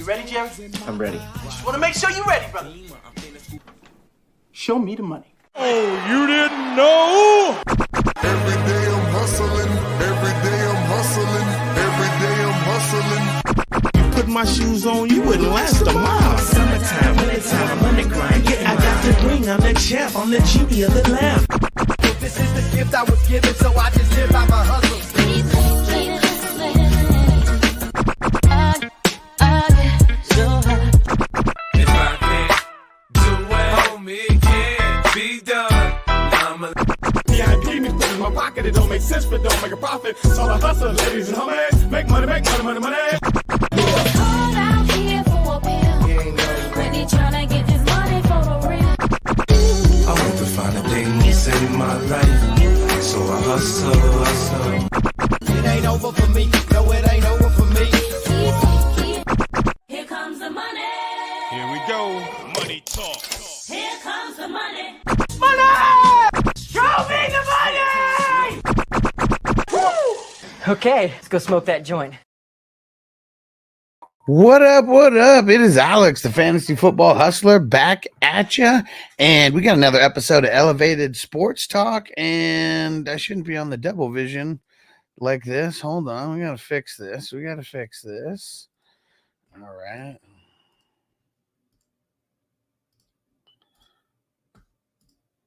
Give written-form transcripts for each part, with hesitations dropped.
ready, Jerry? I'm ready. Just want to make sure you're ready, brother. Show me the money. Oh, you didn't know? Every day I'm hustling. Every day I'm hustling. Every day I'm hustling. You put my shoes on, you wouldn't last a mile. Summertime, wintertime, I'm on the grind. Yeah, I got the ring, I'm the champ, I'm the genie of the lamp. This is the gift I was given, so I just live by my hustle. If I can't do it, homie, it can't be done. VIP me put in my pocket, it don't make sense, but don't make a profit. So I hustle, ladies and homies. Make money, money. Called out here for a pill. Really tryna get this money for the real. I want to find a thing to save my life, so I hustle. It ain't over for me, no, it ain't over for me. Here comes the money. Here we go. Money talk. Here comes the money. Show me the money! Okay, let's go smoke that joint. What up? What up? It is Alex, the fantasy football hustler, back at ya, and we got another episode of Elevated Sports Talk. And I shouldn't be on the double vision like this. Hold on, we gotta fix this. All right.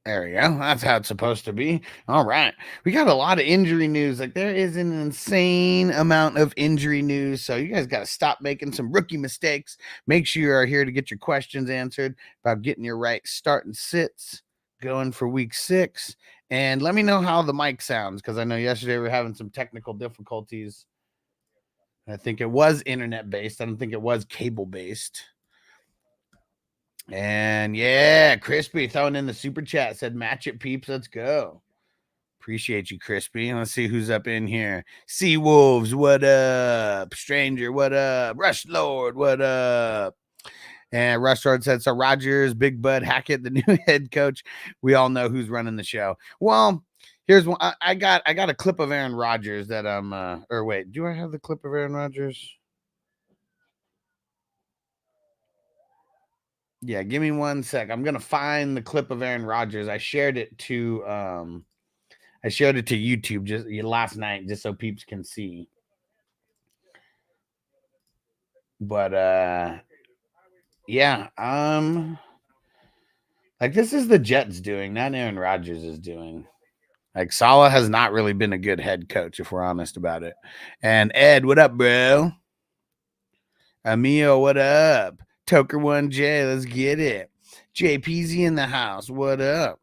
There we go. That's how it's supposed to be. All right. We got a lot of injury news. Like, there is an insane amount of injury news. So you guys got to stop making some rookie mistakes. Make sure you are here to get your questions answered about getting your right start and sits going for week 6. And let me know how the mic sounds, because I know yesterday we were having some technical difficulties. I think it was internet based. I don't think it was cable based. And yeah, Crispy throwing in the super chat, said match it, peeps. Let's go. Appreciate you, Crispy. Let's see who's up in here. Sea Wolves, what up? Stranger, what up? Rush Lord, what up? And Rush Lord said, so Rodgers, Big Bud Hackett, the new head coach. We all know who's running the show. Well, here's one. I got a clip of Aaron Rodgers that or wait, do I have the clip of Aaron Rodgers? Yeah, give me 1 sec. I'm gonna find the clip of Aaron Rodgers. I shared it to YouTube just last night, just so peeps can see. But yeah, like, this is the Jets doing, not Aaron Rodgers is doing. Like, Saleh has not really been a good head coach, if we're honest about it. And Ed, what up, bro? Emil, what up? Toker 1J, let's get it. JPZ in the house, what up?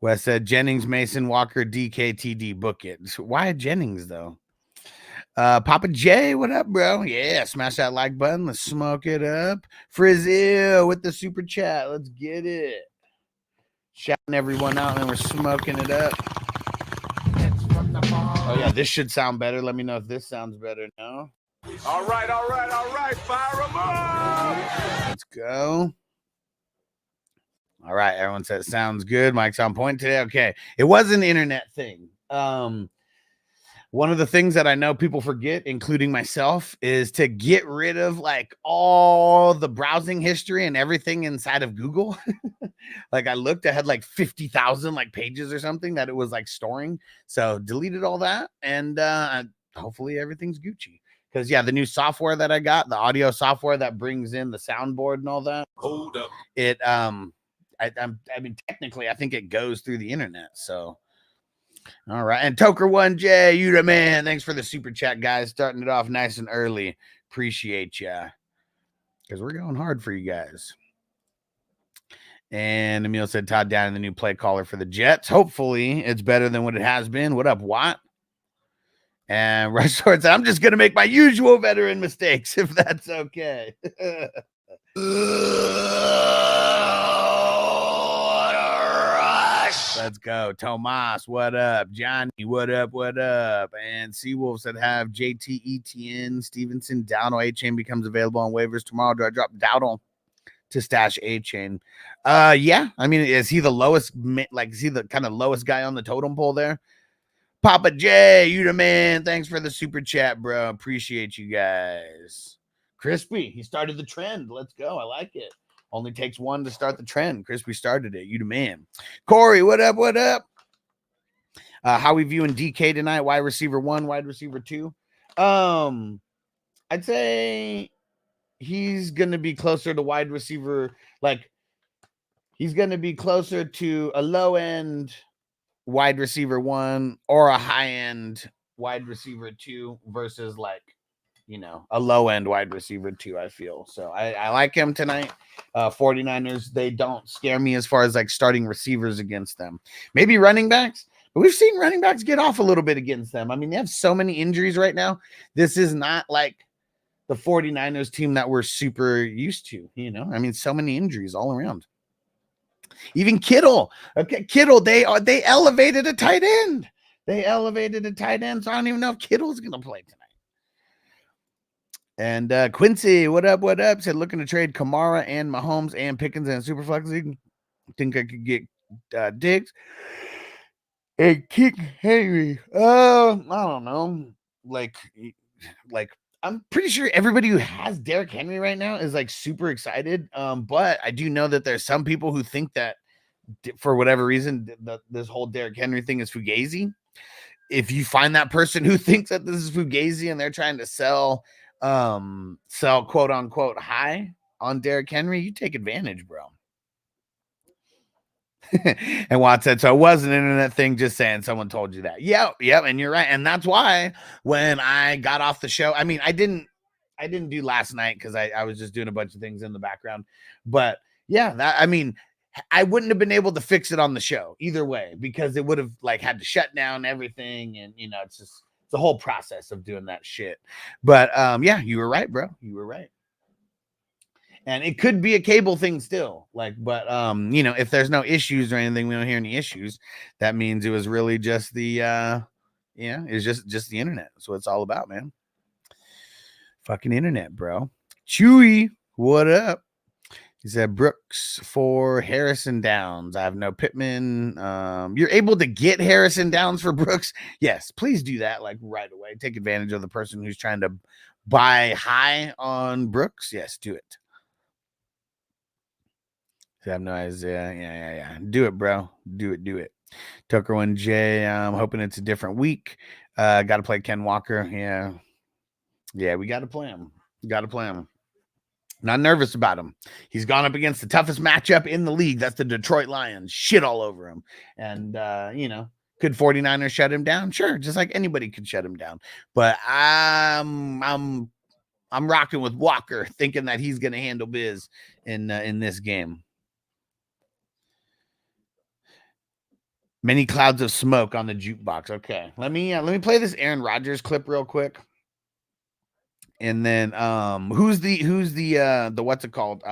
Wes said Jennings, Mason, Walker, DKTD, book it. Why Jennings, though? Papa J, what up, bro? Yeah, smash that like button. Let's smoke it up. Frizzle with the super chat. Let's get it. Shouting everyone out, and we're smoking it up. Oh, yeah, this should sound better. Let me know if this sounds better now. All right. Fire them up. Let's go. All right. Everyone says sounds good. Mike's on point today. Okay. It was an internet thing. One of the things that I know people forget, including myself, is to get rid of like all the browsing history and everything inside of Google. Like, I looked, I had like 50,000 like pages or something that it was like storing. So deleted all that, and hopefully everything's Gucci. Because, yeah, the new software that I got, the audio software that brings in the soundboard and all that. Hold up. It, I mean, technically, I think it goes through the internet. So, all right. And Toker 1J, you the man. Thanks for the super chat, guys. Starting it off nice and early. Appreciate ya. Because we're going hard for you guys. And Emil said Todd Downing, the new play caller for the Jets. Hopefully, it's better than what it has been. What up, Watt? And Rush Sword said, I'm just going to make my usual veteran mistakes, if that's okay. Let's go. Tomas, what up? Johnny, what up? And Seawolf said, have JT, ETN, Stevenson, Dowdle, A-Chain becomes available on waivers tomorrow. Do I drop Dowdle to stash A-Chain? Yeah. I mean, is he the lowest, like, is he the kind of lowest guy on the totem pole there? Papa J, you the man. Thanks for the super chat, bro. Appreciate you guys. Crispy, he started the trend. Let's go. I like it. Only takes one to start the trend. Crispy started it. You the man. Corey, what up? What up? How we viewing DK tonight? Wide receiver 1, wide receiver 2. I'd say he's gonna be closer to wide receiver. Like he's gonna be closer to a low end wide receiver 1 or a high end wide receiver 2 versus like, you know, a low end wide receiver 2, I feel. So I like him tonight. 49ers, they don't scare me as far as like starting receivers against them. Maybe running backs, but we've seen running backs get off a little bit against them. I mean, they have so many injuries right now. This is not like the 49ers team that we're super used to, you know? I mean, so many injuries all around. Even Kittle. Okay, Kittle, they elevated a tight end. They elevated a tight end, so I don't even know if Kittle's going to play tonight. And Quincy, what up, what up? Said looking to trade Kamara and Mahomes and Pickens and Superflex League. Think I could get Diggs and kick Henry. I don't know. Like I'm pretty sure everybody who has Derrick Henry right now is like super excited. But I do know that there's some people who think that for whatever reason, this whole Derrick Henry thing is fugazi. If you find that person who thinks that this is fugazi and they're trying to sell quote unquote high on Derrick Henry, you take advantage, bro. And Watt said, so it was an internet thing, just saying someone told you that. Yep, and you're right. And that's why when I got off the show, I mean, I didn't do last night because I was just doing a bunch of things in the background. But yeah, I mean, I wouldn't have been able to fix it on the show either way, because it would have like had to shut down everything. And you know, it's the whole process of doing that shit. But yeah, you were right, bro. You were right. And it could be a cable thing still, like, but you know, if there's no issues or anything, we don't hear any issues. That means it was really just the it's just the internet. That's what it's all about, man. Fucking internet, bro. Chewy, what up? He said Brooks for Harrison Downs. I have no Pittman. You're able to get Harrison Downs for Brooks. Yes, please do that like right away. Take advantage of the person who's trying to buy high on Brooks. Yes, do it. I have no idea. Yeah. Do it, bro. Do it. Tucker and Jay. I'm hoping it's a different week. Got to play Ken Walker. Yeah, we got to play him. Not nervous about him. He's gone up against the toughest matchup in the league. That's the Detroit Lions. Shit all over him. And, you know, could 49ers shut him down? Sure. Just like anybody could shut him down. But I'm rocking with Walker, thinking that he's going to handle biz in this game. Many clouds of smoke on the jukebox. Okay. Let me play this Aaron Rodgers clip real quick. And then who's the what's it called?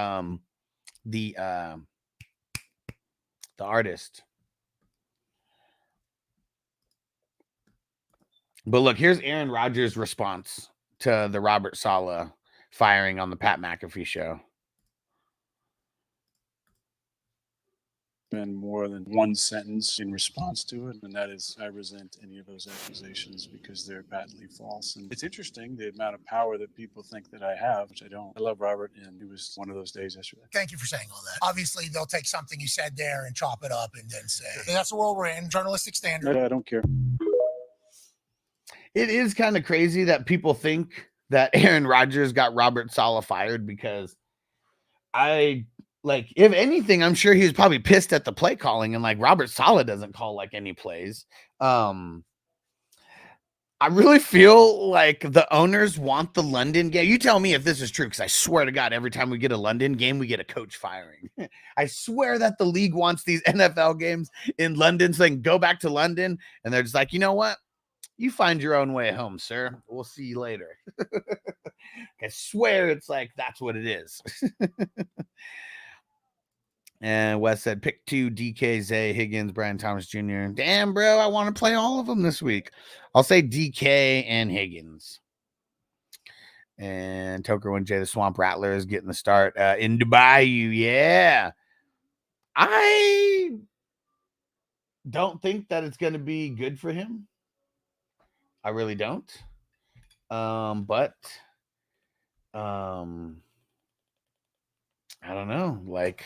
The artist. But look, here's Aaron Rodgers' response to the Robert Saleh firing on the Pat McAfee show. Been more than one sentence in response to it, and that is, I resent any of those accusations because they're patently false. And it's interesting the amount of power that people think that I have, which I don't. I love Robert, and it was one of those days yesterday. Thank you for saying all that. Obviously, they'll take something you said there and chop it up and then say, that's the world we're in, journalistic standard. I don't care. It is kind of crazy that people think that Aaron Rodgers got Robert Saleh fired, because like, if anything, I'm sure he was probably pissed at the play calling, and like Robert Saleh doesn't call like any plays. I really feel like the owners want the London game. You tell me if this is true, because I swear to God, every time we get a London game, we get a coach firing. I swear that the league wants these NFL games in London so they can go back to London, and they're just like, you know what? You find your own way home, sir. We'll see you later. I swear it's like that's what it is. And Wes said, pick 2, DK, Zay, Higgins, Brian Thomas Jr. Damn, bro, I want to play all of them this week. I'll say DK and Higgins. And Toker 1J, the Swamp Rattler, is getting the start in Dubai. Yeah. I don't think that it's going to be good for him. I really don't. But I don't know. Like,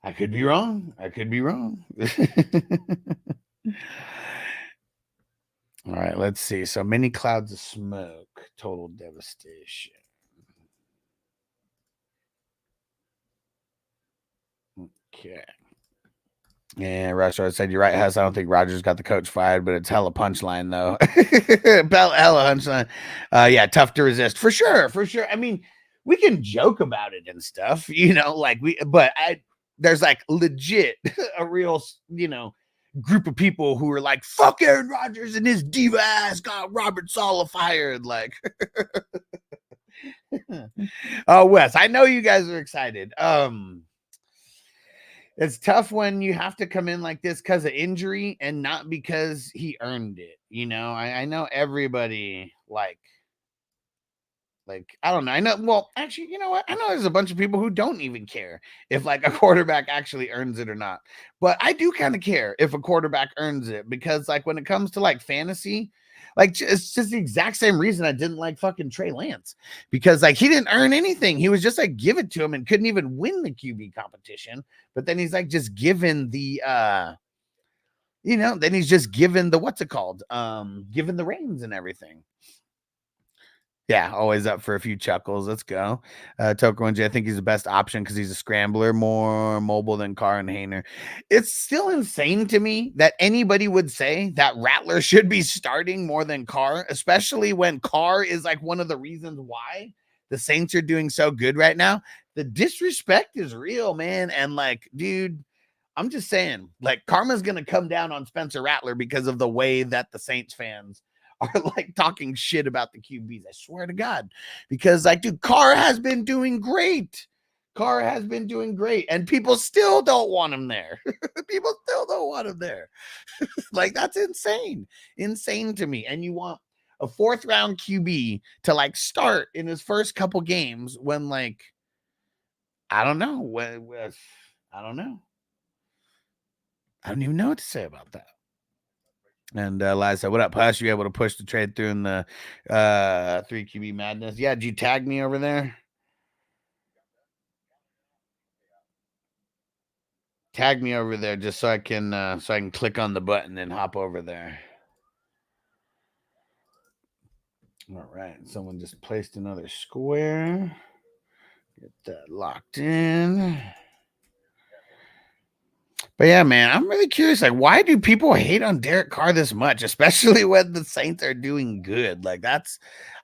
I could be wrong. I could be wrong. All right, let's see. So many clouds of smoke, total devastation. Okay. And Restaurant said, "You're right, Hess. I don't think Rogers got the coach fired, but it's hella punchline, though." Hella punchline. Yeah, tough to resist. For sure. For sure. I mean, we can joke about it and stuff, like there's like legit a real, group of people who are like, fuck Aaron Rodgers and his diva ass got Robert Saleh fired. Like, oh, Wes, I know you guys are excited. It's tough when you have to come in like this because of injury and not because he earned it. I know everybody like, I don't know. I know. Well, actually, you know what? I know there's a bunch of people who don't even care if like a quarterback actually earns it or not. But I do kind of care if a quarterback earns it because like when it comes to like fantasy, like it's just the exact same reason I didn't like fucking Trey Lance because like he didn't earn anything. He was just like give it to him and couldn't even win the QB competition. But then he's like just given the then he's just given the what's it called? Given the reins and everything. Yeah, always up for a few chuckles. Let's go. Toker1J, I think he's the best option because he's a scrambler, more mobile than Carr and Hayner. It's still insane to me that anybody would say that Rattler should be starting more than Carr, especially when Carr is like one of the reasons why the Saints are doing so good right now. The disrespect is real, man. And like, dude, I'm just saying, like, karma's going to come down on Spencer Rattler because of the way that the Saints fans are like talking shit about the QBs. I swear to God, because like, dude, Carr has been doing great. Carr has been doing great, and people still don't want him there. People still don't want him there. Like, that's insane to me. And you want a 4th round QB to like start in his first couple games when like, I don't know. I don't know. I don't even know what to say about that. And Liza said, "What up, Hush? You able to push the trade through in the 3 QB madness?" Yeah, did you tag me over there? Tag me over there just so I can click on the button and hop over there. All right, someone just placed another square. Get that locked in. But yeah, man, I'm really curious. Like, why do people hate on Derek Carr this much, especially when the Saints are doing good? Like,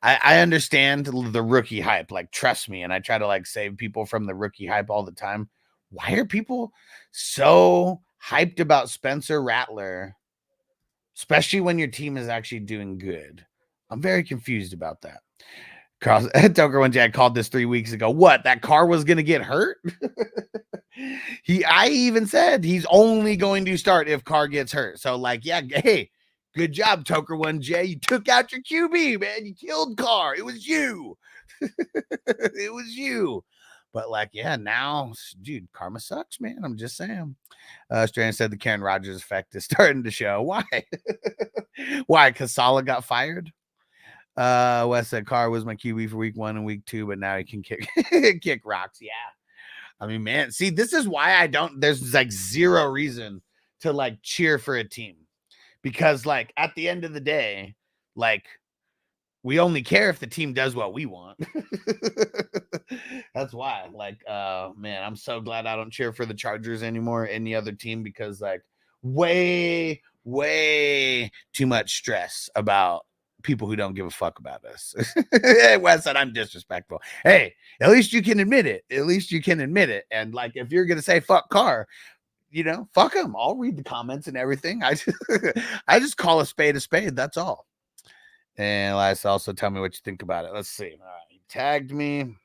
I understand the rookie hype. Like, trust me, and I try to like save people from the rookie hype all the time. Why are people so hyped about Spencer Rattler, especially when your team is actually doing good? I'm very confused about that. Toker1J, I called this 3 weeks ago. What? That Carr was going to get hurt? I even said he's only going to start if Carr gets hurt. So like, yeah, hey, good job, Toker1J. You took out your QB, man. You killed Carr. It was you. It was you. But like, yeah, now, dude, karma sucks, man. I'm just saying. Strand said the Karen Rodgers effect is starting to show. Why? Why? Because Saleh got fired? Wes said Carr was my QB for week 1 and week 2, but now he can kick kick rocks. Yeah. I mean, man, see, this is why there's like zero reason to like cheer for a team because like at the end of the day, like we only care if the team does what we want. That's why like, man, I'm so glad I don't cheer for the Chargers anymore, any other team, because like way too much stress about people who don't give a fuck about us. Wes said I'm disrespectful. Hey, at least you can admit it. At least you can admit it. And like, if you're gonna say fuck Carr, fuck him. I'll read the comments and everything. I just call a spade. That's all. And Elias, also tell me what you think about it. Let's see. All right, he tagged me.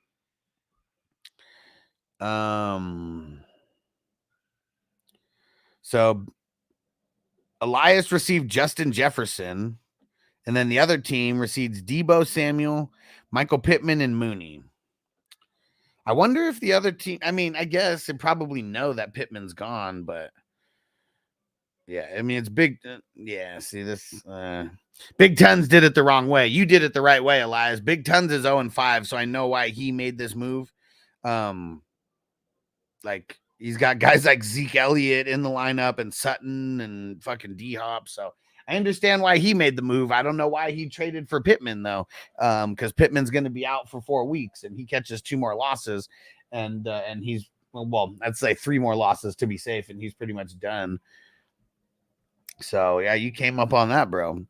So Elias received Justin Jefferson. And then the other team receives Deebo Samuel, Michael Pittman, and Mooney. I wonder if the other team, I mean, I guess they probably know that Pittman's gone, but Yeah, I mean it's big. Yeah, see this. Big Tons did it the wrong way. You did it the right way, Elias. Big Tons is 0-5, so I know why he made this move. Like he's got guys like Zeke Elliott in the lineup and Sutton and fucking D-Hop. So I understand why he made the move. I don't know why he traded for Pittman though, because Pittman's going to be out for 4 weeks and he catches 2 more losses, and he's well, I'd say 3 more losses to be safe, and he's pretty much done. So yeah, you came up on that, bro.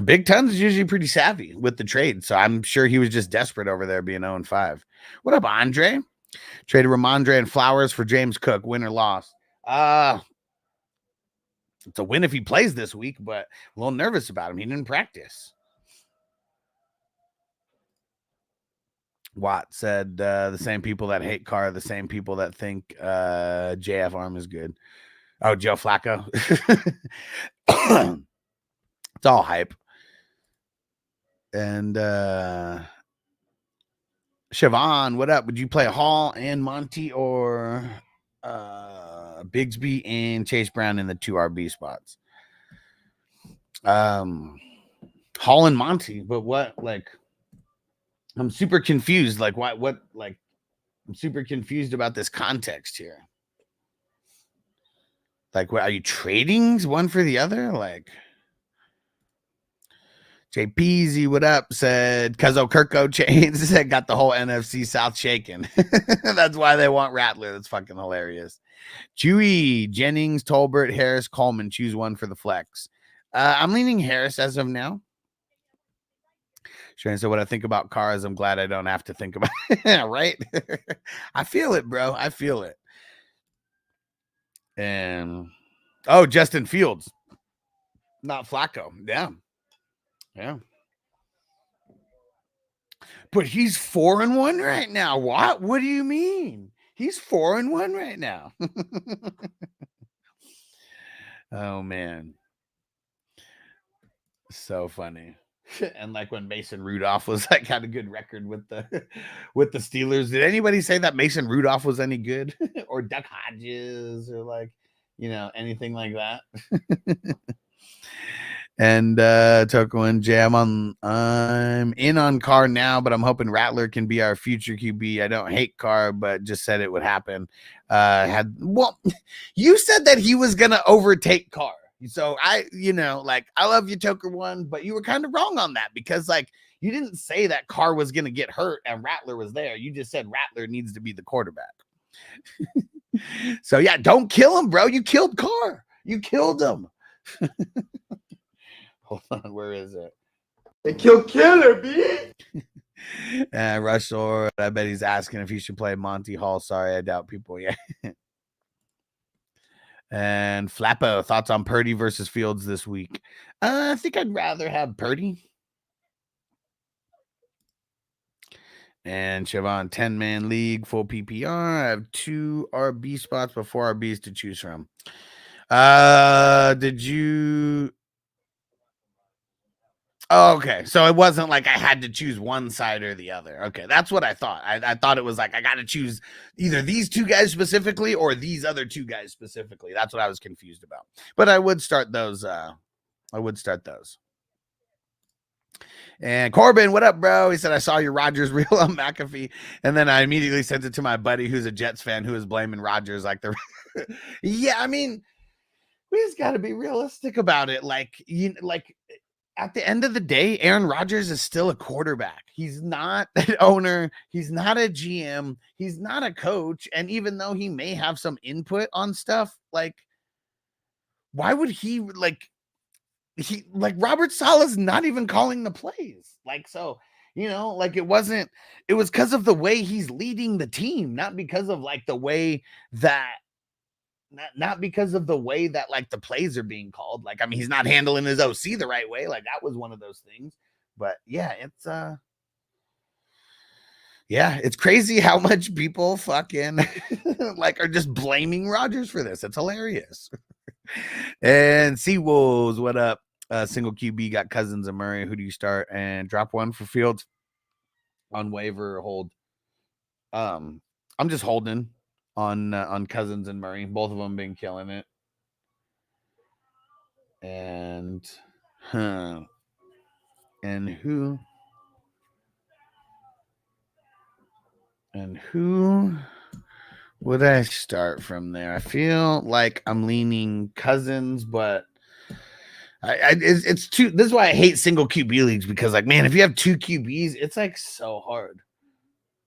Big Tons is usually pretty savvy with the trade, so I'm sure he was just desperate over there being 0-5. What up, Andre? Traded Ramondre and Flowers for James Cook. Win or loss? It's a win if he plays this week, but a little nervous about him. He didn't practice. Watt said the same people that hate Carr, the same people that think JF Arm is good. Oh, Joe Flacco. It's all hype. And Siobhan, what up? Would you play Hall and Monty or Bigsby and Chase Brown in the 2 RB spots? Hall and Monty, but what? Like, I'm super confused. Like, what? Like, I'm super confused about this context here. Like, what are you trading one for the other? Like, JPZ, what up? Said Cuzzo Kirko chains said got the whole NFC South shaking. That's why they want Rattler. That's fucking hilarious. Chewy, Jennings, Tolbert, Harris, Coleman. Choose one for the flex. I'm leaning Harris as of now. Sharon said, what I think about Carr is I'm glad I don't have to think about it. Right? I feel it, bro. I feel it. And Justin Fields. Not Flacco. Yeah. Yeah. But he's 4-1 right now. What? What do you mean? He's 4-1 right now. Oh man. So funny. And like when Mason Rudolph was like had a good record with the Steelers. Did anybody say that Mason Rudolph was any good? Or Duck Hodges or like, anything like that? And Toko and Jam I'm in on Carr now, but I'm hoping Rattler can be our future QB. I don't hate Carr, but just said it would happen. You said that he was gonna overtake Carr. So I love you, Toker one, but you were kind of wrong on that because like you didn't say that Carr was gonna get hurt and Rattler was there. You just said Rattler needs to be the quarterback. So yeah, don't kill him, bro. You killed Carr. You killed him. Hold on, where is it? They killed Killer, B. Rushor, I bet he's asking if he should play Monty Hall. Sorry, I doubt people. Yeah. And Flappo, thoughts on Purdy versus Fields this week? I think I'd rather have Purdy. And Siobhan, 10-man league, full PPR. I have 2 RB spots, but 4 RBs to choose from. Did you... Oh, okay. So it wasn't like I had to choose one side or the other. Okay, that's what I thought. I thought it was like I got to choose either these 2 guys specifically or these other 2 guys specifically. That's what I was confused about. But I would start those. And Corbin, what up, bro? He said, I saw your Rodgers reel on McAfee. And then I immediately sent it to my buddy who's a Jets fan who is blaming Rodgers like the... Yeah, I mean, we just got to be realistic about it. At the end of the day, Aaron Rodgers is still a quarterback. He's not an owner. He's not a GM. He's not a coach. And even though he may have some input on stuff, like, why would he Robert Saleh's not even calling the plays. It was because of the way he's leading the team, not because of the way that not because of the way that the plays are being called. He's not handling his OC the right way. That was one of those things. But yeah, it's crazy how much people fucking are just blaming Rodgers for this. It's hilarious. And Seawolves, what up? Single QB got Cousins and Murray. Who do you start and drop one for Fields on waiver or hold? I'm just holding on Cousins and Murray. Both of them been killing it. And and who would I start from there? I feel like I'm leaning Cousins, but it's too. This is why I hate single QB leagues, because like, man, if you have two QBs, it's like so hard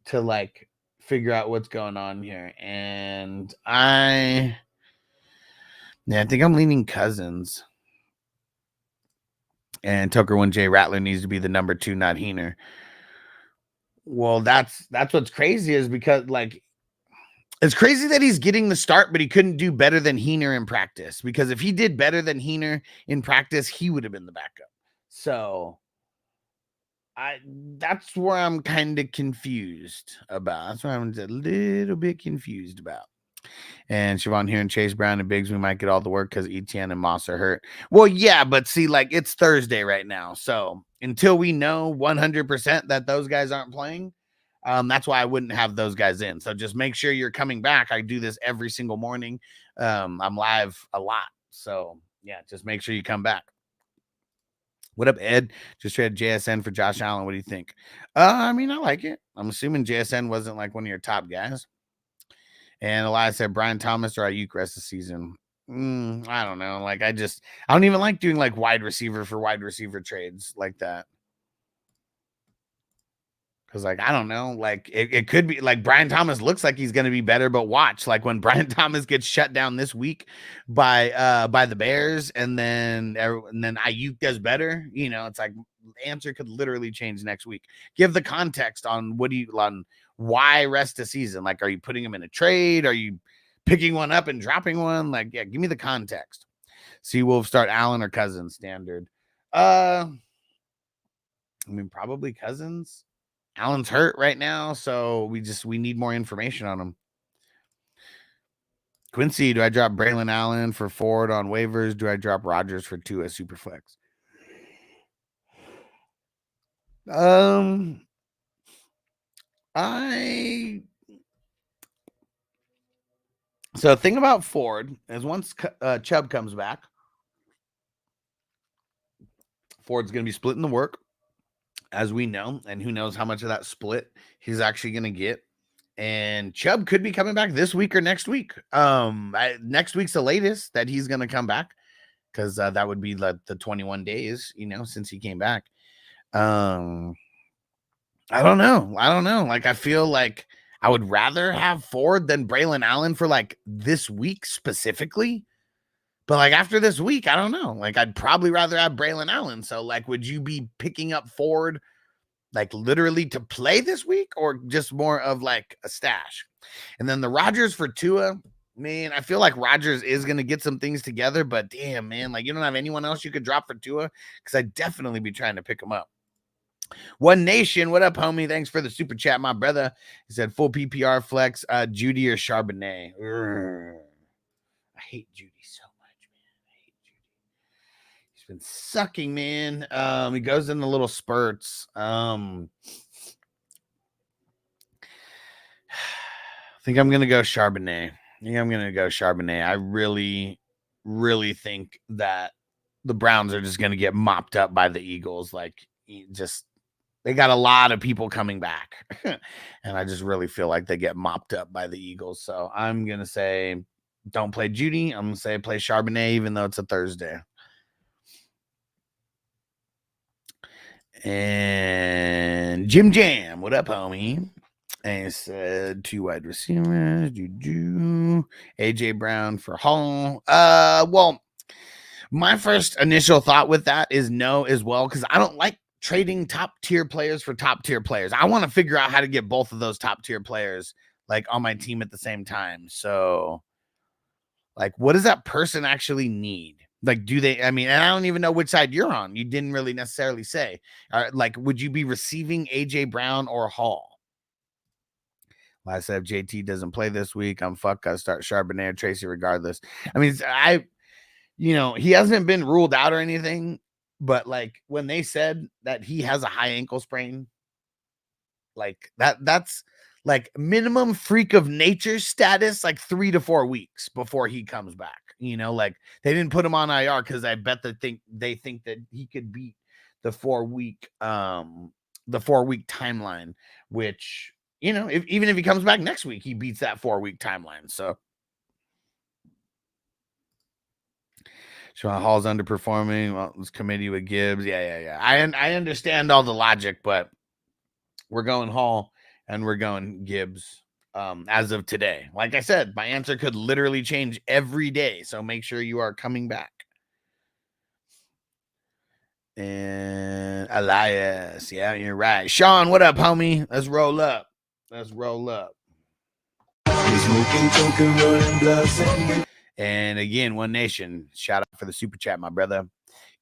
to like figure out what's going on here. And I think I'm leaning Cousins. And Tucker 1J Rattler needs to be the number 2, not Heener. Well, that's what's crazy, is because like, it's crazy that he's getting the start, but he couldn't do better than Heener in practice, because if he did better than Heener in practice, he would have been the backup. So that's where I'm kind of confused about. That's where I'm a little bit confused about. And Siobhan here and Chase Brown and Biggs, we might get all the work because Etienne and Moss are hurt. Well, yeah, but see, like, it's Thursday right now. So until we know 100% that those guys aren't playing, that's why I wouldn't have those guys in. So just make sure you're coming back. I do this every single morning. I'm live a lot. So yeah, just make sure you come back. What up, Ed? Just traded JSN for Josh Allen. What do you think? I mean, I like it. I'm assuming JSN wasn't like one of your top guys. And Elias said Brian Thomas or Ayuk rest of the season. I don't know. Like, I don't even like doing like wide receiver for wide receiver trades like that. Because, like, I don't know. Like, it could be like Brian Thomas looks like he's going to be better, but watch, like, when Brian Thomas gets shut down this week by the Bears, and then Ayuk does better, you know, it's like the answer could literally change next week. Give the context on why rest the season. Like, are you putting him in a trade? Are you picking one up and dropping one? Like, yeah, give me the context. Seawolf start Allen or Cousins standard. I mean, probably Cousins. Allen's hurt right now, so we need more information on him. Quincy, do I drop Braylon Allen for Ford on waivers? Do I drop Rodgers for Tua Superflex? So the thing about Ford is once Chubb comes back, Ford's going to be splitting the work, as we know, and who knows how much of that split he's actually going to get. And Chubb could be coming back this week or next week. Next week's the latest that he's going to come back, because that would be the 21 days, you know, since he came back. I don't know. Like, I feel like I would rather have Ford than Braylon Allen for like this week specifically. But like after this week, I don't know. Like, I'd probably rather have Braylon Allen. So like, would you be picking up Ford like literally to play this week, or just more of like a stash? And then the Rodgers for Tua, man, I feel like Rodgers is going to get some things together, but damn, man, like, you don't have anyone else you could drop for Tua? Because I'd definitely be trying to pick him up. One Nation, what up, homie? Thanks for the super chat, my brother. He said full PPR flex, Judy or Charbonnet. I hate Judy so much, man. I hate Judy. He's been sucking, man. He goes in the little spurts. I think I'm gonna go Charbonnet. I really, really think that the Browns are just gonna get mopped up by the Eagles. Like, they got a lot of people coming back. And I just really feel like they get mopped up by the Eagles. So I'm going to say don't play Judy. I'm going to say play Charbonnet, even though it's a Thursday. And Jim Jam, what up, homie? And it said 2 wide receivers. AJ Brown for Hall. Well, my first initial thought with that is no as well, because I don't like trading top tier players for top tier players. I want to figure out how to get both of those top tier players like on my team at the same time. So like, what does that person actually need? Like, I mean, and I don't even know which side you're on. You didn't really necessarily say, like, would you be receiving AJ Brown or Hall? Like I said, if JT doesn't play this week, I'm fucked. Gotta start Charbonnet or Tracy regardless. I mean, he hasn't been ruled out or anything. But like when they said that he has a high ankle sprain, like that's like minimum freak of nature status, like 3 to 4 weeks before he comes back. You know, like they didn't put him on IR because I bet they think that he could beat the 4-week timeline, which, you know, even if he comes back next week, he beats that 4-week timeline. So Sean Hall's underperforming. Well, this committee with Gibbs. Yeah. I understand all the logic, but we're going Hall and we're going Gibbs as of today. Like I said, my answer could literally change every day. So make sure you are coming back. And Elias. Yeah, you're right. Sean, what up, homie? Let's roll up. And again, One Nation. Shout out for the super chat, my brother.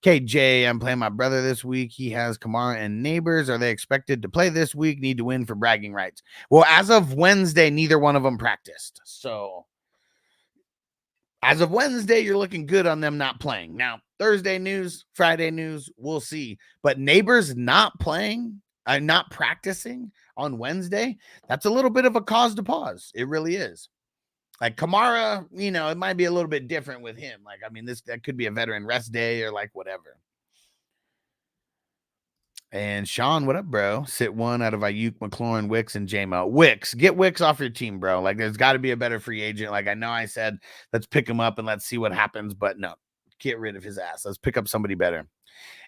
KJ, I'm playing my brother this week. He has Kamara and Neighbors. Are they expected to play this week? Need to win for bragging rights. Well, as of Wednesday, neither one of them practiced. So as of Wednesday, you're looking good on them not playing. Now, Thursday news, Friday news, we'll see. But Neighbors not playing, not practicing on Wednesday, that's a little bit of a cause to pause. It really is. Like Kamara, you know, it might be a little bit different with him. Like, I mean, that could be a veteran rest day or like whatever. And Sean, what up, bro? Sit one out of Ayuk, McLaurin, Wicks, and JMO. Wicks, get Wicks off your team, bro. Like, there's got to be a better free agent. Like, I know I said, let's pick him up and let's see what happens. But no, get rid of his ass. Let's pick up somebody better.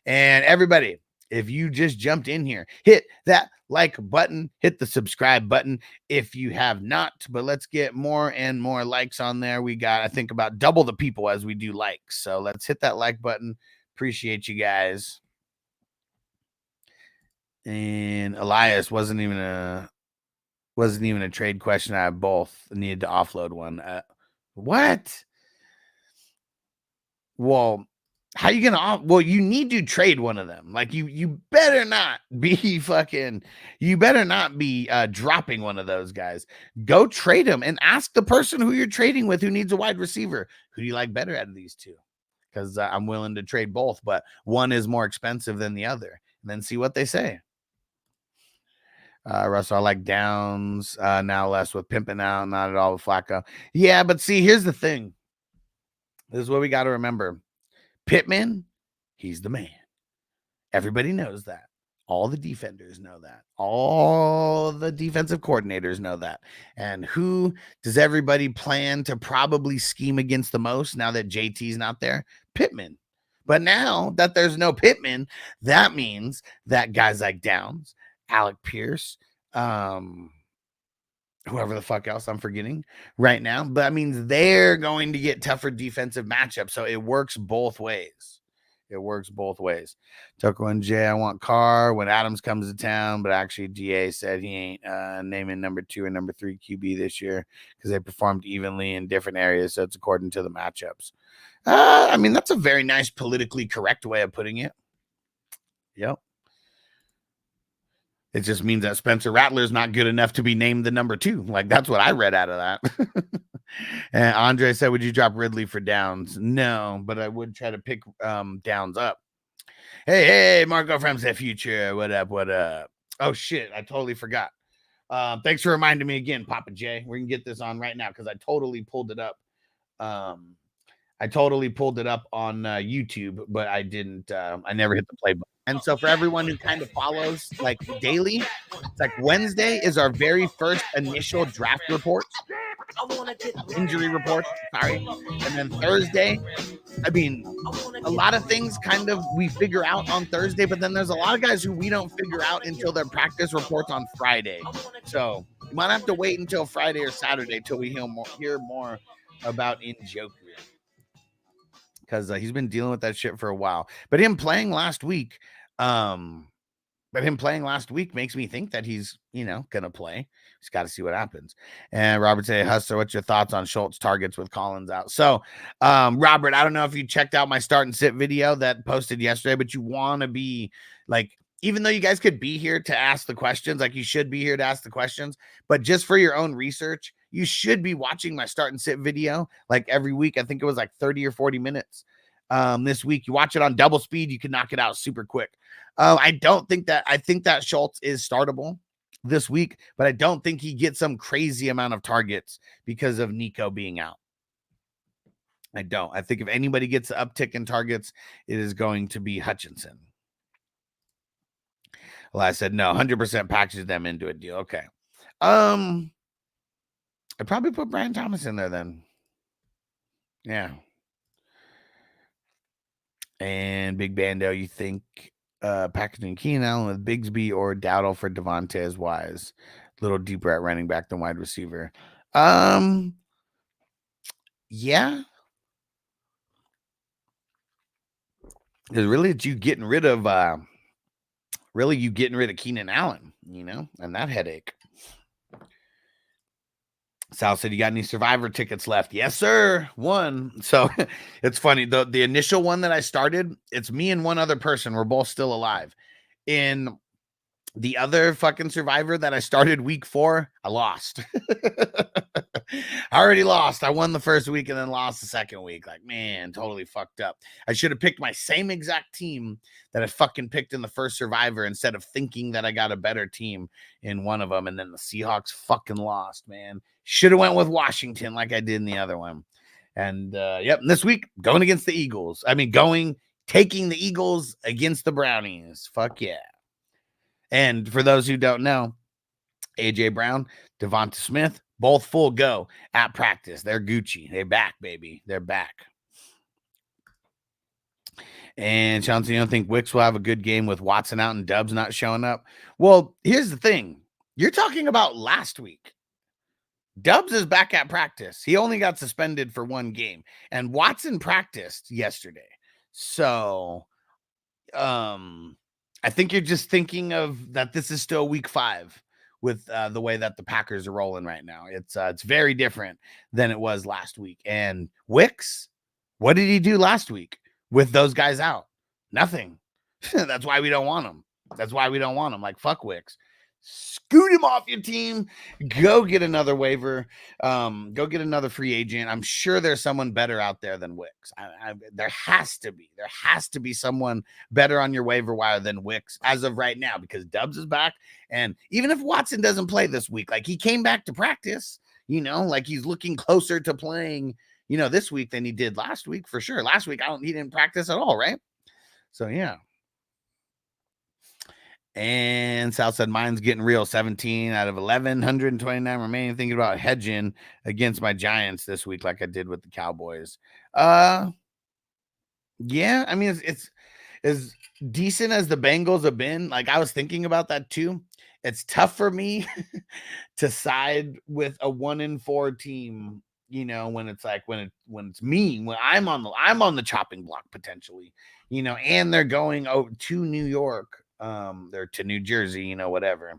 And everybody, if you just jumped in here, hit that like button, hit the subscribe button if you have not. But let's get more and more likes on there. We got, I think, about double the people as we do likes. So let's hit that like button. Appreciate you guys. And Elias wasn't even a trade question. I have both. I needed to offload one. What? Well, how you gonna? Well, you need to trade one of them. Like you better not be fucking. You better not be dropping one of those guys. Go trade them and ask the person who you're trading with who needs a wide receiver. Who do you like better out of these two? Because I'm willing to trade both, but one is more expensive than the other. And then see what they say. Russell, I like Downs now less with pimping out, not at all with Flacco. Yeah, but see, here's the thing. This is what we got to remember. Pittman, he's the man. Everybody knows that. All the defenders know that. All the defensive coordinators know that. And who does everybody plan to probably scheme against the most now that JT's not there? Pittman. But now that there's no Pittman, that means that guys like Downs, Alec Pierce, whoever the fuck else I'm forgetting right now, but that means they're going to get tougher defensive matchups. So it works both ways. Tucker and Jay, I want Carr when Adams comes to town, but actually GA said he ain't naming number 2 or number 3 QB this year because they performed evenly in different areas. So it's according to the matchups. I mean, that's a very nice politically correct way of putting it. Yep. It just means that Spencer Rattler is not good enough to be named the number 2. Like, that's what I read out of that. And Andre said, would you drop Ridley for Downs? No, but I would try to pick Downs up. Hey, Marco from the future. What up? Oh, shit. I totally forgot. Thanks for reminding me again, Papa J. We're going to get this on right now because I totally pulled it up. On YouTube, but I didn't. I never hit the play button. And so for everyone who kind of follows like daily, it's like Wednesday is our very first initial draft report, injury report. Sorry. And then Thursday, I mean, a lot of things kind of we figure out on Thursday, but then there's a lot of guys who we don't figure out until their practice reports on Friday. So you might have to wait until Friday or Saturday till we hear more about Njoku. Because he's been dealing with that shit for a while. But him playing last week makes me think that he's, gonna play. Just got to see what happens. And Robert say, Hustler, what's your thoughts on Schultz targets with Collins out? So, Robert, I don't know if you checked out my start and sit video that posted yesterday, but you want to be like, even though you guys could be here to ask the questions, like you should be here to ask the questions, but just for your own research, you should be watching my start and sit video like every week. I think it was like 30 or 40 minutes this week. You watch it on double speed, you can knock it out super quick. I think that Schultz is startable this week, but I don't think he gets some crazy amount of targets because of Nico being out. I don't. I think if anybody gets an uptick in targets, it is going to be Hutchinson. Well, I said no, 100% packages them into a deal. Okay. I'd probably put Brian Thomas in there then. Yeah. And Big Bando, you think packaging Keenan Allen with Bigsby or Dowdle for Devontae Wise? A little deeper at running back than wide receiver. Yeah. Because really it's you getting rid of Keenan Allen, and that headache. Sal said, you got any Survivor tickets left? Yes, sir. One. So it's funny. The initial one that I started, it's me and one other person. We're both still alive. In the other fucking Survivor that I started week 4, I lost. I already lost. I won the first week and then lost the second week. Like, man, totally fucked up. I should have picked my same exact team that I fucking picked in the first Survivor instead of thinking that I got a better team in one of them. And then the Seahawks fucking lost, man. Should have went with Washington like I did in the other one. And yep, this week going against the Eagles. Taking the Eagles against the Brownies. Fuck yeah. And for those who don't know, AJ Brown, Devonta Smith, both full go at practice. They're Gucci. They're back, baby. They're back. And Chauncey, you don't think Wicks will have a good game with Watson out and Dubs not showing up? Well, here's the thing. You're talking about last week. Dubs is back at practice. He only got suspended for 1 game. And Watson practiced yesterday. So, I think you're just thinking of that this is still week 5 with the way that the Packers are rolling right now. It's very different than it was last week. And Wicks, what did he do last week with those guys out? Nothing. That's why we don't want him. Like, fuck Wicks. Scoot him off your team. Go get another waiver. Go get another free agent. I'm sure there's someone better out there than Wicks. There has to be. There has to be someone better on your waiver wire than Wicks as of right now, because Dubs is back. And even if Watson doesn't play this week, like, he came back to practice, like he's looking closer to playing, this week than he did last week for sure. Last week, he didn't practice at all, right? So, yeah. And South said, mine's getting real. 17 out of 11, 129 remaining. Thinking about hedging against my Giants this week, like I did with the Cowboys. Yeah, I mean, it's as decent as the Bengals have been. Like, I was thinking about that too. It's tough for me to side with a 1-4 team, when it's like when it's me, when I'm on the chopping block potentially, and they're going to New York. They're to New Jersey, whatever.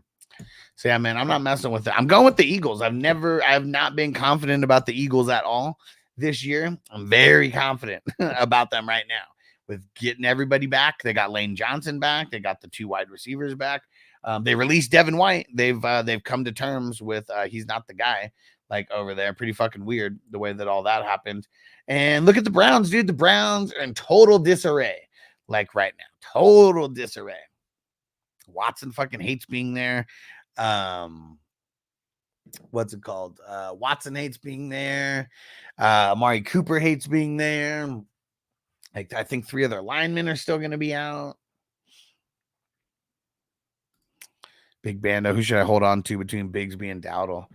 So yeah, man, I'm not messing with it. I'm going with the Eagles. I have not been confident about the Eagles at all this year. I'm very confident about them right now with getting everybody back. They got Lane Johnson back. They got the 2 wide receivers back. They released Devin White. They've come to terms with he's not the guy, like, over there. Pretty fucking weird the way that all that happened. And look at the Browns, dude. The Browns are in total disarray, like, right now. Total disarray. Watson fucking hates being there. What's it called? Watson hates being there. Amari Cooper hates being there. Like, I think 3 of their linemen are still going to be out. Big Bando, who should I hold on to between Bigsby and Dowdle?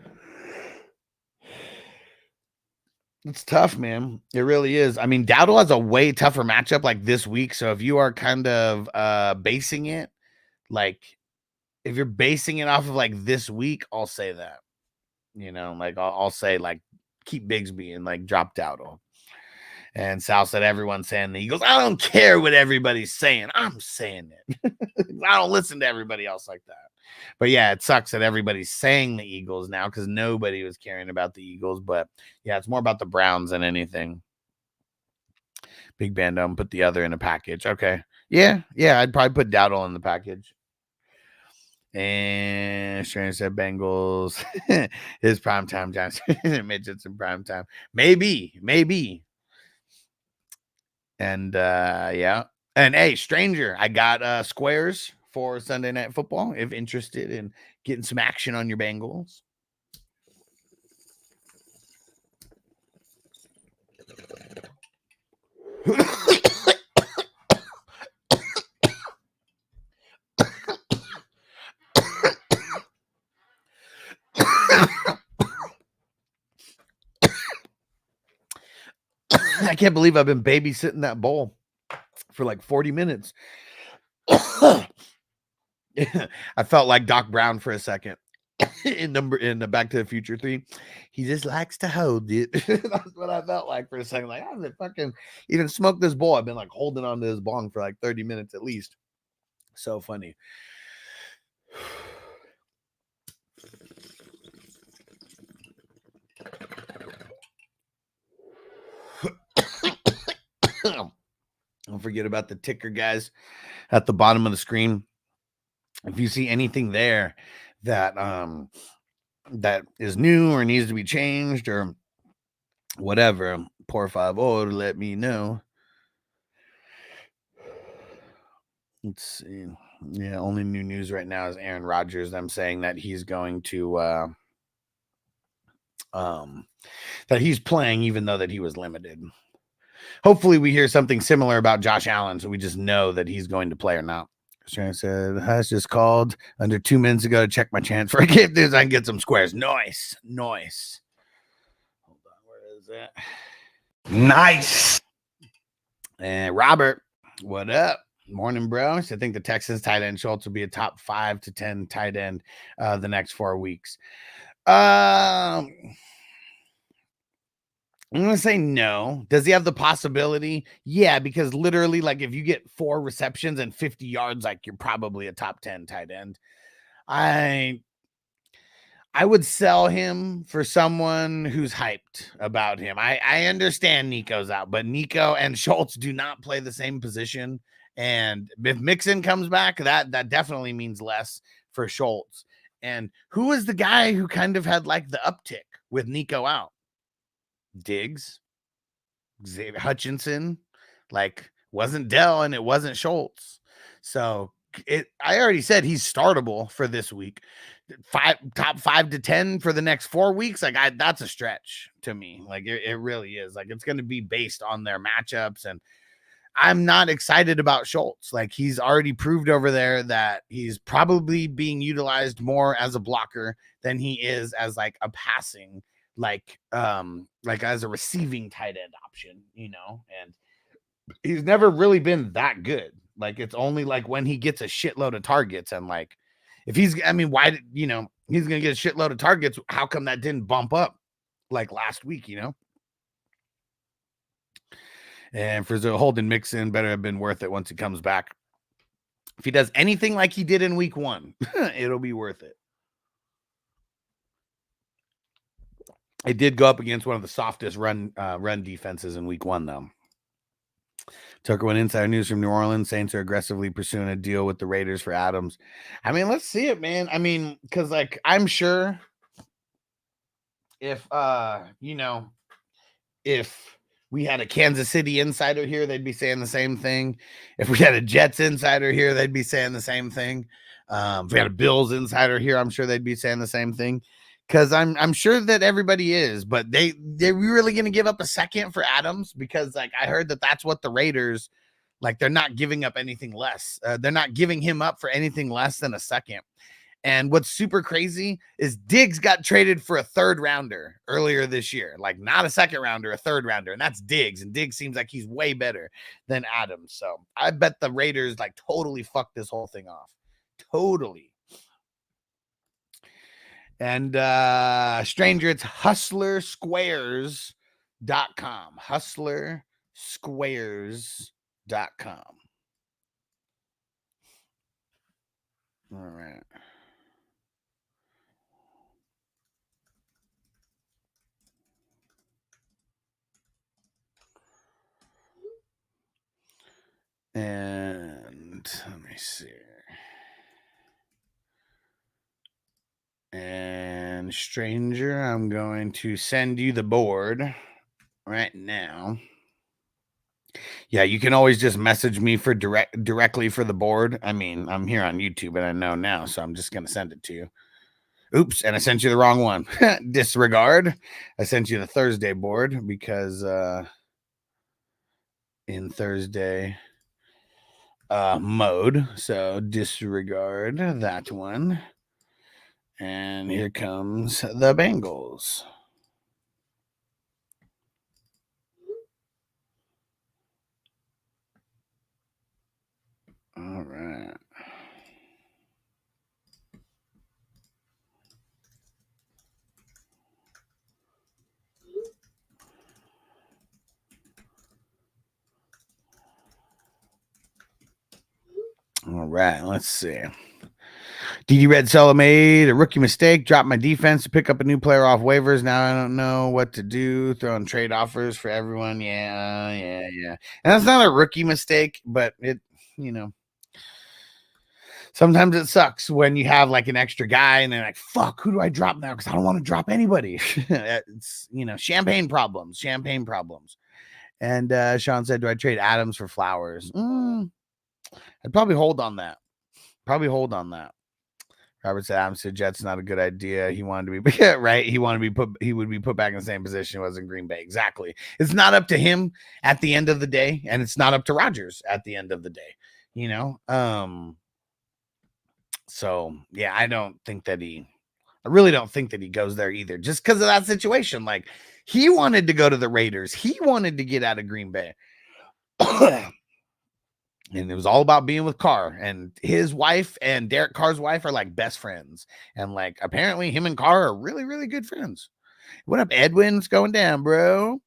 It's tough, man. It really is. I mean, Dowdle has a way tougher matchup like this week. So if you are kind of basing it, like, if you're basing it off of like this week, I'll say that, like I'll say, like, keep Bigsby and, like, drop Dowdle. And Sal said, everyone's saying the Eagles. I don't care what everybody's saying. I'm saying it. I don't listen to everybody else like that. But yeah, it sucks that everybody's saying the Eagles now because nobody was caring about the Eagles. But yeah, it's more about the Browns than anything. Big Bando, put the other in a package. Okay. Yeah, I'd probably put Dowdle in the package. And Stranger said Bengals is primetime Giants. Midgets in primetime. Maybe. And yeah. And hey, Stranger, I got squares for Sunday Night Football if interested in getting some action on your Bengals. I can't believe I've been babysitting that bowl for like 40 minutes. I felt like Doc Brown for a second in the Back to the Future 3. He just likes to hold it. That's what I felt like for a second. Like, I haven't fucking even smoked this bowl. I've been like holding on to this bong for like 30 minutes at least. So funny. Don't forget about the ticker, guys, at the bottom of the screen. If you see anything there that that is new or needs to be changed or whatever, por favor, let me know. Let's see. Yeah, only new news right now is Aaron Rodgers. Them saying that he's going to that he's playing even though that he was limited. Hopefully we hear something similar about Josh Allen, so we just know that he's going to play or not. Sharon said, Hush just called under 2 minutes ago to check my chance for a gift. I can get some squares. Nice. Hold on, where is that? Nice. And Robert, what up? Morning, bro. So I think the Texans tight end Schultz will be a top 5 to 10 tight end the next 4 weeks. I'm going to say no. Does he have the possibility? Yeah, because literally, like, if you get 4 receptions and 50 yards, like, you're probably a top 10 tight end. I would sell him for someone who's hyped about him. I understand Nico's out, but Nico and Schultz do not play the same position. And if Mixon comes back, that definitely means less for Schultz. And who was the guy who kind of had, like, the uptick with Nico out? Diggs, Xavier Hutchinson, like wasn't Dell and it wasn't Schultz. So I already said he's startable for this week. Top 5 to 10 for the next 4 weeks. Like that's a stretch to me. Like it really is. Like it's going to be based on their matchups. And I'm not excited about Schultz. Like he's already proved over there that he's probably being utilized more as a blocker than he is as like a passing like as a receiving tight end option, you know, and he's never really been that good. Like it's only like when he gets a shitload of targets and like if he's, I mean, why, you know, he's going to get a shitload of targets. How come that didn't bump up like last week, you know? And for Holden Mixon, better have been worth it once he comes back. If he does anything like he did in week 1, it'll be worth it. It did go up against one of the softest run defenses in week 1, though. Tucker went insider news from New Orleans. Saints are aggressively pursuing a deal with the Raiders for Adams. I mean, let's see it, man. I mean, because like I'm sure if you know, if we had a Kansas City insider here, they'd be saying the same thing. If we had a Jets insider here, they'd be saying the same thing. If we had a Bills insider here, I'm sure they'd be saying the same thing. Because I'm sure that everybody is, but they're really going to give up a second for Adams because like I heard that that's what the Raiders like. They're not giving up anything less. They're not giving him up for anything less than a second. And what's super crazy is Diggs got traded for a 3rd rounder earlier this year, like not a 2nd rounder, a 3rd rounder, and that's Diggs. And Diggs seems like he's way better than Adams. So I bet the Raiders like totally fucked this whole thing off. Totally. And stranger, it's hustlersquares.com. Hustlersquares.com. All right. And let me see. And stranger, I'm going to send you the board right now. Yeah, you can always just message me for directly for the board. I mean, I'm here on YouTube and I know now, so I'm just going to send it to you. Oops, and I sent you the wrong one. Disregard. I sent you the Thursday board because in Thursday mode. So disregard that one. And here comes the Bengals. All right. All right, let's see. DD Red Sella made a rookie mistake, dropped my defense to pick up a new player off waivers. Now I don't know what to do. Throwing trade offers for everyone. Yeah. And that's not a rookie mistake, but it, sometimes it sucks when you have like an extra guy and they're like, fuck, who do I drop now? Because I don't want to drop anybody. It's, champagne problems. And Sean said, do I trade Adams for Flowers? I'd probably hold on that. Robert said Adams said Jets not a good idea. He wanted to be right. He would be put back in the same position he was in Green Bay. Exactly. It's not up to him at the end of the day, and it's not up to Rodgers at the end of the day. So yeah, I really don't think that he goes there either, just because of that situation. Like, he wanted to go to the Raiders. He wanted to get out of Green Bay. And it was all about being with Carr, and his wife and Derek Carr's wife are like best friends. And like, apparently him and Carr are really, really good friends. What up, Edwin? It's going down, bro.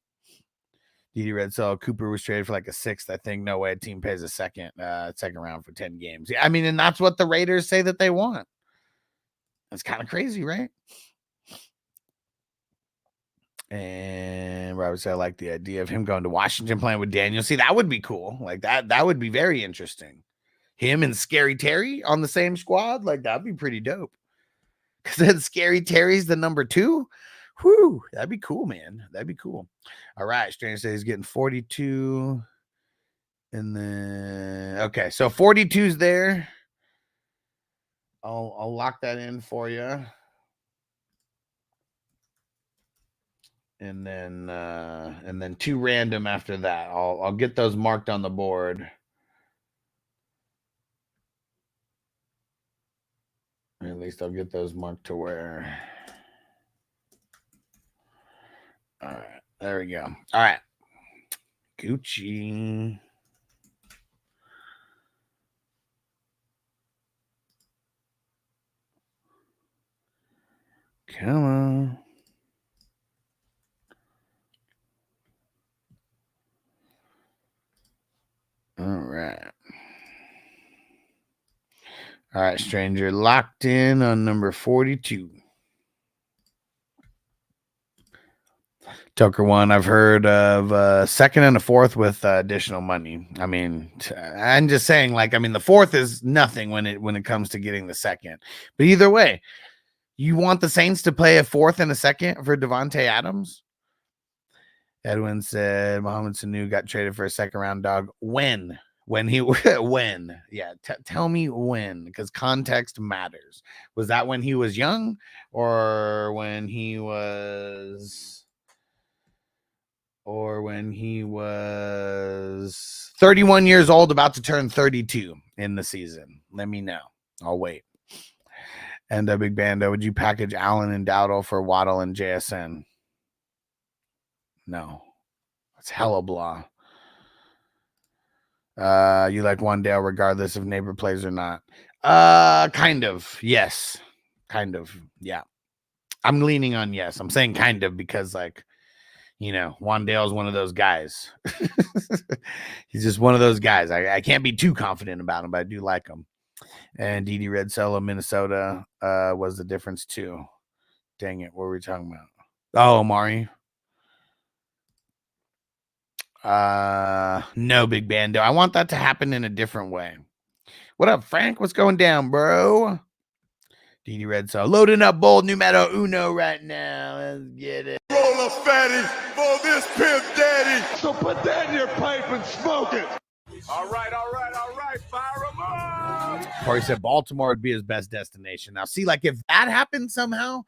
DD Red Cell Cooper was traded for like a 6th. I think no way a team pays a second round for 10 games. I mean, and that's what the Raiders say that they want. That's kind of crazy, right? And Robert said, I like the idea of him going to Washington playing with Daniel. See, that would be cool. Like that would be very interesting. Him and Scary Terry on the same squad. Like, that'd be pretty dope. Because then Scary Terry's the number 2. Whew, that'd be cool, man. That'd be cool. All right, Stranger says he's getting 42. And then, okay, so 42's there. I'll lock that in for you. And then 2 random after that. I'll get those marked on the board. Or at least I'll get those marked to where. All right, there we go. All right, Gucci. Come on. All right, Stranger, locked in on number 42. Tucker one, I've heard of a 2nd and a 4th with additional money. I mean, I'm just saying, like, I mean, the 4th is nothing when it comes to getting the 2nd. But either way, you want the Saints to play a 4th and a 2nd for Devontae Adams? Edwin said Mohamed Sanu got traded for a 2nd round dog. When? Yeah, tell me when, because context matters. Was that when he was young, or when he was 31 years old, about to turn 32 in the season? Let me know. I'll wait. And Big Bando, would you package Allen and Dowdle for Waddle and JSN? No, that's hella blah. You like Wandale regardless if neighbor plays or not? Kind of. Yes. Kind of. Yeah. I'm leaning on yes. I'm saying kind of because, like, Wandale's one of those guys. He's just one of those guys. I can't be too confident about him, but I do like him. And DD Red Cello, Minnesota, was the difference too. Dang it. What were we talking about? Oh, Amari. No, Big Bando. I want that to happen in a different way. What up, Frank? What's going down, bro? DD Red Cell loading up bold numero uno right now. Let's get it. Roll a fatty for this pimp daddy. So put that in your pipe and smoke it. All right. Fire 'em up. Corey said Baltimore would be his best destination. Now, see, like if that happened somehow,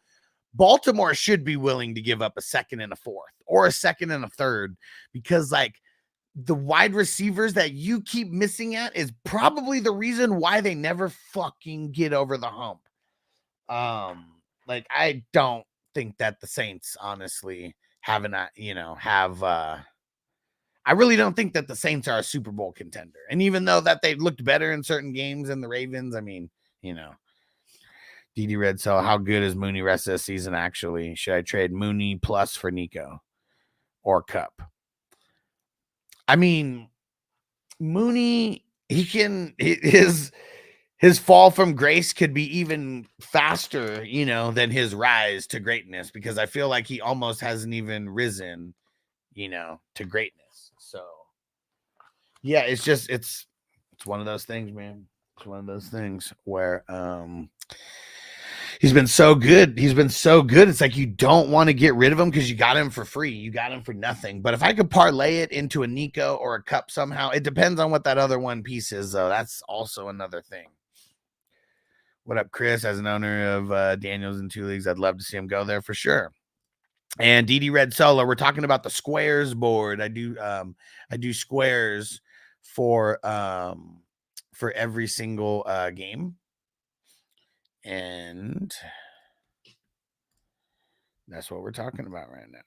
Baltimore should be willing to give up a second and a fourth or a second and a third, because like the wide receivers that you keep missing at is probably the reason why they never fucking get over the hump. Like I don't think that the Saints honestly I really don't think that the Saints are a Super Bowl contender. And even though that they've looked better in certain games than the Ravens, I mean, DD Red, so how good is Mooney rest of the season actually? Should I trade Mooney plus for Nico or Cup? I mean, Mooney, his fall from grace could be even faster, than his rise to greatness, because I feel like he almost hasn't even risen, to greatness. So yeah, it's one of those things, man. It's one of those things where he's been so good. It's like you don't want to get rid of him because you got him for free. You got him for nothing. But if I could parlay it into a Nico or a Cup somehow, it depends on what that other one piece is, though. That's also another thing. What up, Chris? As an owner of Daniels in 2 leagues, I'd love to see him go there for sure. And DD Red Solo, we're talking about the squares board. I do squares for every single game. And that's what we're talking about right now.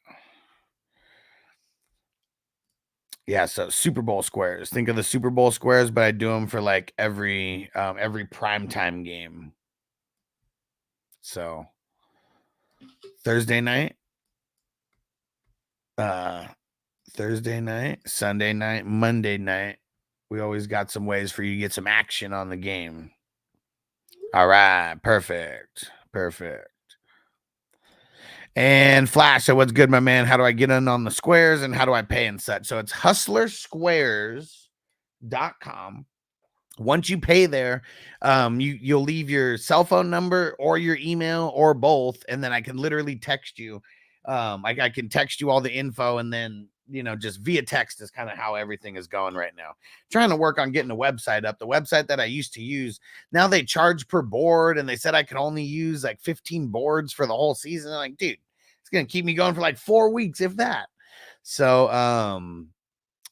Yeah, so Super Bowl squares. Think of the Super Bowl squares, but I do them for like every primetime game. So Thursday night, Sunday night, Monday night. We always got some ways for you to get some action on the game. All right, perfect. And Flash, so what's good, my man? How do I get in on the squares and how do I pay and such? So it's hustlersquares.com. Once you pay there, you'll leave your cell phone number or your email or both, and then I can literally text you. I can text you all the info, and then just via text is kind of how everything is going right now. Trying to work on getting a website up. The website that I used to use, now they charge per board, and they said I could only use like 15 boards for the whole season. I'm like, dude, it's gonna keep me going for like 4 weeks, if that. So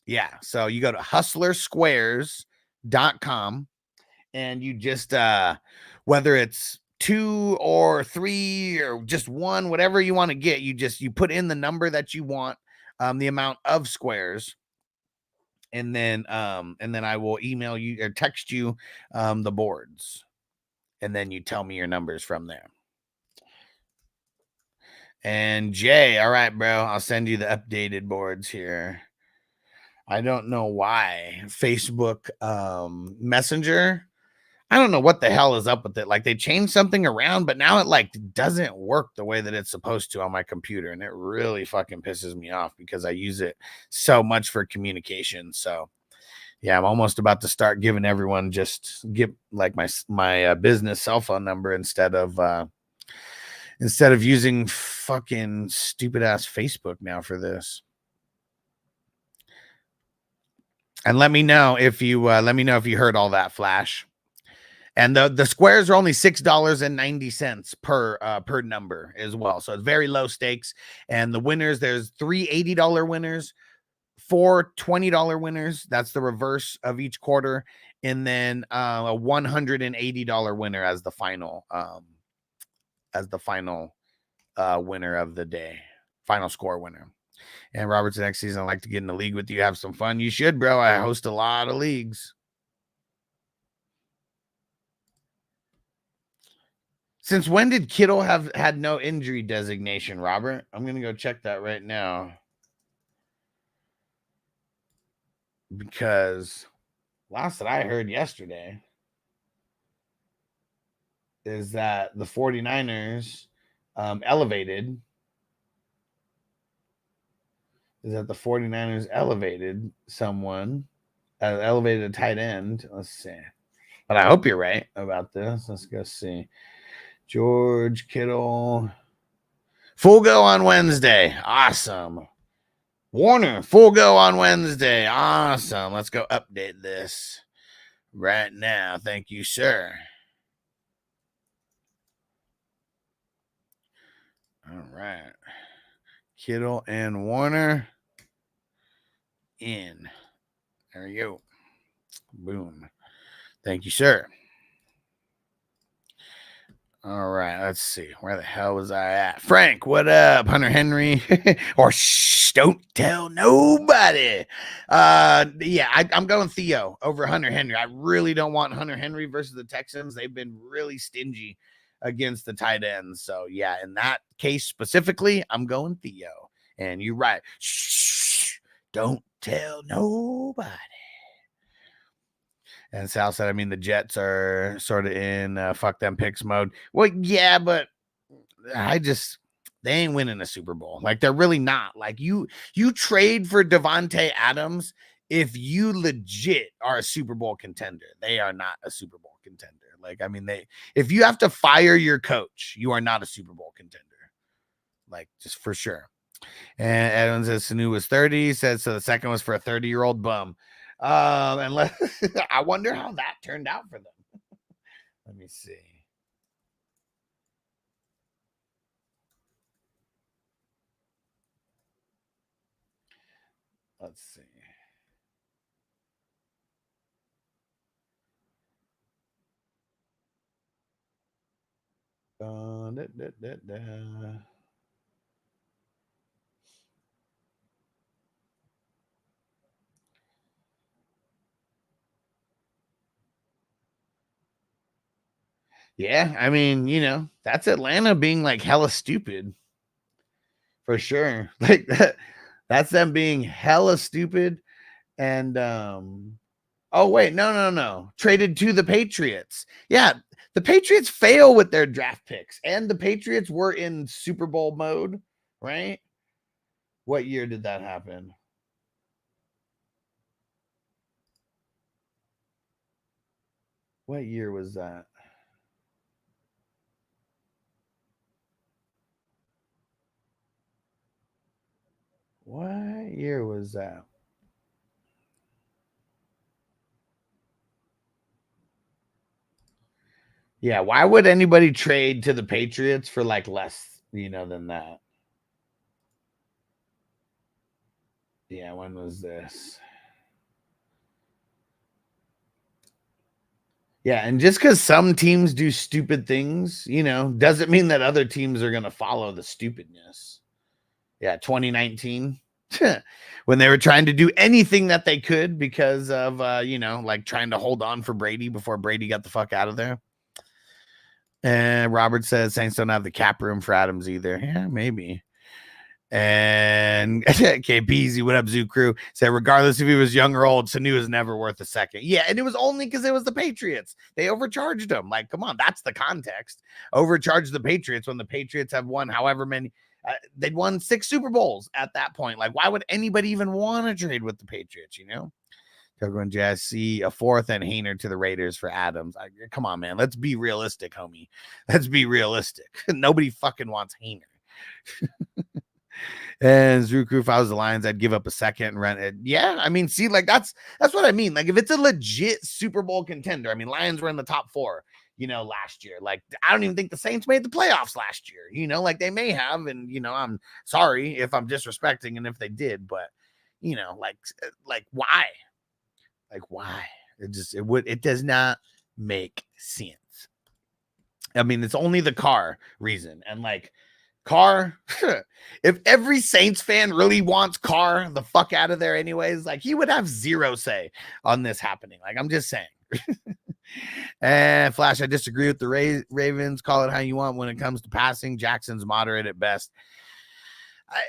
yeah, so you go to hustlersquares.com, and you just whether it's 2 or 3 or just 1, whatever you want to get, you put in the number that you want, the amount of squares, and then I will email you or text you the boards, and then you tell me your numbers from there. And Jay, all right, bro, I'll send you the updated boards here. I don't know why Facebook Messenger, I don't know what the hell is up with it. Like they changed something around, but now it like doesn't work the way that it's supposed to on my computer. And it really fucking pisses me off because I use it so much for communication. So yeah, I'm almost about to start giving everyone give like my business cell phone number instead of using fucking stupid ass Facebook now for this. And let me know if you heard all that, Flash. And the squares are only $6.90 per number as well. So it's very low stakes. And the winners, there's 3 $80 winners, 4 $20 winners. That's the reverse of each quarter. And then a $180 winner as the final winner of the day, final score winner. And Robert's next season, I'd like to get in the league with you. Have some fun. You should, bro. I host a lot of leagues. Since when did Kittle have had no injury designation, Robert? I'm going to go check that right now. Because last that I heard yesterday is that the 49ers elevated someone, elevated a tight end. Let's see. But I hope you're right about this. Let's go see. George Kittle. Full go on Wednesday. Awesome. Warner, full go on Wednesday. Awesome. Let's go update this right now. Thank you, sir. All right. Kittle and Warner in. There we go. Boom. Thank you, sir. All right, let's see. Where the hell was I at? Frank, what up? Hunter Henry. Or shh, don't tell nobody. Yeah, I'm going Theo over Hunter Henry. I really don't want Hunter Henry versus the Texans. They've been really stingy against the tight ends. So, yeah, in that case specifically, I'm going Theo. And you're right. Shh, don't tell nobody. And Sal said, I mean, the Jets are sort of in fuck them picks mode. Well, yeah, but they ain't winning a Super Bowl. Like, they're really not. Like, you trade for Devontae Adams if you legit are a Super Bowl contender. They are not a Super Bowl contender. Like, I mean, if you have to fire your coach, you are not a Super Bowl contender. Like, just for sure. And Edwin says Sanu was 30. He said, so the second was for a 30-year-old bum. And I wonder how that turned out for them. Let me see. Let's see. Yeah, I mean, that's Atlanta being like hella stupid. For sure. Like that's them being hella stupid. And oh wait, no. Traded to the Patriots. Yeah, the Patriots fail with their draft picks, and the Patriots were in Super Bowl mode, right? What year did that happen? What year was that? What year was that? Yeah, why would anybody trade to the Patriots for like less, than that? Yeah, when was this? Yeah, and just because some teams do stupid things, doesn't mean that other teams are going to follow the stupidness. Yeah, 2019. When they were trying to do anything that they could because of, like trying to hold on for Brady before Brady got the fuck out of there. And Robert says Saints don't have the cap room for Adams either. Yeah, maybe. And KPZ, what up, Zoo Crew? Said, regardless if he was young or old, Sanu is never worth a second. Yeah, and it was only because it was the Patriots. They overcharged him. Like, come on, that's the context. Overcharged the Patriots when the Patriots have won however many. They'd won 6 Super Bowls at that point. Like, why would anybody even want to trade with the Patriots, Togo and Jazz see a 4th and Hainer to the Raiders for Adams. Come on, man. Let's be realistic, homie. Let's be realistic. Nobody fucking wants Hainer. And Zuku, if I was the Lions, I'd give up a second and rent it. Yeah, I mean, see, like that's what I mean. Like, if it's a legit Super Bowl contender, I mean, Lions were in the top 4, last year. Like, I don't even think the Saints made the playoffs last year. Like they may have, and I'm sorry if I'm disrespecting, and if they did, but like why? Like why? It does not make sense. I mean, it's only the Carr reason, and like. Carr, if every Saints fan really wants Carr the fuck out of there anyways, like he would have 0 say on this happening. Like, I'm just saying. And Flash, I disagree with the Ravens. Call it how you want when it comes to passing. Jackson's moderate at best.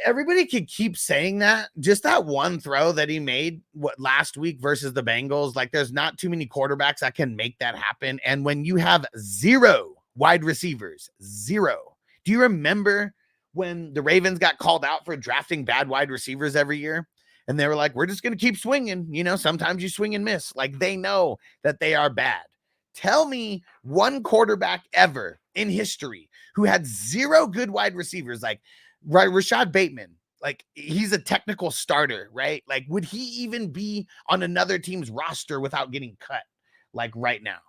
Everybody could keep saying that. Just that one throw that he made last week versus the Bengals, like there's not too many quarterbacks that can make that happen. And when you have 0 wide receivers, 0. Do you remember when the Ravens got called out for drafting bad wide receivers every year? And they were like, we're just going to keep swinging. Sometimes you swing and miss. Like, they know that they are bad. Tell me one quarterback ever in history who had 0 good wide receivers, like Rashad Bateman. Like, he's a technical starter, right? Like, would he even be on another team's roster without getting cut? like right now.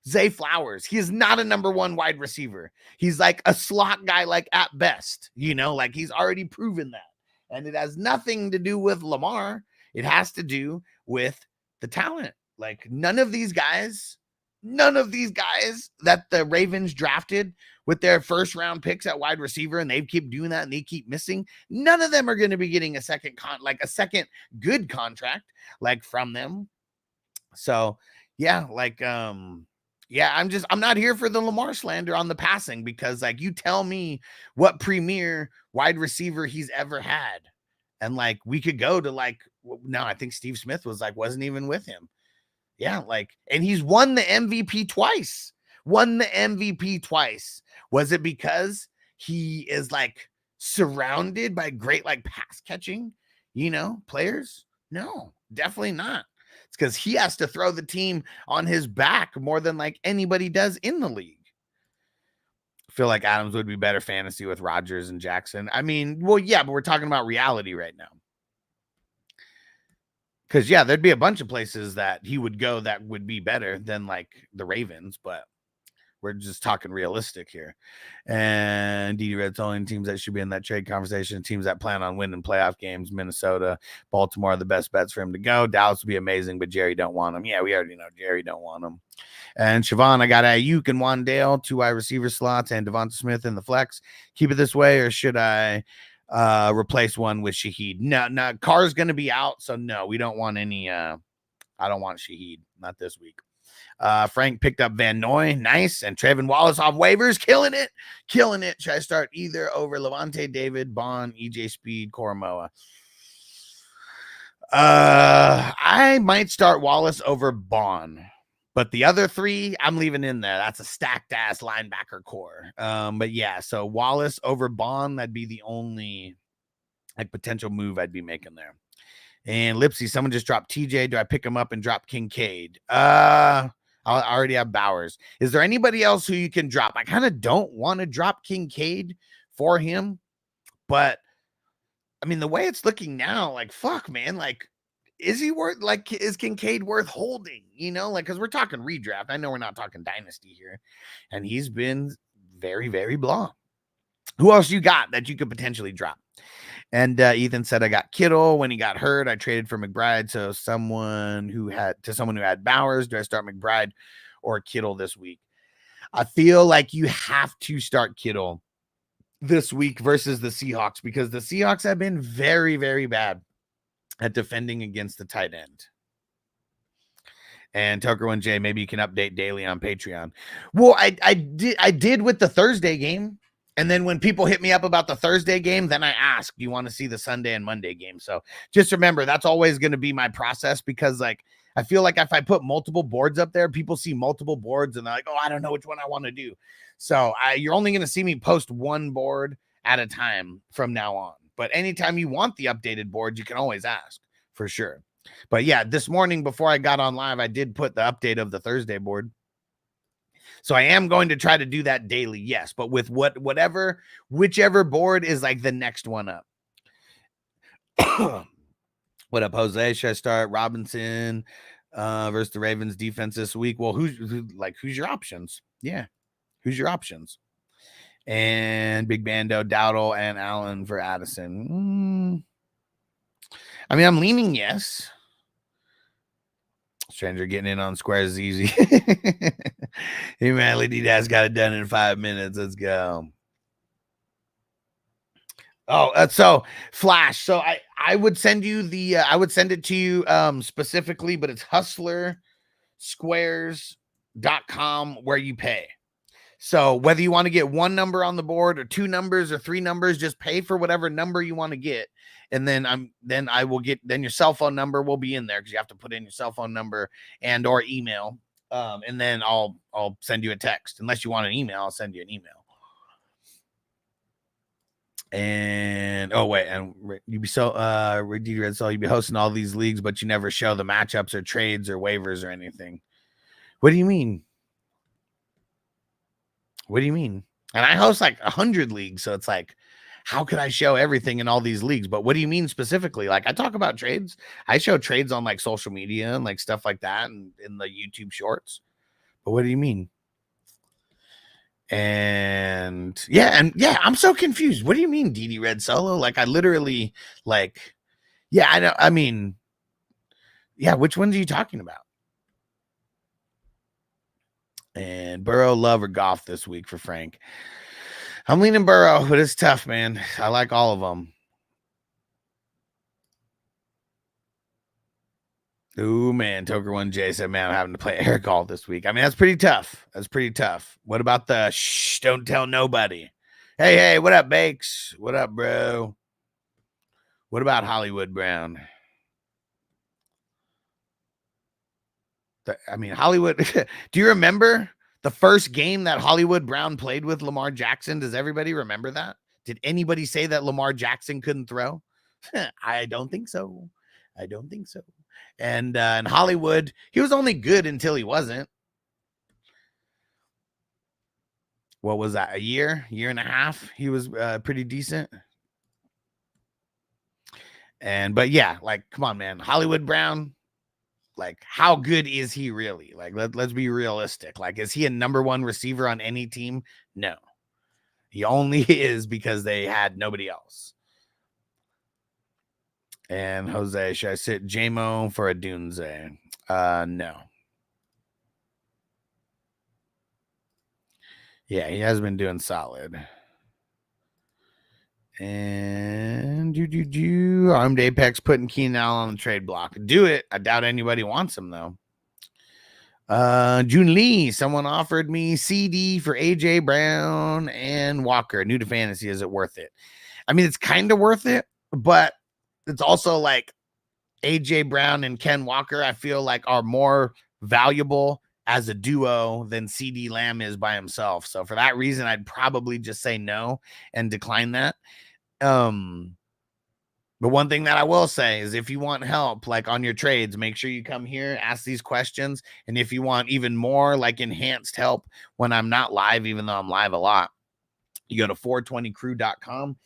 Zay Flowers, he is not a number one wide receiver. He's like a slot guy, like at best, like he's already proven that. And it has nothing to do with Lamar. It has to do with the talent. Like none of these guys that the Ravens drafted with their first round picks at wide receiver, and they keep doing that and they keep missing. None of them are going to be getting a second good contract like from them. So yeah, like, I'm not here for the Lamar slander on the passing, because like you tell me what premier wide receiver he's ever had. And like, we could go to like, no, I think Steve Smith wasn't even with him. Yeah. Like, and he's won the MVP twice. Was it because he is like surrounded by great, like pass catching, players? No, definitely not. It's because he has to throw the team on his back more than like anybody does in the league. I feel like Adams would be better fantasy with Rodgers and Jackson. I mean, well, yeah, but we're talking about reality right now. Because, yeah, there'd be a bunch of places that he would go that would be better than like the Ravens, but we're just talking realistic here. And D.D. Red's only teams that should be in that trade conversation, teams that plan on winning playoff games. Minnesota, Baltimore are the best bets for him to go. Dallas would be amazing, but Jerry don't want him. Yeah, we already know Jerry don't want him. And Siobhan, I got Ayuk and Wandale, 2 wide receiver slots, and Devonta Smith in the flex. Keep it this way, or should I replace one with Shaheed? No, Carr's going to be out, so no, we don't want any. I don't want Shaheed, not this week. Frank picked up Van Noy, nice, and Trayvon Wallace off waivers, killing it. Should I start either over Levante David, Bond, EJ Speed, Koromoa? I might start Wallace over Bond, but the other 3 I'm leaving in there. That's a stacked ass linebacker core. But yeah, so Wallace over Bond, that'd be the only like potential move I'd be making there. And Lipsy, someone just dropped TJ. Do I pick him up and drop Kincaid? I already have Bowers. Is there anybody else who you can drop? I kind of don't want to drop Kincaid for him, but I mean, the way it's looking now, like, fuck, man, like, is Kincaid worth holding? Because we're talking redraft. I know we're not talking dynasty here, and he's been very, very blah. Who else you got that you could potentially drop? And Ethan said, I got Kittle when he got hurt. I traded for McBride. So someone who had Bowers. Do I start McBride or Kittle this week? I feel like you have to start Kittle this week versus the Seahawks, because the Seahawks have been very, very bad at defending against the tight end. And Tucker and Jay, maybe you can update daily on Patreon. Well, I did with the Thursday game. And then when people hit me up about the Thursday game, then I ask, do you want to see the Sunday and Monday game? So just remember, that's always going to be my process, because like, I feel like if I put multiple boards up there, people see multiple boards and they're like, oh, I don't know which one I want to do. So you're only going to see me post one board at a time from now on. But anytime you want the updated boards, you can always ask for sure. But yeah, this morning before I got on live, I did put the update of the Thursday board. So I am going to try to do that daily, yes, but with whichever board is like the next one up. What up, Jose? Should I start Robinson versus the Ravens defense this week? Well, who's your options? Yeah, who's your options? And Big Bando, Dowdle, and Allen for Addison. I mean, I'm leaning yes. Stranger getting in on squares is easy. Hey, man, Lady Dad's got it done in 5 minutes. Let's go. Oh, so Flash. So I would send you I would send it to you specifically, but it's hustlersquares.com where you pay. So whether you want to get 1 number on the board or 2 numbers or 3 numbers, just pay for whatever number you want to get. And then your cell phone number will be in there, because you have to put in your cell phone number and or email. And then I'll send you a text. Unless you want an email, I'll send you an email. And you'd be you'd be hosting all these leagues, but you never show the matchups or trades or waivers or anything. What do you mean? And I host like 100 leagues, so it's like, how could I show everything in all these leagues? But what do you mean specifically? Like I talk about trades. I show trades on like social media and like stuff like that and in the YouTube shorts. But what do you mean? And yeah, I'm so confused. What do you mean DD Red Solo? Like I literally like, yeah, I know. I mean, yeah, which ones are you talking about? And Burrow, Love, or Goff this week for Frank. I'm leaning Burrow, but it's tough, man. I like all of them. Ooh, man. Toker1J said, man, I'm having to play Eric All this week. I mean, that's pretty tough. That's pretty tough. What about the shh, don't tell nobody? Hey, what up, Bakes? What up, bro? What about Hollywood Brown? I mean, Hollywood. Do you remember the first game that Hollywood Brown played with Lamar Jackson? Does everybody remember that? Did anybody say that Lamar Jackson couldn't throw? I don't think so. I don't think so. And in Hollywood, he was only good until he wasn't. What was that? A year and a half? He was pretty decent. But yeah, like, come on, man. Hollywood Brown, like, how good is he really? Like, let's be realistic. Like, is he a number one receiver on any team? No. He only is because they had nobody else. And Jose, should I sit JMO for a Dunze? No. Yeah, he has been doing solid. And Armed Apex putting Keenan Allen on the trade block. Do it. I doubt anybody wants him though. June Lee, someone offered me CD for AJ Brown and Walker. New to fantasy. Is it worth it? I mean, it's kind of worth it, but it's also like AJ Brown and Ken Walker, I feel like are more valuable as a duo than CD Lamb is by himself. So for that reason, I'd probably just say no and decline that. But one thing that I will say is if you want help, like on your trades, make sure you come here, ask these questions. And if you want even more like enhanced help when I'm not live, even though I'm live a lot, you go to 420crew.com.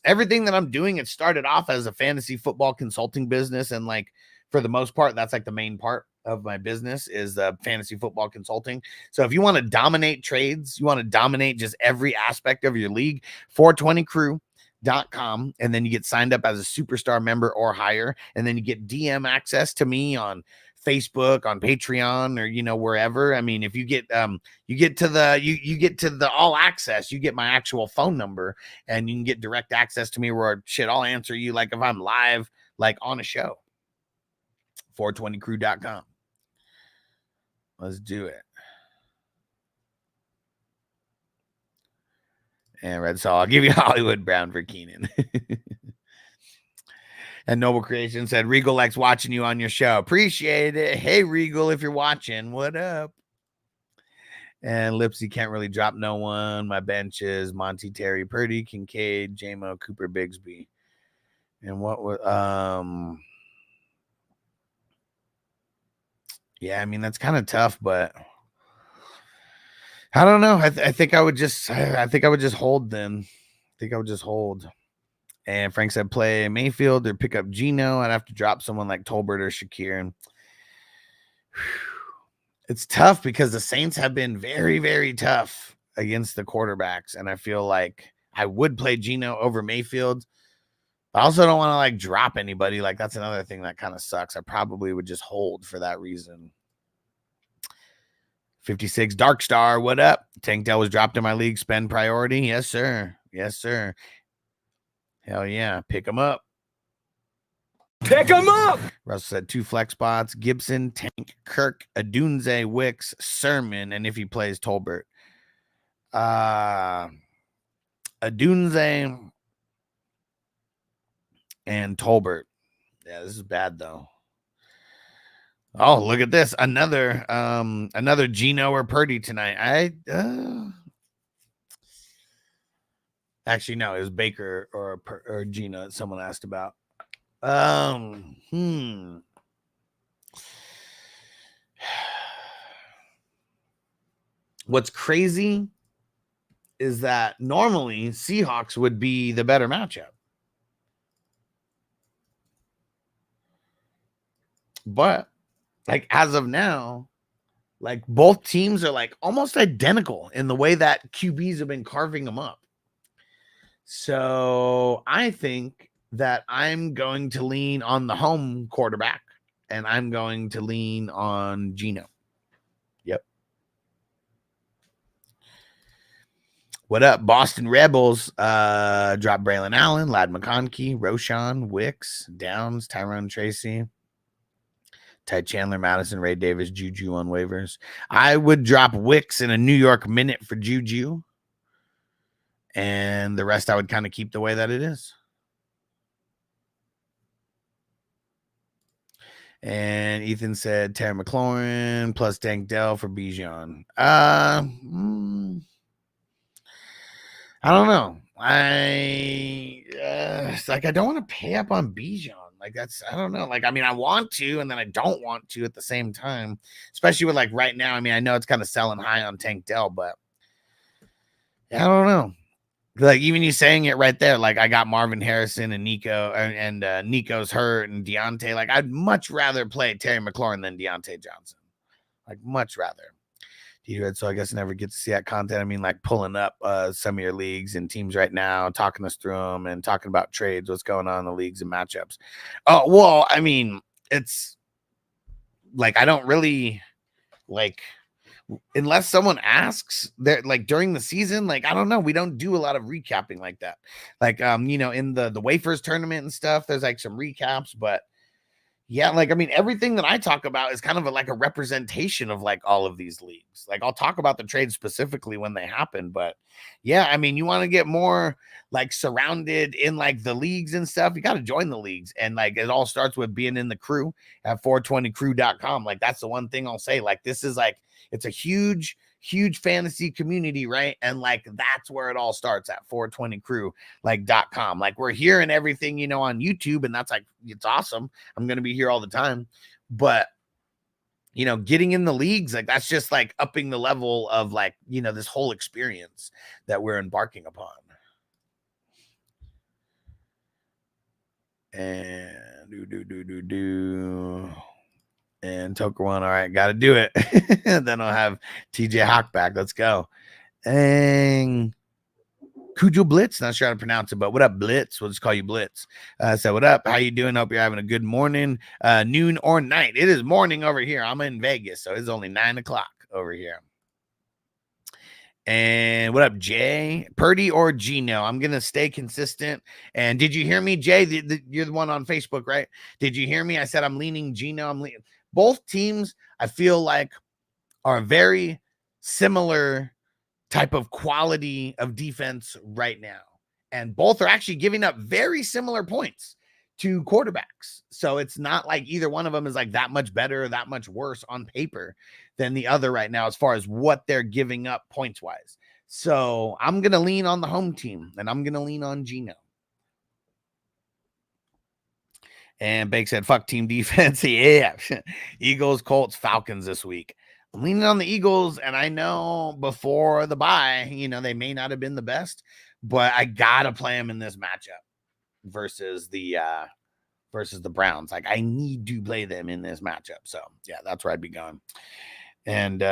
Everything that I'm doing, it started off as a fantasy football consulting business. And like, for the most part, that's like the main part of my business is the fantasy football consulting. So if you want to dominate trades, you want to dominate just every aspect of your league, 420crew.com. And then you get signed up as a superstar member or higher. And then you get DM access to me on Facebook, on Patreon, or, wherever. I mean, if you get, you get to the all access, you get my actual phone number and you can get direct access to me where I'll answer you. Like if I'm live, like on a show, 420crew.com. Let's do it. And Red Saw, I'll give you Hollywood Brown for Keenan. And Noble Creation said, Regal likes watching you on your show. Appreciate it. Hey, Regal, if you're watching, what up? And Lipsy can't really drop no one. My bench is Monty, Terry, Purdy, Kincaid, JMO, Cooper, Bigsby. And what was, yeah, I mean, that's kind of tough, but I don't know. I think I would just hold then. I think I would just hold. And Frank said, play Mayfield or pick up Geno. I'd have to drop someone like Tolbert or Shakir. And it's tough because the Saints have been very, very tough against the quarterbacks. And I feel like I would play Geno over Mayfield. I also don't want to like drop anybody. Like that's another thing that kind of sucks. I probably would just hold for that reason. 56 Dark Star, what up? Tank Dell was dropped in my league. Spend priority. Yes, sir. Yes, sir. Hell yeah. Pick them up. Pick them up. Russell said 2 flex spots. Gibson, Tank, Kirk, Adunze, Wicks, Sermon, and if he plays Tolbert. Adunze and Tolbert. Yeah, this is bad though. Oh, look at this. Another Geno or Purdy tonight. Actually, no, it was Baker or Geno that someone asked about. What's crazy is that normally Seahawks would be the better matchup. But like as of now, like both teams are like almost identical in the way that QBs have been carving them up. So I think that I'm going to lean on the home quarterback and I'm going to lean on Geno. Yep. What up, Boston Rebels? Drop Braylon Allen, Ladd McConkey, Roshan, Wicks, Downs, Tyrone Tracy, Ty Chandler, Madison, Ray Davis, Juju on waivers. I would drop Wicks in a New York minute for Juju. And the rest I would kind of keep the way that it is. And Ethan said Terry McLaurin plus Tank Dell for Bijan. I don't know. I don't want to pay up on Bijan. Like that's, I don't know. Like, I mean, I want to, and then I don't want to at the same time, especially with like right now. I mean, I know it's kind of selling high on Tank Dell, but I don't know. Like even you saying it right there, like I got Marvin Harrison and Nico and Nico's hurt and Deontay. Like I'd much rather play Terry McLaurin than Deontay Johnson. Like much rather. So I guess I never get to see that content. I mean, like pulling up some of your leagues and teams right now, talking us through them and talking about trades, what's going on in the leagues and matchups. Oh, well, I mean, it's like I don't really like unless someone asks there like during the season, like I don't know, we don't do a lot of recapping like that. Like you know, in the wafers tournament and stuff, there's like some recaps, but yeah, like I mean, everything that I talk about is kind of like a representation of like all of these leagues. Like I'll talk about the trades specifically when they happen, but yeah, I mean, you want to get more like surrounded in like the leagues and stuff, you got to join the leagues. And like it all starts with being in the crew at 420crew.com. Like that's the one thing I'll say. Like this is like it's a huge fantasy community, right? And like that's where it all starts at 420crew like .com. Like we're hearing everything, you know, on YouTube, and that's like it's awesome. I'm gonna be here all the time, but you know, getting in the leagues, like that's just like upping the level of like, you know, this whole experience that we're embarking upon. And and Toker one. All right, got to do it. Then I'll have TJ Hawk back. Let's go. And Cujo Blitz. Not sure how to pronounce it, but what up, Blitz? We'll just call you Blitz. So what up? How you doing? Hope you're having a good morning, noon or night. It is morning over here. I'm in Vegas, so it's only 9 o'clock over here. And what up, Jay? Purdy or Geno? I'm going to stay consistent. And did you hear me, Jay? You're the one on Facebook, right? Did you hear me? I said I'm leaning Geno. Both teams, I feel like, are very similar type of quality of defense right now. And both are actually giving up very similar points to quarterbacks. So it's not like either one of them is like that much better or that much worse on paper than the other right now as far as what they're giving up points wise. So I'm going to lean on the home team and I'm going to lean on Geno. And Bake said, fuck team defense. Yeah. Eagles, Colts, Falcons this week. I'm leaning on the Eagles, and I know before the bye, you know, they may not have been the best, but I got to play them in this matchup versus the Browns. Like, I need to play them in this matchup. So, yeah, that's where I'd be going. And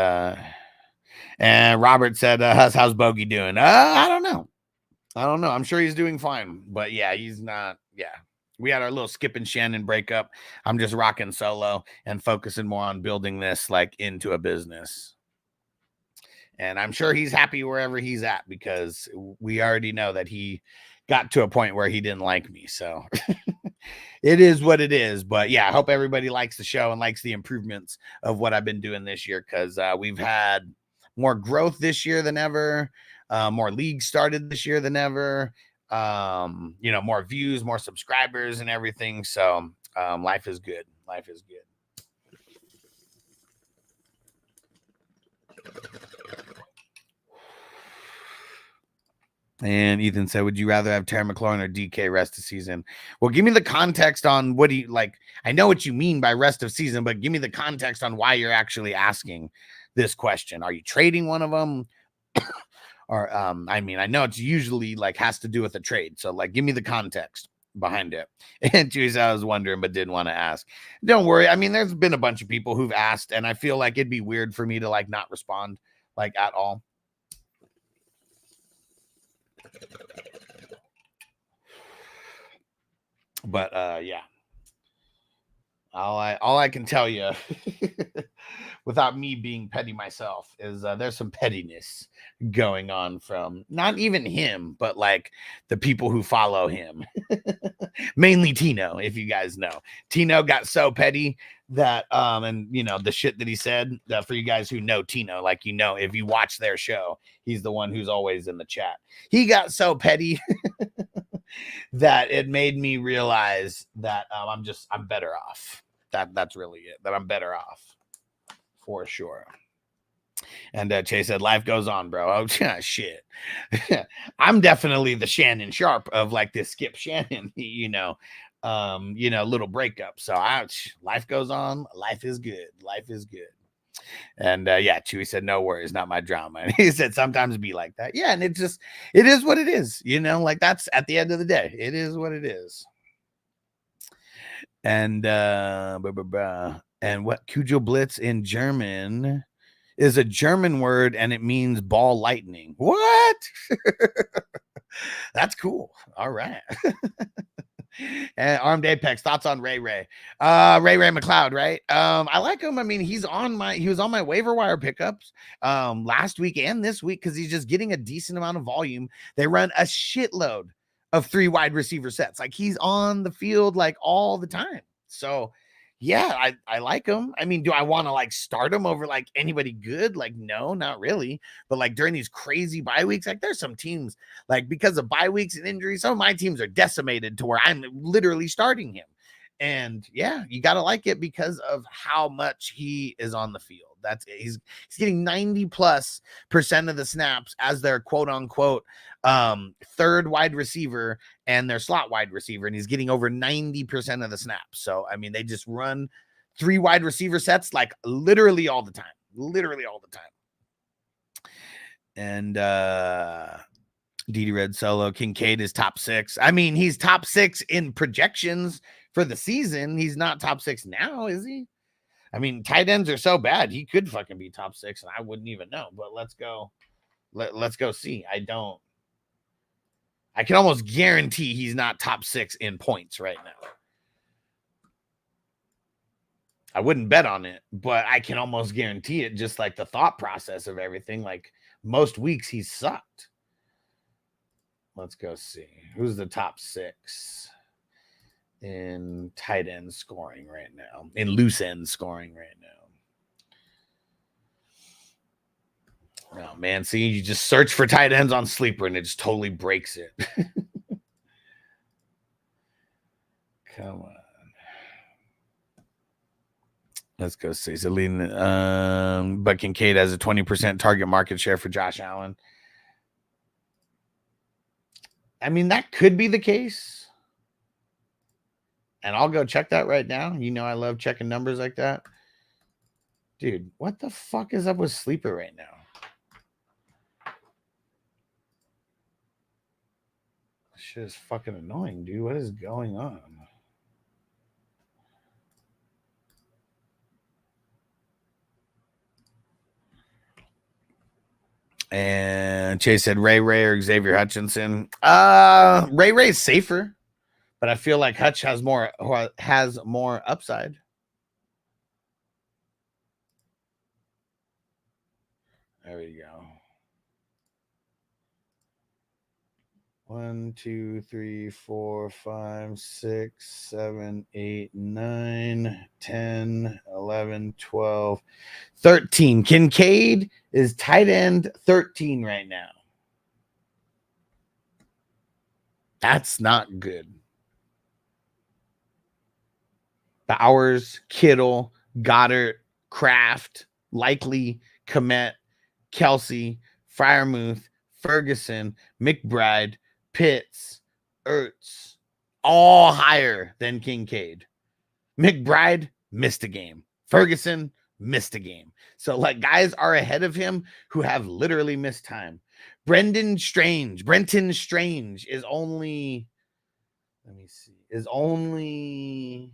Robert said, how's Bogey doing? I don't know. I'm sure he's doing fine, but yeah, he's not. Yeah. We had our little Skip and Shannon breakup. I'm just rocking solo and focusing more on building this like into a business. And I'm sure he's happy wherever he's at because we already know that he got to a point where he didn't like me. So it is what it is. But yeah, I hope everybody likes the show and likes the improvements of what I've been doing this year because we've had more growth this year than ever. More leagues started this year than ever. You know, more views, more subscribers and everything. So life is good. Life is good. And Ethan said, would you rather have Terry McLaurin or DK rest of season? Well, give me the context on what do you like. I know what you mean by rest of season, but give me the context on why you're actually asking this question. Are you trading one of them? Or I mean, I know it's usually like has to do with a trade. So like give me the context behind it. And Teresa, I was wondering, but didn't want to ask. Don't worry. I mean, there's been a bunch of people who've asked, and I feel like it'd be weird for me to like not respond like at all. But yeah. All I can tell you without me being petty myself is there's some pettiness going on from not even him, but like the people who follow him. Mainly Tino, if you guys know. Tino got so petty that and you know the shit that he said, that for you guys who know Tino, like, you know, if you watch their show, he's the one who's always in the chat. He got so petty that it made me realize that I'm better off. That's really it. That I'm better off for sure. And Chase said, "Life goes on, bro." Oh shit. I'm definitely the Shannon Sharp of like this Skip Shannon, little breakup. So life goes on. Life is good. Life is good. And yeah, Chewy said, "No worries, not my drama." And he said, "Sometimes be like that." Yeah, and it is what it is. Like that's at the end of the day, it is what it is. And what Cujo Blitz in German is a German word, and it means ball lightning. What? That's cool. All right. And Armed Apex, thoughts on Ray Ray McLeod, right? I like him. I mean, he was on my waiver wire pickups last week and this week because he's just getting a decent amount of volume. They run a shitload of 3 wide receiver sets. Like, he's on the field like all the time. So yeah, I like him. I mean, do I want to like start him over like anybody good? Like, no, not really. But like during these crazy bye weeks, like there's some teams like because of bye weeks and injuries, some of my teams are decimated to where I'm literally starting him. And yeah, you got to like it because of how much he is on the field. He's getting 90+% of the snaps as their quote unquote third wide receiver and their slot wide receiver, and he's getting over 90% of the snaps. So I mean, they just run 3 wide receiver sets like literally all the time. And DD Red Solo Kincaid is top 6. I mean, he's top 6 in projections for the season. He's not top 6 now, is he? I mean, tight ends are so bad. He could fucking be top 6 and I wouldn't even know, but let's go see. I can almost guarantee he's not top 6 in points right now. I wouldn't bet on it, but I can almost guarantee it, just like the thought process of everything. Like most weeks he's sucked. Let's go see. Who's the top 6 in tight end scoring right now? In loose end scoring right now. Oh, man, see, you just search for tight ends on Sleeper and it just totally breaks it. Come on. Let's go see. But Kincaid has a 20% target market share for Josh Allen. I mean, that could be the case. And I'll go check that right now. You know I love checking numbers like that. Dude, what the fuck is up with Sleeper right now? Shit is fucking annoying, dude. What is going on? And Chase said Ray or Xavier Hutchinson. Ray is safer, but I feel like Hutch has more upside. There we go. 1, 2, 3, 4, 5, 6, 7, 8, 9, 10, 11, 12, 13. Kincaid is tight end 13 right now. That's not good. Bowers, Kittle, Goddard, Kraft, Likely, Komet, Kelsey, Freiermuth, Ferguson, McBride, Pitts, Ertz, all higher than Kincaid. McBride missed a game. Ferguson missed a game. So like guys are ahead of him who have literally missed time. Brenton Strange is only, let me see, is only,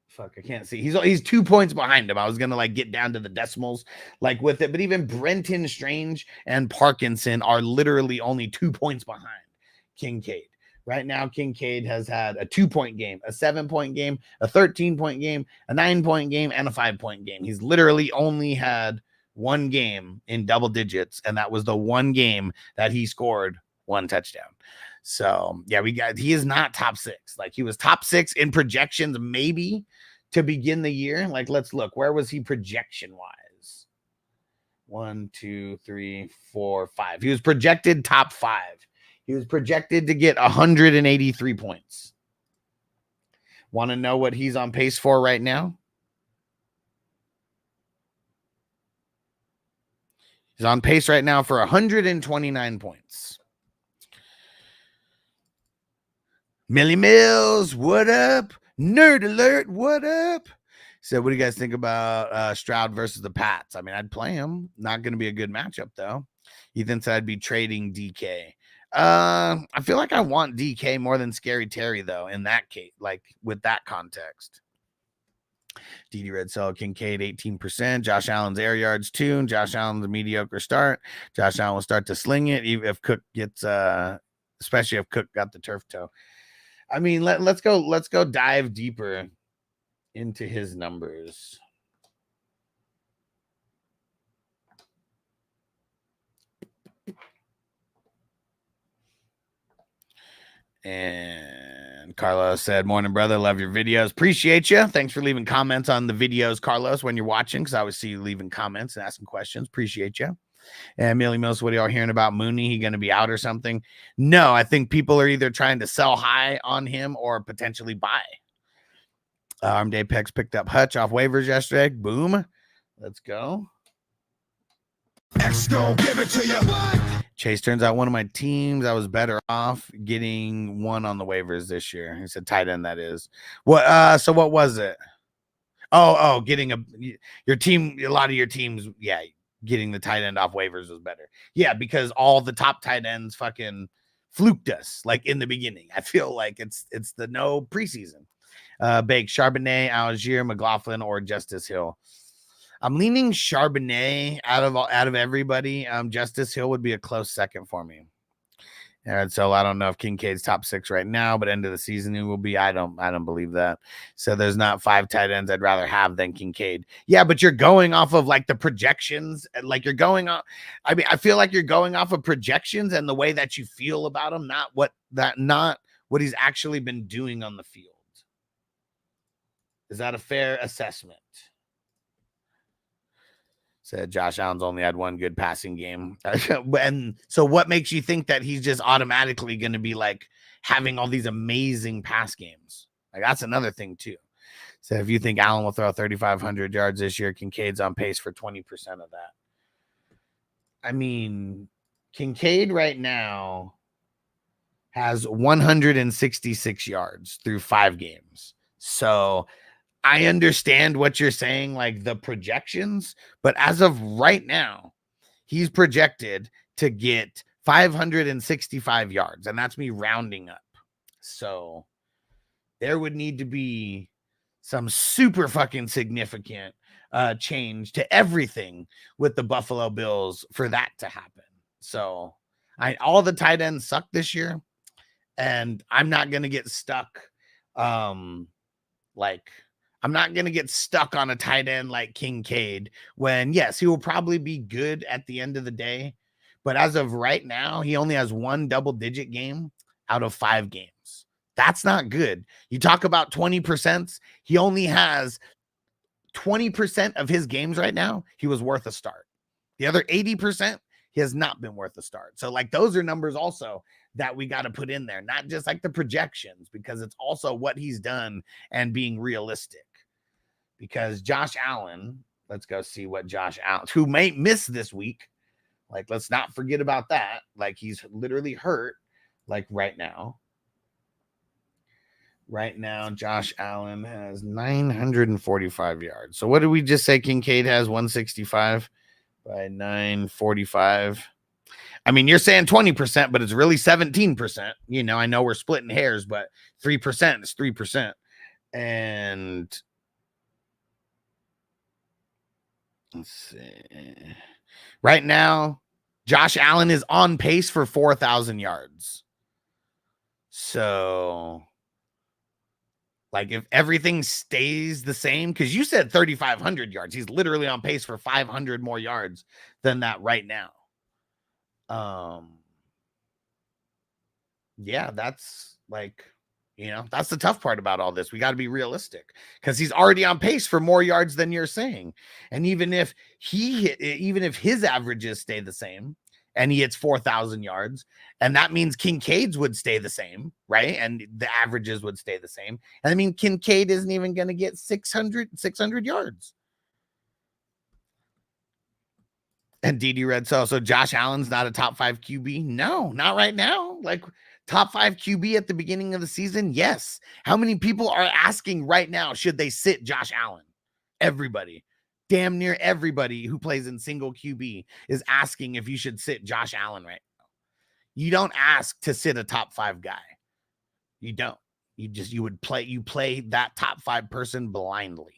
fuck, I can't see. He's 2 points behind him. I was gonna like get down to the decimals like with it, but even Brenton Strange and Parkinson are literally only 2 points behind Kincaid. Right now, Kincaid has had a 2-point game, a 7-point game, a 13-point game, a 9-point game, and a 5-point game. He's literally only had one game in double digits, and that was the one game that he scored 1 touchdown. So yeah, he is not top 6. Like he was top 6 in projections, maybe to begin the year. Like, let's look. Where was he projection wise? 1, 2, 3, 4, 5. He was projected top 5. He was projected to get 183 points. Want to know what he's on pace for right now? He's on pace right now for 129 points. Millie Mills, what up? Nerd alert, what up? So what do you guys think about Stroud versus the Pats? I mean, I'd play him. Not going to be a good matchup, though. Ethan said I'd be trading DK. I feel like I want DK more than Scary Terry, though, in that case, like with that context. DD Red Cell, Kincaid, 18%. Josh Allen's air yards, 2. Josh Allen's a mediocre start. Josh Allen will start to sling it, even if Cook gets, especially if Cook got the turf toe. I mean, let's go dive deeper into his numbers. And Carlos said, morning, brother. Love your videos. Appreciate you. Thanks for leaving comments on the videos, Carlos, when you're watching, because I always see you leaving comments and asking questions. Appreciate you. And Millie Mills, what are y'all hearing about Mooney? He going to be out or something? No, I think people are either trying to sell high on him or potentially buy. Armed Apex picked up Hutch off waivers yesterday. Boom. Let's go. X gon' give it to you. Chase turns out one of my teams. I was better off getting one on the waivers this year. He said tight end, that is. What? So what was it? Oh, getting your team. A lot of your teams, yeah, getting the tight end off waivers was better. Yeah, because all the top tight ends fucking fluked us like in the beginning. I feel like it's the no preseason. Bake, Charbonnet, Algier, McLaughlin, or Justice Hill. I'm leaning Charbonnet out of everybody. Justice Hill would be a close second for me. And so I don't know if Kincaid's top 6 right now, but end of the season he will be. I don't believe that. So there's not 5 tight ends I'd rather have than Kincaid. Yeah, but you're going off of like the projections, like you're going on. I mean, I feel like you're going off of projections and the way that you feel about him, not what he's actually been doing on the field. Is that a fair assessment? Said Josh Allen's only had one good passing game. And so what makes you think that he's just automatically going to be like having all these amazing pass games? Like that's another thing too. So if you think Allen will throw 3,500 yards this year, Kincaid's on pace for 20% of that. I mean, Kincaid right now has 166 yards through 5 games. So I understand what you're saying, like the projections, but as of right now, he's projected to get 565 yards, and that's me rounding up. So there would need to be some super fucking significant change to everything with the Buffalo Bills for that to happen. So all the tight ends suck this year, and I'm not going to get stuck I'm not going to get stuck on a tight end like Kincaid when, yes, he will probably be good at the end of the day. But as of right now, he only has 1 double-digit game out of 5 games. That's not good. You talk about 20%. He only has 20% of his games right now. He was worth a start. The other 80%, he has not been worth a start. So, like, those are numbers also that we got to put in there, not just like the projections, because it's also what he's done and being realistic. Because Josh Allen, let's go see what Josh Allen, who may miss this week. Like, let's not forget about that. Like, he's literally hurt, like, right now. Right now, Josh Allen has 945 yards. So what did we just say? Kincaid has 165. by 9:45. I mean, you're saying 20%, but it's really 17%. You know, I know we're splitting hairs, but 3% is 3%. And let's see. Right now, Josh Allen is on pace for 4,000 yards. So, like, if everything stays the same, because you said 3,500 yards, he's literally on pace for 500 more yards than that right now. Yeah, that's like, you know, that's the tough part about all this. We got to be realistic because he's already on pace for more yards than you're saying. And even if his averages stay the same and he hits 4,000 yards, and that means Kincaid's would stay the same, right? And the averages would stay the same. And I mean, Kincaid isn't even going to get 600 yards. And DD Red so Josh Allen's not a top 5 QB? No, not right now. Like, top 5 QB at the beginning of the season? Yes. How many people are asking right now, should they sit Josh Allen? Everybody. Damn near everybody who plays in single QB is asking if you should sit Josh Allen right now. You don't ask to sit a top 5 guy. You don't. You play that top 5 person blindly.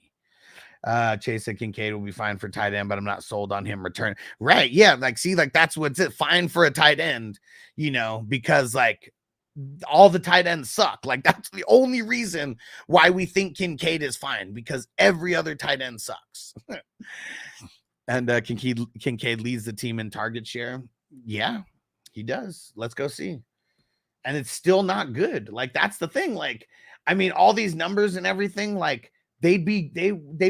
Chase said Kincaid will be fine for tight end, but I'm not sold on him return. Right. Yeah. Like, see, like that's what's it. Fine for a tight end, you know, because like all the tight ends suck. Like that's the only reason why we think Kincaid is fine, because every other tight end sucks. And Kincaid leads the team in target share. Yeah, he does. Let's go see. And it's still not good. Like, that's the thing. Like, I mean, all these numbers and everything, like, they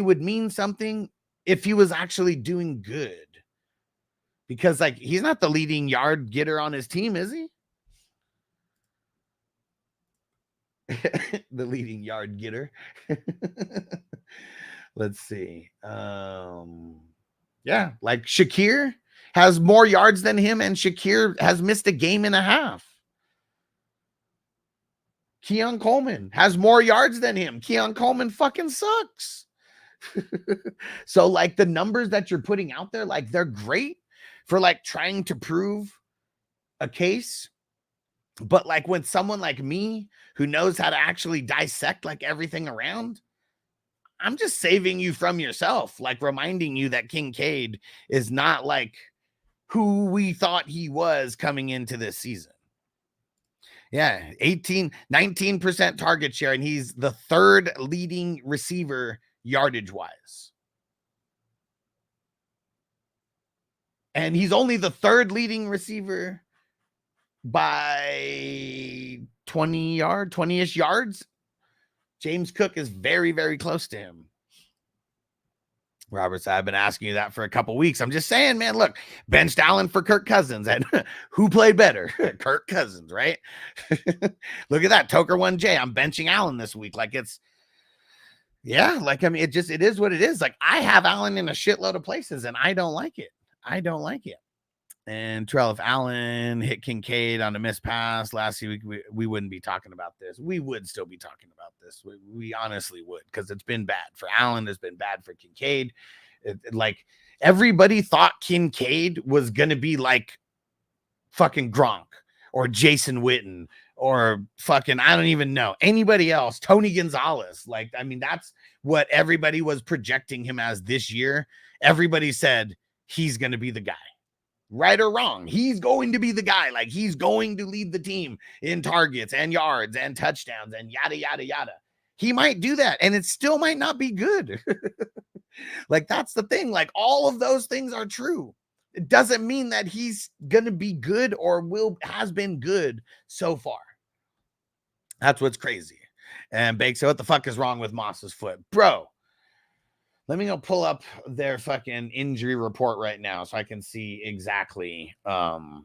would mean something if he was actually doing good. Because, like, he's not the leading yard getter on his team, is he? The leading yard getter. Let's see. Yeah, like Shakir has more yards than him, and Shakir has missed a game and a half. Keon Coleman has more yards than him. Keon Coleman fucking sucks. So, like, the numbers that you're putting out there, like, they're great for, like, trying to prove a case. But, like, when someone like me who knows how to actually dissect, like, everything around, I'm just saving you from yourself, like, reminding you that Kincaid is not, like, who we thought he was coming into this season. Yeah, 19% target share, and he's the third leading receiver yardage-wise. And he's only the third leading receiver by 20-ish yards. James Cook is very, very close to him. Robert said, I've been asking you that for a couple weeks. I'm just saying, man, look, benched Allen for Kirk Cousins. And who played better? Kirk Cousins, right? Look at that. Toker 1J. I'm benching Allen this week. Like, it's, yeah, like, I mean, it is what it is. Like, I have Allen in a shitload of places, and I don't like it. I don't like it. And Terrell, if Allen hit Kincaid on a missed pass last week, we wouldn't be talking about this. We would still be talking about this. We honestly would, because it's been bad for Allen. It's been bad for Kincaid. Like, everybody thought Kincaid was going to be like fucking Gronk or Jason Witten or fucking, I don't even know, anybody else, Tony Gonzalez. Like, I mean, that's what everybody was projecting him as this year. Everybody said he's going to be the guy. Right or wrong, he's going to be the guy. Like, he's going to lead the team in targets and yards and touchdowns and yada, yada, yada. He might do that, and it still might not be good. Like, that's the thing. Like, all of those things are true. It doesn't mean that he's going to be good or has been good so far. That's what's crazy. And Bake said, what the fuck is wrong with Moss's foot? Bro, let me go pull up their fucking injury report right now so I can see exactly, so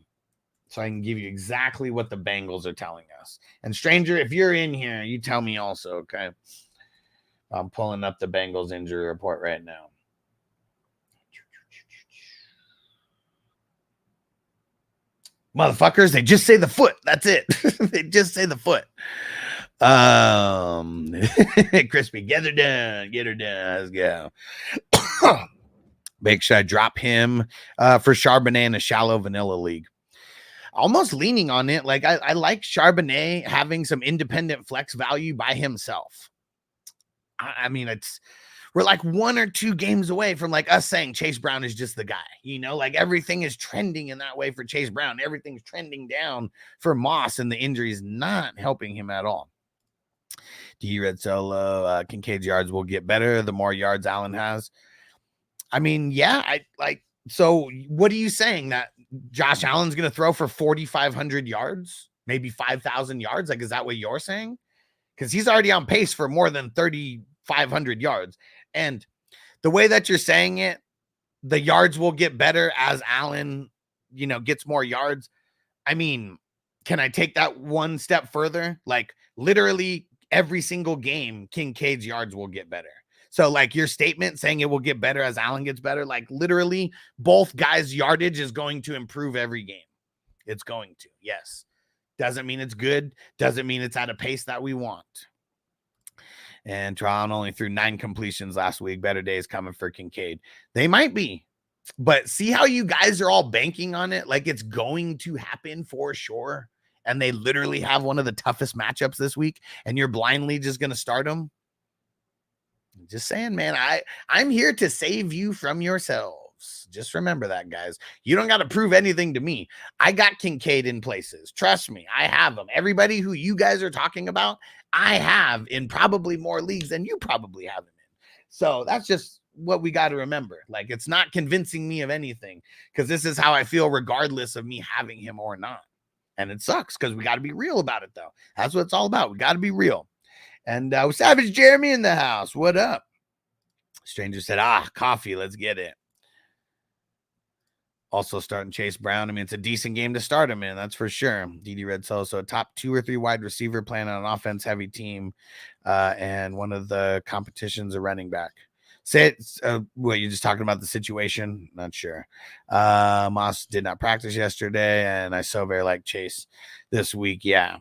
I can give you exactly what the Bengals are telling us. And Stranger, if you're in here, you tell me also, okay? I'm pulling up the Bengals injury report right now. Motherfuckers, they just say the foot. That's it. They just say the foot. Crispy, get her done. Let's go. Bake, should I drop him for Charbonnet in a shallow vanilla league? Almost leaning on it. Like I like Charbonnet having some independent flex value by himself. I mean, we're like 1 or 2 games away from like us saying Chase Brown is just the guy, you know, like everything is trending in that way for Chase Brown. Everything's trending down for Moss, and the injury is not helping him at all. D Red Solo, Kincaid's yards will get better the more yards Allen has. I mean, yeah, so what are you saying, that Josh Allen's going to throw for 4,500 yards, maybe 5,000 yards? Like, is that what you're saying? Because he's already on pace for more than 3,500 yards. And the way that you're saying it, the yards will get better as Allen, you know, gets more yards. I mean, can I take that one step further? Like, literally every single game, Kincaid's yards will get better. So, like, your statement saying it will get better as Allen gets better, like, literally both guys' yardage is going to improve every game. It's going to, yes. Doesn't mean it's good. Doesn't mean it's at a pace that we want. And Tron only threw 9 completions last week. Better days coming for Kincaid. They might be. But see how you guys are all banking on it? Like, it's going to happen for sure. And they literally have one of the toughest matchups this week. And you're blindly just going to start them? Just saying, man, I'm here to save you from yourselves. Just remember that, guys. You don't got to prove anything to me. I got Kincaid in places. Trust me, I have them. Everybody who you guys are talking about, I have in probably more leagues than you probably have him in. So that's just what we got to remember. Like, it's not convincing me of anything, because this is how I feel regardless of me having him or not. And it sucks because we got to be real about it, though. That's what it's all about. We got to be real. And Savage Jeremy in the house. What up? Stranger said, coffee. Let's get it. Also starting Chase Brown. I mean, it's a decent game to start him in. That's for sure. DD Red Soul. So a top 2 or 3 wide receiver playing on an offense heavy team. And one of the competitions a running back. Say it. What, you're just talking about the situation? Not sure. Moss did not practice yesterday. And I so very like Chase this week. Yeah.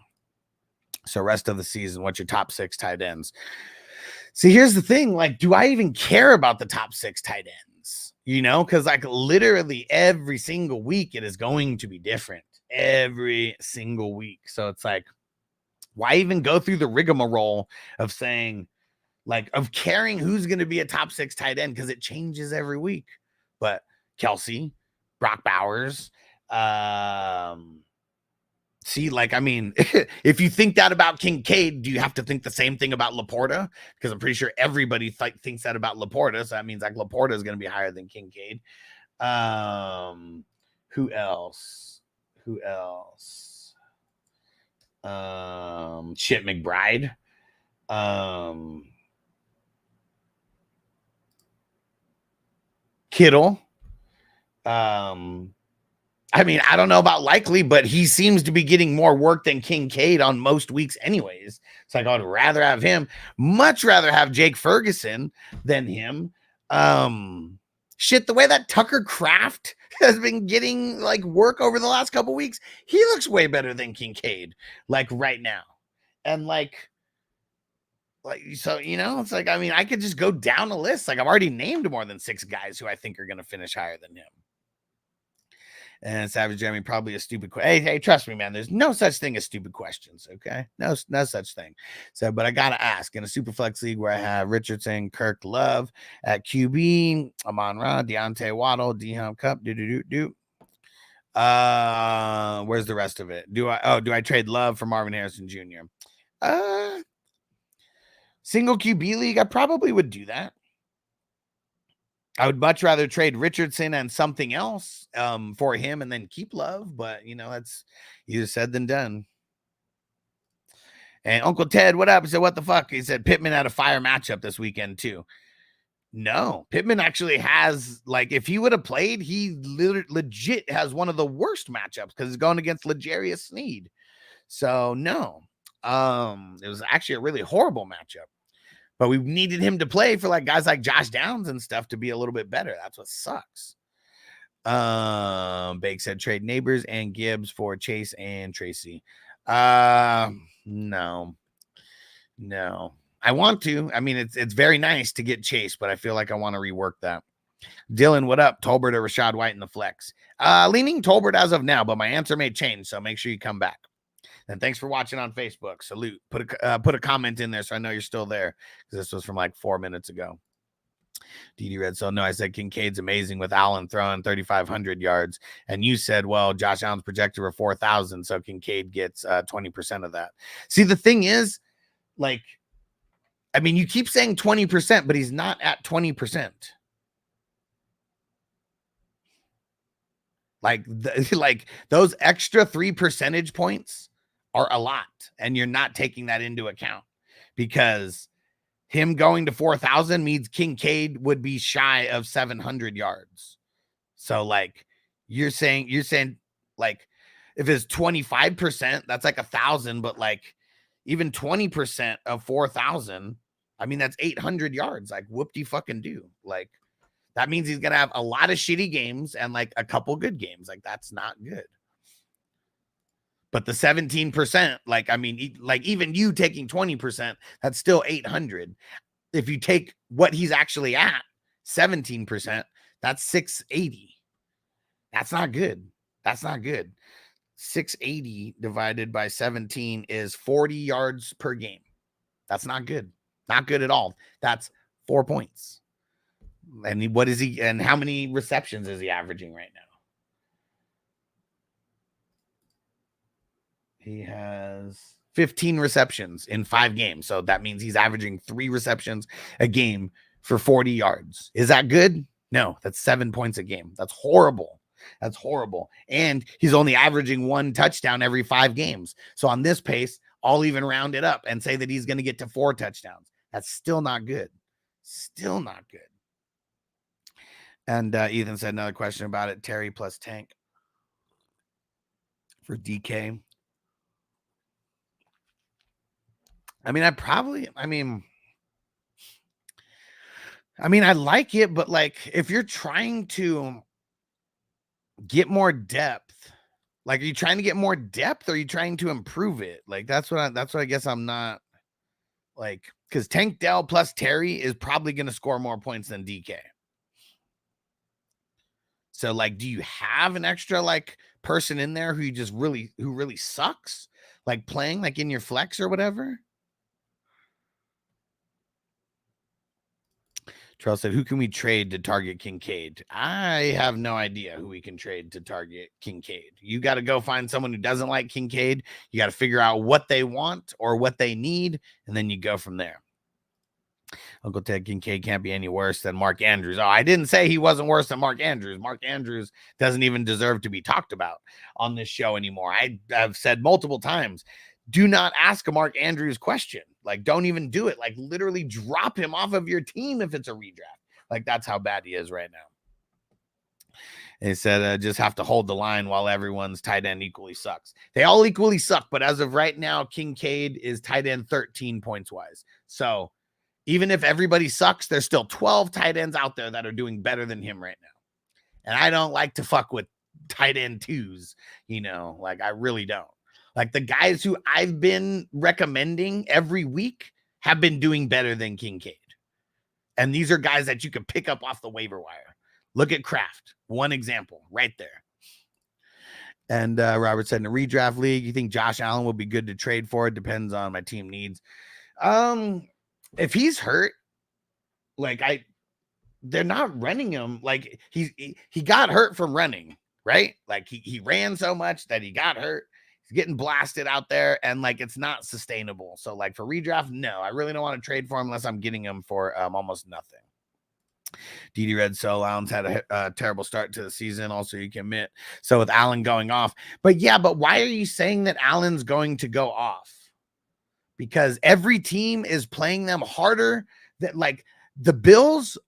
So rest of the season, what's your top 6 tight ends? See, here's the thing. Like, do I even care about the top 6 tight ends? You know, because like literally every single week it is going to be different. Every single week. So it's like, why even go through the rigmarole of saying, like, of caring who's going to be a top 6 tight end? Because it changes every week. But Kelsey, Brock Bowers, see, like, I mean, if you think that about Kincaid, do you have to think the same thing about Laporta? Because I'm pretty sure everybody thinks that about Laporta. So that means like Laporta is going to be higher than Kincaid. Who else? Shit, McBride. Kittle. I mean, I don't know about likely, but he seems to be getting more work than Kincaid on most weeks anyways. It's like, I'd rather have him, much rather have Jake Ferguson than him. Shit, the way that Tucker Kraft has been getting like work over the last couple weeks, he looks way better than Kincaid, like right now. And like, so, you know, it's like, I mean, I could just go down a list. Like, I've already named more than 6 guys who I think are going to finish higher than him. And Savage Jeremy, probably a stupid question. Hey, trust me, man. There's no such thing as stupid questions, okay? No such thing. So, but I gotta ask. In a super flex league where I have Richardson, Kirk, Love at QB, Amon-Ra, Deontay Waddle, D-Hum Cup, where's the rest of it? Do I trade Love for Marvin Harrison Jr.? Single QB league, I probably would do that. I would much rather trade Richardson and something else for him and then keep Love. But, you know, that's easier said than done. And Uncle Ted, what up? He said, what the fuck? He said, Pittman had a fire matchup this weekend, too. No, Pittman actually has, like, if he would have played, he legit has one of the worst matchups because he's going against L'Jarius Sneed. So, no. It was actually a really horrible matchup. But we needed him to play for like guys like Josh Downs and stuff to be a little bit better. That's what sucks. Bake said trade Neighbors and Gibbs for Chase and Tracy. No. I want to. I mean, it's very nice to get Chase, but I feel like I want to rework that. Dylan, what up? Tolbert or Rashad White in the flex? Leaning Tolbert as of now, but my answer may change, so make sure you come back. And thanks for watching on Facebook. Salute. Put a comment in there so I know you're still there, because this was from like 4 minutes ago. DD Red. So no, I said Kincaid's amazing with Allen throwing 3,500 yards, and you said, well, Josh Allen's projected for 4,000, so Kincaid gets 20% of that. See, the thing is, like, I mean, you keep saying 20%, but he's not at 20%. Like, like those extra 3 percentage points are a lot, and you're not taking that into account, because him going to 4,000 means Kincaid would be shy of 700 yards. So like you're saying like if it's 25%, that's like 1,000, but like even 20% of 4,000, I mean, that's 800 yards. Like whoop-de fucking do. Like that means he's going to have a lot of shitty games and like a couple good games. Like that's not good. But the 17%, like, I mean, like even you taking 20%, that's still 800. If you take what he's actually at, 17%, that's 680. That's not good. That's not good. 680 divided by 17 is 40 yards per game. That's not good. Not good at all. That's 4 points. And what is he, and how many receptions is he averaging right now? He has 15 receptions in 5 games. So that means he's averaging 3 receptions a game for 40 yards. Is that good? No, that's 7 points a game. That's horrible. That's horrible. And he's only averaging 1 touchdown every 5 games. So on this pace, I'll even round it up and say that he's going to get to 4 touchdowns. That's still not good. Still not good. And Ethan said another question about it. Terry plus Tank for DK. I mean, I like it, but like if you're trying to get more depth, like are you trying to get more depth or are you trying to improve it? Like that's what I guess I'm not like, because Tank Dell plus Terry is probably going to score more points than DK. So like, do you have an extra like person in there who really sucks, like playing like in your flex or whatever? Charles said, who can we trade to target Kincaid? I have no idea who we can trade to target Kincaid. You got to go find someone who doesn't like Kincaid. You got to figure out what they want or what they need, and then you go from there. Uncle Ted, Kincaid can't be any worse than Mark Andrews. Oh, I didn't say he wasn't worse than Mark Andrews. Mark Andrews doesn't even deserve to be talked about on this show anymore. I have said multiple times, do not ask a Mark Andrews question. Like, don't even do it. Like, literally drop him off of your team if it's a redraft. Like, that's how bad he is right now. They said just have to hold the line while everyone's tight end equally sucks. They all equally suck, but as of right now, Kincaid is tight end 13 points wise. So even if everybody sucks, there's still 12 tight ends out there that are doing better than him right now. And I don't like to fuck with tight end twos, you know, like I really don't. Like the guys who I've been recommending every week have been doing better than Kincaid. And these are guys that you can pick up off the waiver wire. Look at Kraft. One example right there. And Robert said in a redraft league, you think Josh Allen will be good to trade for? It depends on my team needs. If he's hurt, like they're not running him. Like he got hurt from running, right? Like he ran so much that he got hurt. He's getting blasted out there, and like it's not sustainable. So like for redraft, no, I really don't want to trade for him unless I'm getting him for almost nothing. DD Red So Allen's had a terrible start to the season. Also, you can admit. So with Allen going off, but why are you saying that Allen's going to go off? Because every team is playing them harder. That like the Bills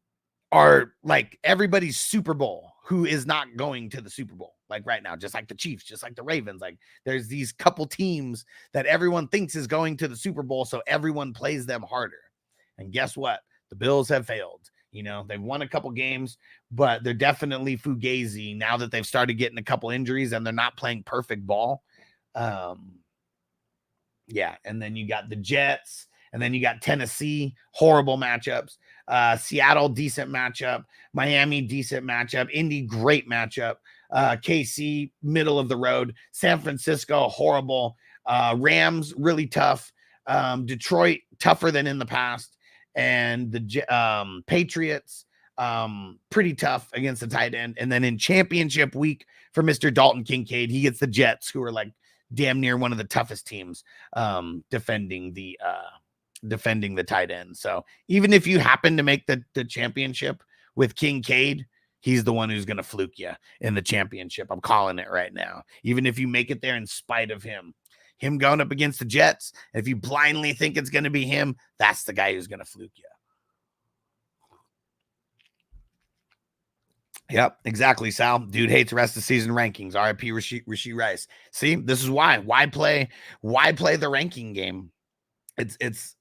are like everybody's Super Bowl who is not going to the Super Bowl. Like right now, just like the Chiefs, just like the Ravens. Like there's these couple teams that everyone thinks is going to the Super Bowl. So everyone plays them harder. And guess what? The Bills have failed. You know, they've won a couple games, but they're definitely fugazi now that they've started getting a couple injuries and they're not playing perfect ball. Yeah. And then you got the Jets, And then you got Tennessee, horrible matchups. Seattle, decent matchup. Miami, decent matchup. Indy, great matchup. KC, middle of the road. San Francisco, horrible. Rams, really tough. Detroit, tougher than in the past. And the Patriots, pretty tough against the tight end. And then in championship week for Mr. Dalton Kincaid, he gets the Jets, who are like damn near one of the toughest teams defending the tight end. So even if you happen to make the championship with Kincaid, he's the one who's going to fluke you in the championship. I'm calling it right now. Even if you make it there in spite of him going up against the Jets, if you blindly think it's going to be him, that's the guy who's going to fluke you. Yep, exactly, Sal. Dude hates rest of season rankings. RIP Rasheed Rice. See, this is why. Why play the ranking game? It's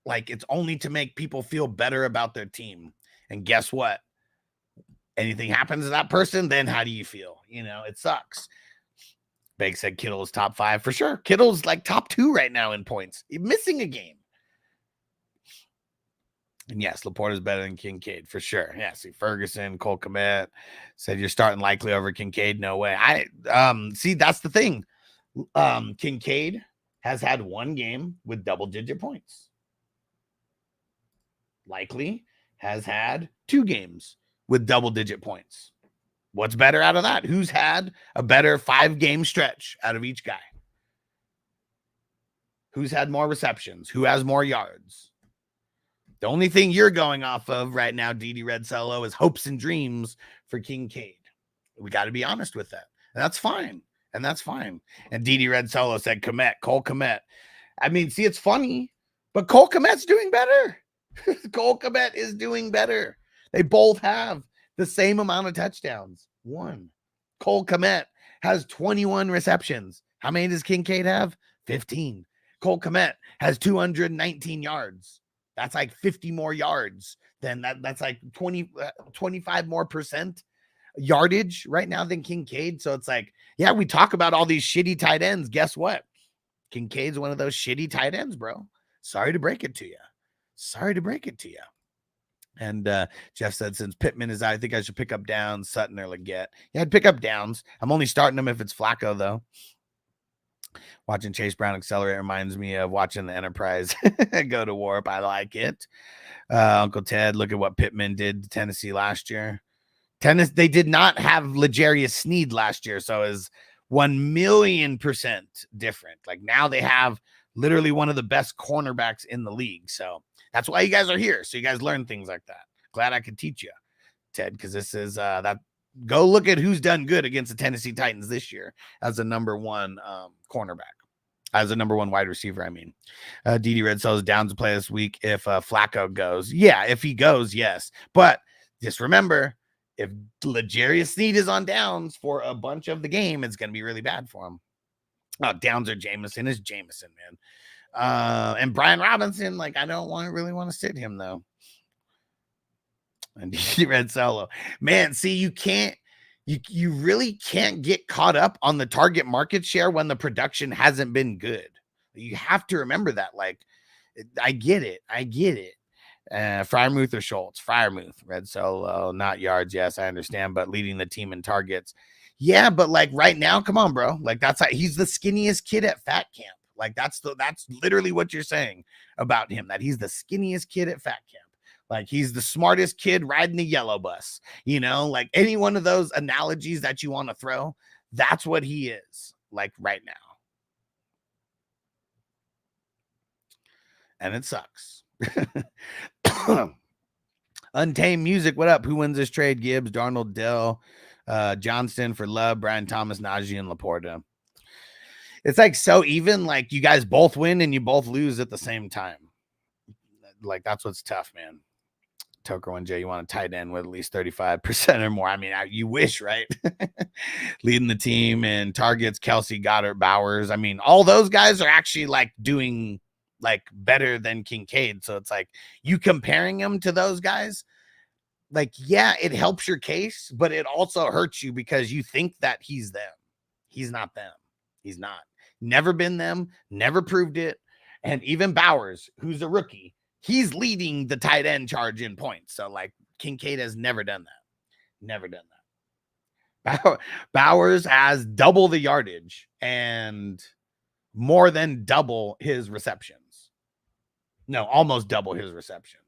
like it's only to make people feel better about their team. And guess what? Anything happens to that person, then how do you feel? You know, it sucks. Bake said Kittle is top 5 for sure. Kittle's like top 2 right now in points. He's missing a game. And yes, Laporte is better than Kincaid for sure. Yeah, see Ferguson, Cole Kmet said you're starting likely over Kincaid. No way. See, that's the thing. Kincaid has had one game with double-digit points. Likely has had 2 games with double-digit points. What's better out of that? Who's had a better 5-game stretch out of each guy? Who's had more receptions? Who has more yards? The only thing you're going off of right now, DD Red Solo, is hopes and dreams for Kincaid. We got to be honest with that. And that's fine. And DD Red Solo said Cole Kmet. I mean, see, it's funny, but Cole Kmet's doing better. Cole Kmet is doing better. They both have the same amount of touchdowns. One. Cole Kmet has 21 receptions. How many does Kincaid have? 15. Cole Kmet has 219 yards. That's like 50 more yards than that. That's like 25 more percent yardage right now than Kincaid. So it's like, yeah, we talk about all these shitty tight ends. Guess what? Kincaid's one of those shitty tight ends, bro. Sorry to break it to you. And Jeff said, since Pittman is out, I think I should pick up Downs, Sutton, or Leggett. Yeah, I'd pick up Downs. I'm only starting him if it's Flacco, though. Watching Chase Brown accelerate reminds me of watching the Enterprise go to warp. I like it. Uncle Ted, look at what Pittman did to Tennessee last year. They did not have L'Jarius Sneed last year, so it was 1,000,000% different. Like now they have literally one of the best cornerbacks in the league. So that's why you guys are here. So you guys learn things like that. Glad I could teach you, Ted, because this is that. Go look at who's done good against the Tennessee Titans this year as a number 1 cornerback, as a number 1 wide receiver. I mean, DD Red sells Downs to play this week if Flacco goes. Yeah, if he goes, yes. But just remember, if L'Jarius Sneed is on Downs for a bunch of the game, it's going to be really bad for him. Oh, Downs or Jameson is Jameson, man. And Brian Robinson, like I don't really want to sit him though. And DD Red Solo, man, see, you really can't get caught up on the target market share when the production hasn't been good. You have to remember that. Like, I get it. Fryermuth or Schultz? Fryermuth. Red Solo, not yards. Yes, I understand, but leading the team in targets. Yeah, but like right now, come on, bro. Like he's the skinniest kid at fat camp. Like that's literally what you're saying about him, that he's the skinniest kid at fat camp. Like he's the smartest kid riding the yellow bus, you know, like any one of those analogies that you want to throw. That's what he is like right now. And it sucks. Untamed Music. What up? Who wins this trade? Gibbs, Darnold, Dell, Johnston for Love, Brian Thomas, Najee, and Laporta. It's like so even, like you guys both win and you both lose at the same time. Like that's what's tough, man. Toker 1J, you want a tight end with at least 35% or more. I mean, you wish, right? Leading the team in targets, Kelsey, Goddard, Bowers. I mean, all those guys are actually like doing like better than Kincaid. So it's like you comparing them to those guys, like, yeah, it helps your case, but it also hurts you because you think that he's them. He's not them. He's not. Never been them, never proved it. And even Bowers, who's a rookie, he's leading the tight end charge in points. So, like, Kincaid has never done that. Never done that. Bowers has double the yardage and more than double his receptions. No, almost double his receptions.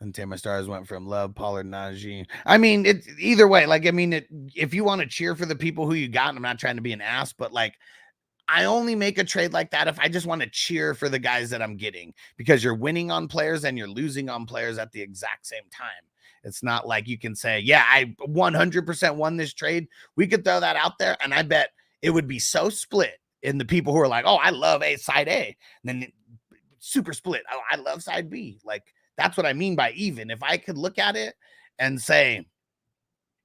And Tamer Stars went from Love, Pollard, Najee. I mean, it either way. Like, I mean, if you want to cheer for the people who you got, and I'm not trying to be an ass, but like, I only make a trade like that if I just want to cheer for the guys that I'm getting, because you're winning on players and you're losing on players at the exact same time. It's not like you can say, yeah, I 100% won this trade. We could throw that out there, and I bet it would be so split in the people who are like, oh, I love side A, and then super split. Oh, I love side B. Like, that's what I mean by even. If I could look at it and say,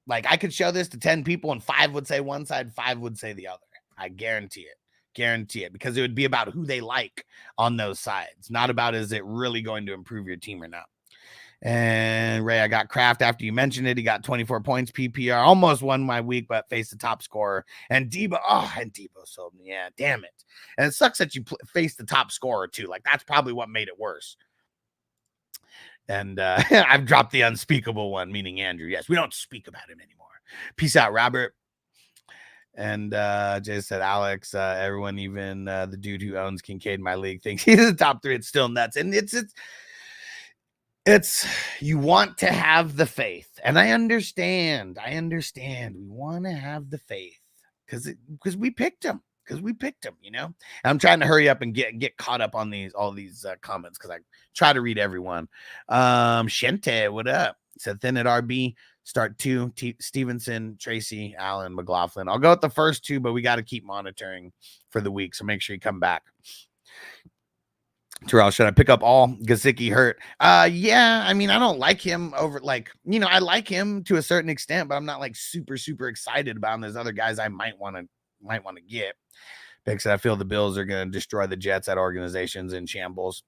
like, I could show this to 10 people and 5 would say one side, 5 would say the other. I guarantee it. Guarantee it, because it would be about who they like on those sides, not about is it really going to improve your team or not. And Ray, I got Kraft after you mentioned it. He got 24 points PPR, almost won my week, but faced the top scorer. And Debo, and Debo sold me. Yeah, damn it. And it sucks that you faced the top scorer too. Like, that's probably what made it worse. And I've dropped the unspeakable one, meaning Andrew. Yes, we don't speak about him anymore. Peace out, Robert. And Jay said, Alex, everyone, even the dude who owns Kincaid in my league, thinks he's the top 3. It's still nuts. And it's you want to have the faith. And I understand. We want to have the faith because we picked him. You know. And I'm trying to hurry up and get caught up on all these comments, because I try to read everyone. Shente, what up? Said thin at RB. Start 2, Stevenson, Tracy, Allen, McLaughlin. I'll go with the first 2, but we got to keep monitoring for the week, so make sure you come back. Terrell, should I pick up all? Gesicki hurt. Yeah, I mean, I don't like him over, like, you know, I like him to a certain extent, but I'm not like super, super excited about him. There's other guys I might want to get. Because I feel the Bills are going to destroy the Jets. That organization's in shambles.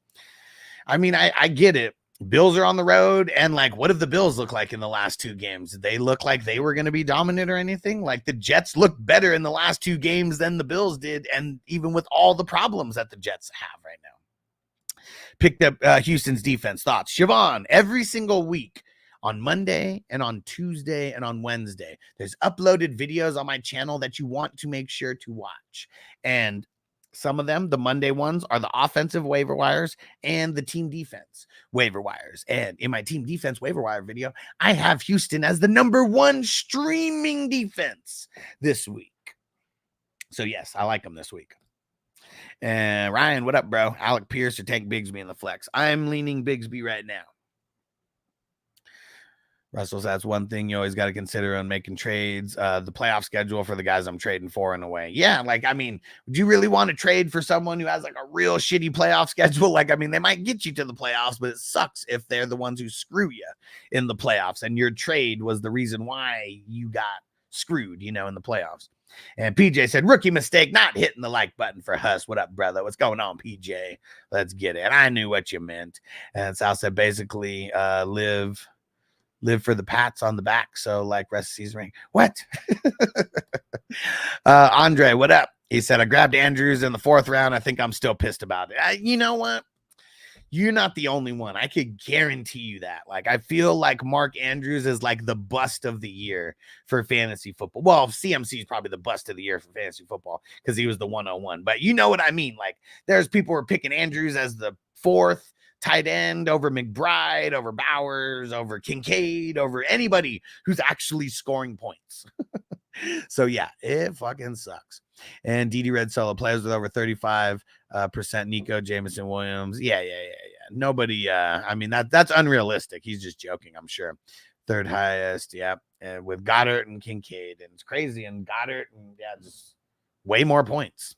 I mean, I get it. Bills are on the road, and like, what did the Bills look like in the last 2 games? Did they look like they were going to be dominant or anything? Like, the Jets looked better in the last 2 games than the Bills did, and even with all the problems that the Jets have right now. Picked up Houston's defense. Thoughts? Siobhan, every single week on Monday and on Tuesday and on Wednesday, there's uploaded videos on my channel that you want to make sure to watch. And some of them, the Monday ones, are the offensive waiver wires and the team defense waiver wires. And in my team defense waiver wire video, I have Houston as the #1 streaming defense this week. So yes, I like them this week. And Ryan, what up, bro? Alec Pierce or Tank Bigsby in the flex? I'm leaning Bigsby right now. Russell's, that's one thing you always got to consider on making trades. The playoff schedule for the guys I'm trading for in a way. Yeah, like, I mean, would you really want to trade for someone who has like a real shitty playoff schedule? Like, I mean, they might get you to the playoffs, but it sucks if they're the ones who screw you in the playoffs, and your trade was the reason why you got screwed, you know, in the playoffs. And PJ said, rookie mistake, not hitting the like button for Huss. What up, brother? What's going on, PJ? Let's get it. I knew what you meant. And Sal said, basically, live for the pats on the back. So like rest of season ring. What? Andre, what up? He said, I grabbed Andrews in the 4th round. I think I'm still pissed about it. You know what? You're not the only one. I could guarantee you that. Like, I feel like Mark Andrews is like the bust of the year for fantasy football. Well, CMC is probably the bust of the year for fantasy football because he was the 101. But you know what I mean? Like, there's people who are picking Andrews as the 4th tight end over McBride, over Bowers, over Kincaid, over anybody who's actually scoring points. So yeah, it fucking sucks. And DD Red Solo players with over 35% Nico, Jameson, Williams. Yeah. Nobody, I mean, that's unrealistic. He's just joking, I'm sure. 3rd highest, yeah. And with Goddard and Kincaid, and it's crazy. And Goddard, and yeah, just way more points.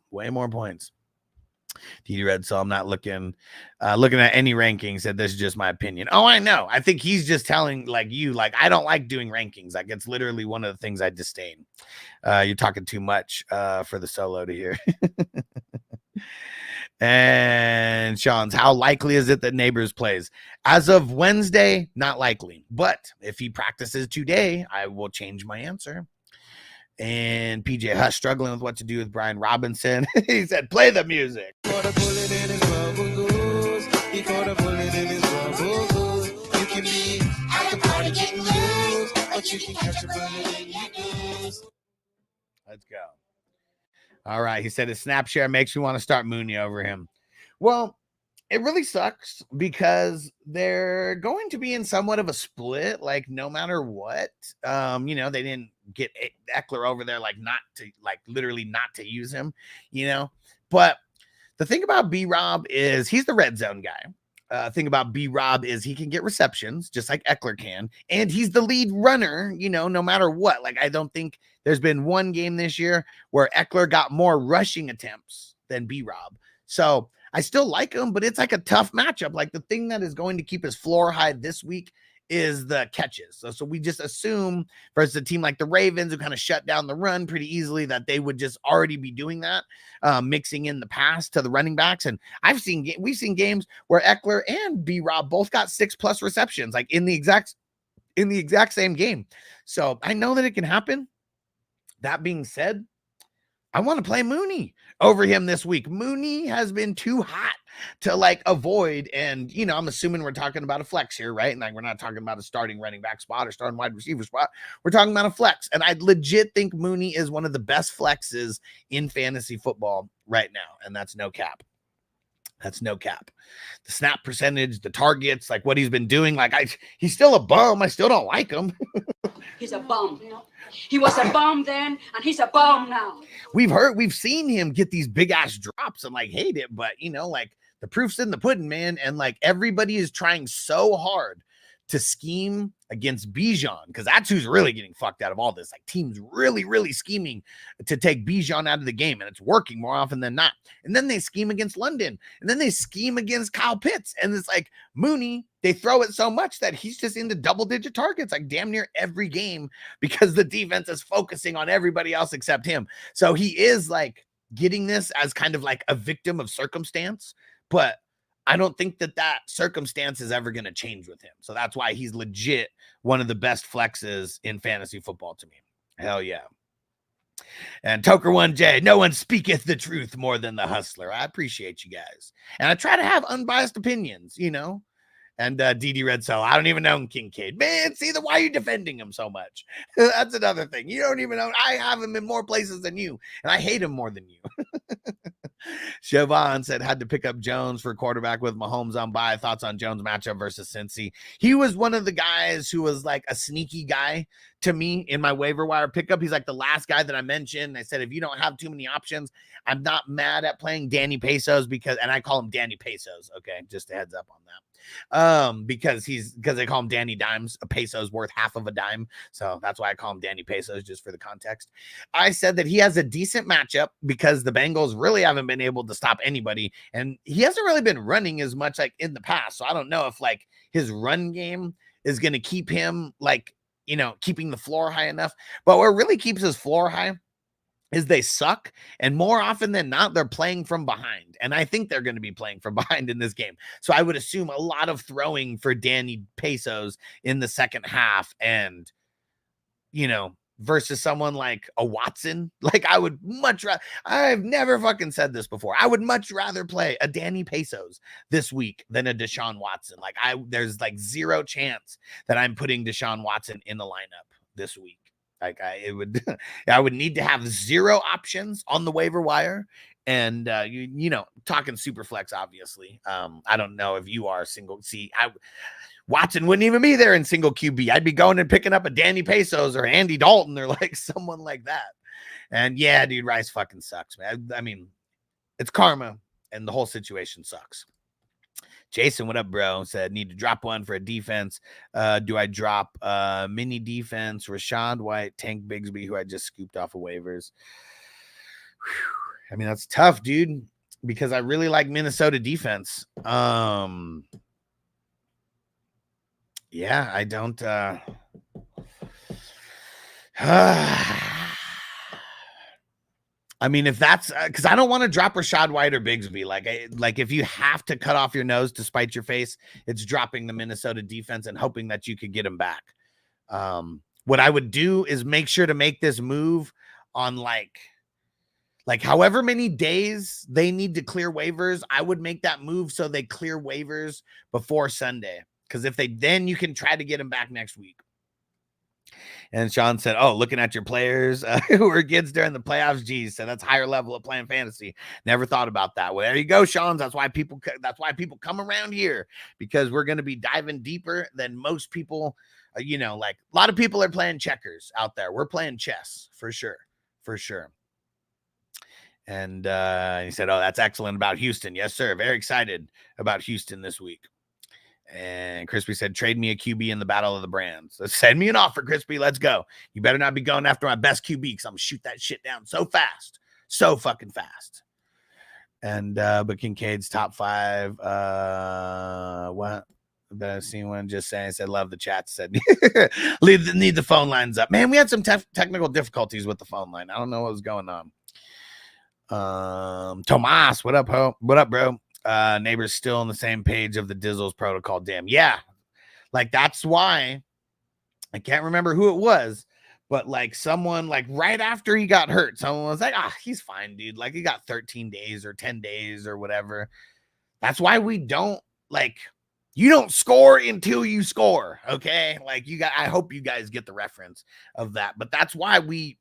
DD Red, so I'm not looking at any rankings. Said this is just my opinion. Oh, I know. I think he's just telling like you, like, I don't like doing rankings. Like, it's literally one of the things I disdain. You're talking too much for the solo to hear. And Sean's, how likely is it that Neighbors plays? As of Wednesday, not likely. But if he practices today, I will change my answer. And PJ Hush struggling with what to do with Brian Robinson. He said, play the music. You can be at the party getting loose, but you can catch a bullet in your goose. Let's go. All right. He said his snap share makes me want to start Mooney over him. Well, it really sucks because they're going to be in somewhat of a split, like no matter what. You know, they didn't get Eckler over there, like literally not to use him, you know. But the thing about B-Rob is he's the red zone guy. Thing about B-Rob is he can get receptions just like Eckler can, and he's the lead runner, you know, no matter what. Like, I don't think there's been one game this year where Eckler got more rushing attempts than B-Rob. So I still like him, but it's like a tough matchup. Like, the thing that is going to keep his floor high this week is the catches. So we just assume versus a team like the Ravens, who kind of shut down the run pretty easily, that they would just already be doing that, mixing in the pass to the running backs. And we've seen games where Eckler and B-Rob both got 6+ receptions, like in the exact same game. So I know that it can happen. That being said, I want to play Mooney over him this week. Mooney has been too hot to like avoid. And, you know, I'm assuming we're talking about a flex here, right? And like, we're not talking about a starting running back spot or starting wide receiver spot. We're talking about a flex. And I legit think Mooney is one of the best flexes in fantasy football right now. And that's no cap. That's no cap. The snap percentage, the targets, like what he's been doing. Like, he's still a bum. I still don't like him. He's a bum. He was a bum then, and he's a bum now. We've seen him get these big ass drops and like hate it, but you know, like the proof's in the pudding, man. And like everybody is trying so hard to scheme against Bijan, because that's who's really getting fucked out of all this. Like, teams really, really scheming to take Bijan out of the game, and it's working more often than not. And then they scheme against London, and then they scheme against Kyle Pitts, and it's like Mooney, they throw it so much that he's just into double-digit targets like damn near every game because the defense is focusing on everybody else except him. So he is like getting this as kind of like a victim of circumstance, but I don't think that circumstance is ever going to change with him. So that's why he's legit one of the best flexes in fantasy football to me. Hell yeah. And Toker1J, no one speaketh the truth more than the hustler. I appreciate you guys. And I try to have unbiased opinions, you know. And DD Red Cell, I don't even know him, Kincaid. Man, see, why are you defending him so much? That's another thing. You don't even know. I have him in more places than you, and I hate him more than you. Siobhan said, had to pick up Jones for quarterback with Mahomes on bye. Thoughts on Jones matchup versus Cincy? He was one of the guys who was like a sneaky guy to me in my waiver wire pickup. He's like the last guy that I mentioned. I said, if you don't have too many options, I'm not mad at playing Danny Pesos and I call him Danny Pesos. Okay. Just a heads up on that. Because they call him Danny Dimes. A peso is worth half of a dime. So that's why I call him Danny Pesos, just for the context. I said that he has a decent matchup because the Bengals really haven't been able to stop anybody. And he hasn't really been running as much like in the past. So I don't know if like his run game is going to keep him like, you know, keeping the floor high enough. But what really keeps his floor high is they suck, and more often than not, they're playing from behind. And I think they're going to be playing from behind in this game. So I would assume a lot of throwing for Danny Pesos in the second half, and, you know, versus someone like a Watson. Like, I would much rather, I've never fucking said this before, I would much rather play a Danny Pesos this week than a Deshaun Watson. Like, there's like zero chance that I'm putting Deshaun Watson in the lineup this week. Like, I would need to have zero options on the waiver wire. And, you know, talking super flex, obviously. I don't know if you are single. See, Watson wouldn't even be there in single QB. I'd be going and picking up a Danny Pesos or Andy Dalton or like someone like that. And yeah, dude, Rice fucking sucks, man. I mean, it's karma, and the whole situation sucks. Jason, what up, bro? Said, need to drop one for a defense. Do I drop mini defense, Rashad White, Tank Bigsby, who I just scooped off of waivers? Whew. I mean, that's tough, dude, because I really like Minnesota defense. Yeah, I don't. I mean, if that's because I don't want to drop Rashad White or Bigsby. Like if you have to cut off your nose to spite your face, it's dropping the Minnesota defense and hoping that you could get him back. What I would do is make sure to make this move on like however many days they need to clear waivers. I would make that move so they clear waivers before Sunday. Because if they, then you can try to get them back next week. And Sean said, oh, looking at your players who were kids during the playoffs. Geez, so that's higher level of playing fantasy. Never thought about that. Well, there you go, Sean. That's why people come around here, because we're going to be diving deeper than most people. You know, like a lot of people are playing checkers out there. We're playing chess for sure. For sure. And he said, oh, that's excellent about Houston. Yes, sir. Very excited about Houston this week. And Crispy said, trade me a QB in the battle of the brands. So send me an offer, Crispy. Let's go. You better not be going after my best QB, because I'm going to shoot that shit down so fast. So fucking fast. And but Kincaid's top 5. What? I seen one just saying, said, love the chat. Said, need the phone lines up. Man, we had some technical difficulties with the phone line. I don't know what was going on. Tomas, what up, ho? What up, bro? Neighbors still on the same page of the Dizzles protocol. Damn. Yeah. Like, that's why I can't remember who it was, but like someone, like right after he got hurt, someone was like, he's fine, dude. Like, he got 13 days or 10 days or whatever. That's why we don't, like, you don't score until you score. Okay. Like, I hope you guys get the reference of that, but that's why we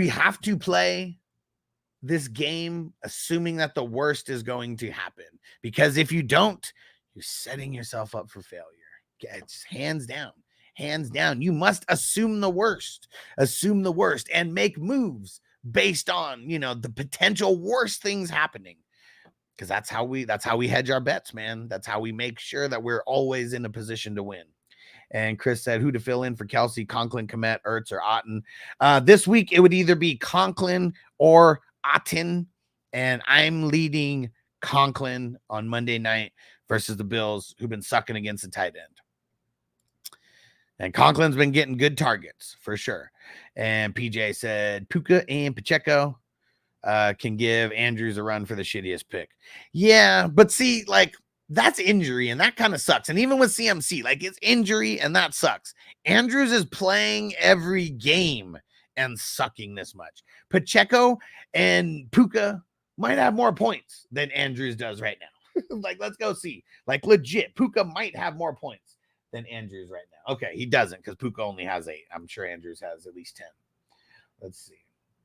have to play this game assuming that the worst is going to happen, because if you don't, you're setting yourself up for failure. It's hands down. You must assume the worst and make moves based on, you know, the potential worst things happening, because that's how we hedge our bets, man. That's how we make sure that we're always in a position to win. And Chris said, who to fill in for Kelsey, Conklin, Komet, Ertz, or Otten? This week, it would either be Conklin or Otten, and I'm leading Conklin on Monday night versus the Bills, who've been sucking against the tight end. And Conklin's been getting good targets for sure. And PJ said Puka and Pacheco can give Andrews a run for the shittiest pick. Yeah, but see, like, that's injury, and that kind of sucks. And even with CMC, like, it's injury, and that sucks. Andrews is playing every game and sucking this much. Pacheco and Puka might have more points than Andrews does right now. Like, let's go see. Like, legit, Puka might have more points than Andrews right now. Okay, he doesn't, because Puka only has 8. I'm sure Andrews has at least 10. Let's see.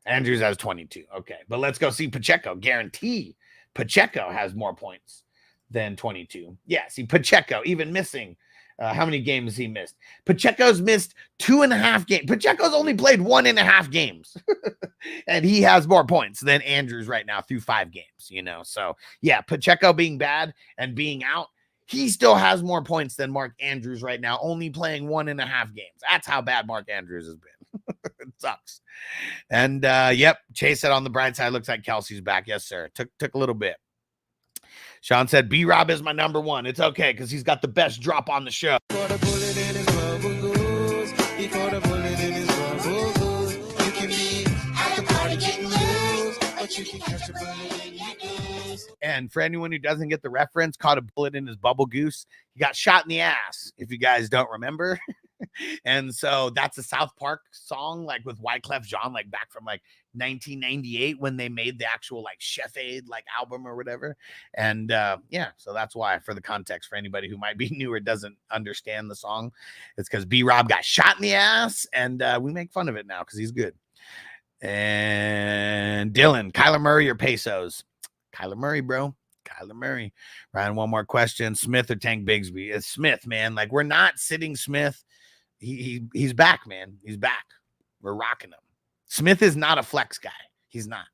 Andrews has 22. Okay, but let's go see Pacheco. Guarantee Pacheco has more points than 22. Yeah, see, Pacheco, even missing. How many games he missed? Pacheco's missed 2.5 games. Pacheco's only played 1.5 games. And he has more points than Andrews right now through 5 games, you know? So, yeah, Pacheco being bad and being out, he still has more points than Mark Andrews right now, only playing 1.5 games. That's how bad Mark Andrews has been. It sucks. And, yep, Chase said on the bright side, looks like Kelsey's back. Yes, sir. Took a little bit. Sean said, B-Rob is my number 1. It's okay, because he's got the best drop on the show. And for anyone who doesn't get the reference, caught a bullet in his bubble goose. He got shot in the ass, if you guys don't remember. And so that's a South Park song, like with Wyclef Jean, like back from like 1998 when they made the actual like Chef Aid like album or whatever. And yeah, so that's why, for the context, for anybody who might be new or doesn't understand the song, it's because B-Rob got shot in the ass, and we make fun of it now because he's good. And Dylan, Kyler Murray or Pesos? Kyler Murray, bro. Kyler Murray. Ryan, one more question. Smith or Tank Bigsby? It's Smith, man. Like, we're not sitting Smith. He's back, man. He's back. We're rocking him. Smith is not a flex guy. He's not.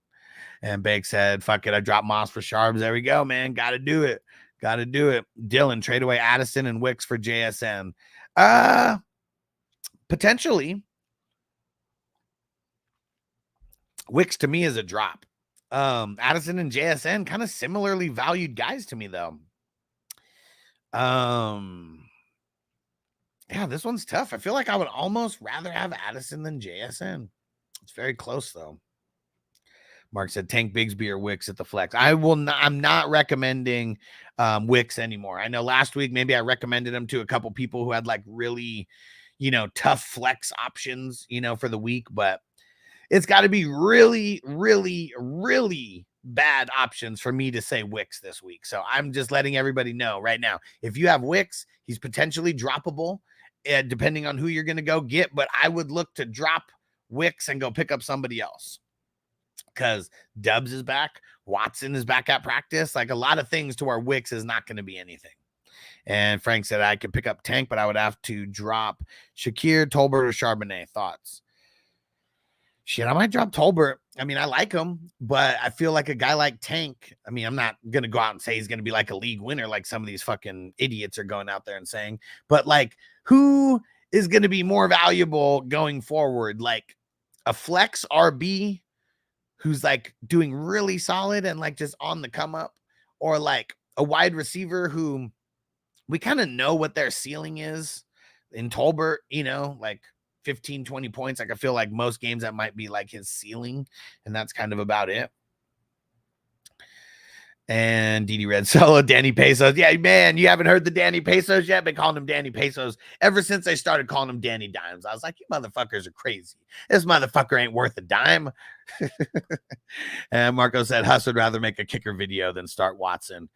And Bake said, fuck it, I dropped Moss for Sharps. There we go, man. Gotta do it. Dylan, trade away Addison and Wicks for JSN. Potentially. Wicks to me is a drop. Addison and JSN, kind of similarly valued guys to me, though. Yeah, this one's tough. I feel like I would almost rather have Addison than JSN. It's very close, though. Mark said Tank Bigsby or Wicks at the flex. I'm not recommending Wicks anymore. I know last week maybe I recommended him to a couple people who had like really, tough flex options, for the week, but it's got to be really, really, really bad options for me to say Wicks this week. So I'm just letting everybody know right now. If you have Wicks, he's potentially droppable, depending on who you're going to go get. But I would look to drop Wicks and go pick up somebody else, because Dubs is back. Watson is back at practice. Like a lot of things to where Wicks is not going to be anything. And Frank said I could pick up Tank, but I would have to drop Shakir, Tolbert, or Charbonnet. Thoughts? Shit, I might drop Tolbert. I mean, I like him, but I feel like a guy like Tank, I mean, I'm not going to go out and say he's going to be like a league winner like some of these fucking idiots are going out there and saying. But, like, who is going to be more valuable going forward? Like a flex RB who's, like, doing really solid and, like, just on the come up? Or, like, a wide receiver who we kind of know what their ceiling is in Tolbert, you know, like 15, 20 points. Like I feel like most games that might be like his ceiling, and that's kind of about it. And DD Red Solo, Danny Pesos. Yeah, man, you haven't heard the Danny Pesos yet? Been calling him Danny Pesos ever since I started calling him Danny Dimes. I was like, you motherfuckers are crazy. This motherfucker ain't worth a dime. And Marco said Huss would rather make a kicker video than start Watson.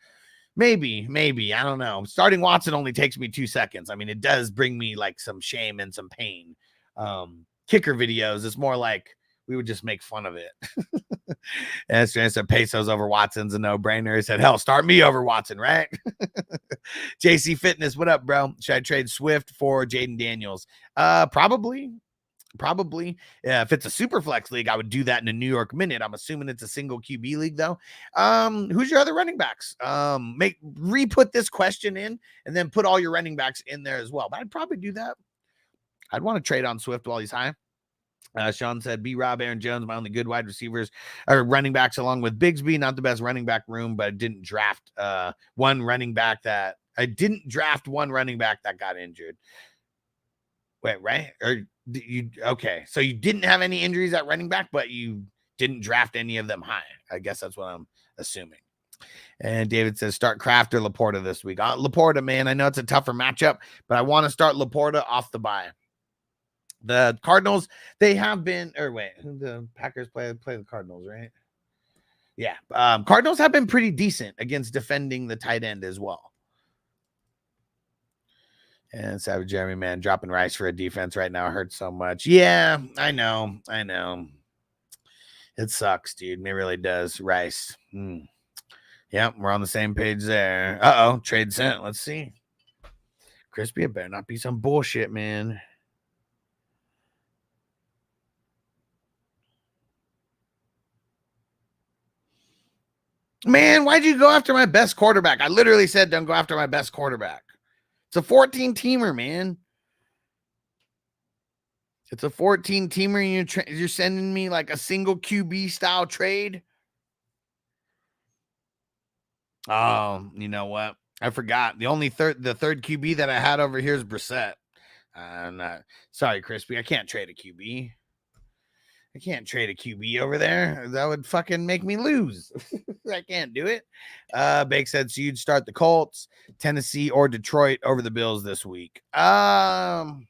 Maybe. I don't know. Starting Watson only takes me 2 seconds. I mean, it does bring me like some shame and some pain. Kicker videos, it's more like we would just make fun of it. And Strand said Pesos over Watson's a no-brainer. He said, hell, start me over Watson, right? JC Fitness, what up, bro? Should I trade Swift for Jaden Daniels? Probably. Yeah, if it's a super flex league, I would do that in a New York Minute. I'm assuming it's a single QB league though. Who's your other running backs? Re-put this question in and then put all your running backs in there as well. But I'd probably do that. I'd want to trade on Swift while he's high. Sean said B-Rob, Aaron Jones, my only good wide receivers are running backs along with Bigsby. Not the best running back room, but I didn't draft one running back that got injured. Wait, right? Or you okay? So you didn't have any injuries at running back, but you didn't draft any of them high. I guess that's what I'm assuming. And David says start Kraft or Laporta this week. Laporta, man. I know it's a tougher matchup, but I want to start Laporta off the bye. The Cardinals, they have been, or wait, the Packers play the Cardinals, right? Yeah. Cardinals have been pretty decent against defending the tight end as well. And Savage Jeremy, man, dropping Rice for a defense right now hurts so much. Yeah, I know. It sucks, dude. It really does. Rice. Yeah, we're on the same page there. Uh-oh, trade sent. Let's see. Crispy, it better not be some bullshit, man. Man, why'd you go after my best quarterback? I literally said don't go after my best quarterback. It's a 14-teamer, man. It's a 14-teamer, and you're sending me like a single QB style trade. Oh, you know what? I forgot. The third QB that I had over here is Brissett. Sorry, Crispy. I can't trade a QB. I can't trade a QB over there. That would fucking make me lose. I can't do it. Bake said, so you'd start the Colts, Tennessee, or Detroit over the Bills this week. It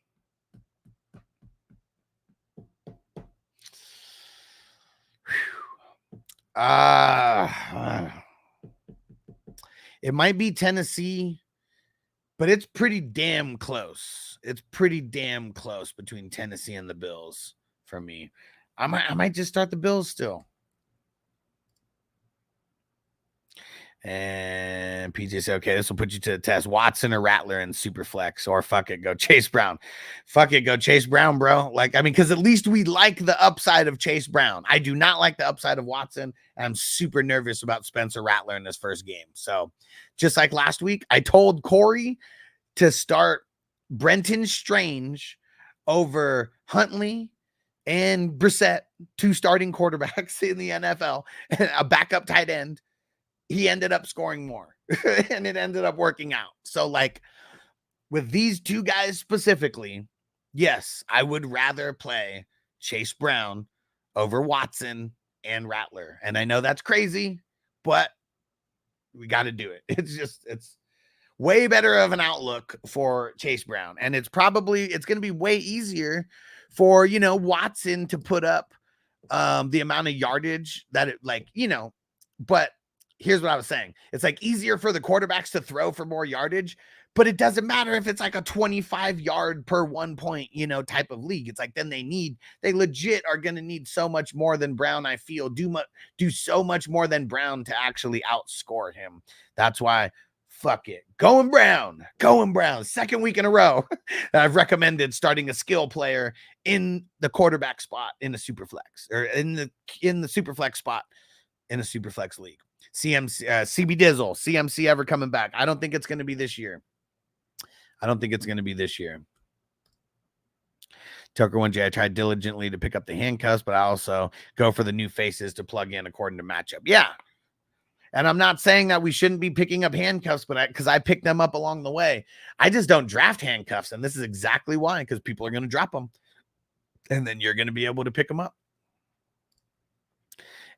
might be Tennessee, but it's pretty damn close. It's pretty damn close between Tennessee and the Bills for me. I might just start the Bills still. And PJ said, okay, this will put you to the test. Watson or Rattler in Superflex, or fuck it, go Chase Brown. Fuck it, go Chase Brown, bro. Like, I mean, because at least we like the upside of Chase Brown. I do not like the upside of Watson. And I'm super nervous about Spencer Rattler in this first game. So just like last week, I told Corey to start Brenton Strange over Huntley and Brissett, 2 starting quarterbacks in the NFL, and a backup tight end. He ended up scoring more, and it ended up working out. So, like, with these 2 guys specifically, yes, I would rather play Chase Brown over Watson and Rattler. And I know that's crazy, but we got to do it. It's way better of an outlook for Chase Brown. And it's going to be way easier for, Watson to put up the amount of yardage that it, like, you know, but here's what I was saying. It's like easier for the quarterbacks to throw for more yardage, but it doesn't matter if it's like a 25 yard per 1 point, you know, type of league. It's like, then they legit are going to need so much more than Brown. I feel do so much more than Brown to actually outscore him. That's why, fuck it. Going Brown. Second week in a row that I've recommended starting a skill player in the quarterback spot in the super flex, or in the super flex spot in a super flex league. CB Dizzle, CMC ever coming back? I don't think it's going to be this year. Tucker 1J, I tried diligently to pick up the handcuffs, but I also go for the new faces to plug in according to matchup. Yeah. And I'm not saying that we shouldn't be picking up handcuffs, but because I picked them up along the way. I just don't draft handcuffs. And this is exactly why, because people are going to drop them. And then you're going to be able to pick them up.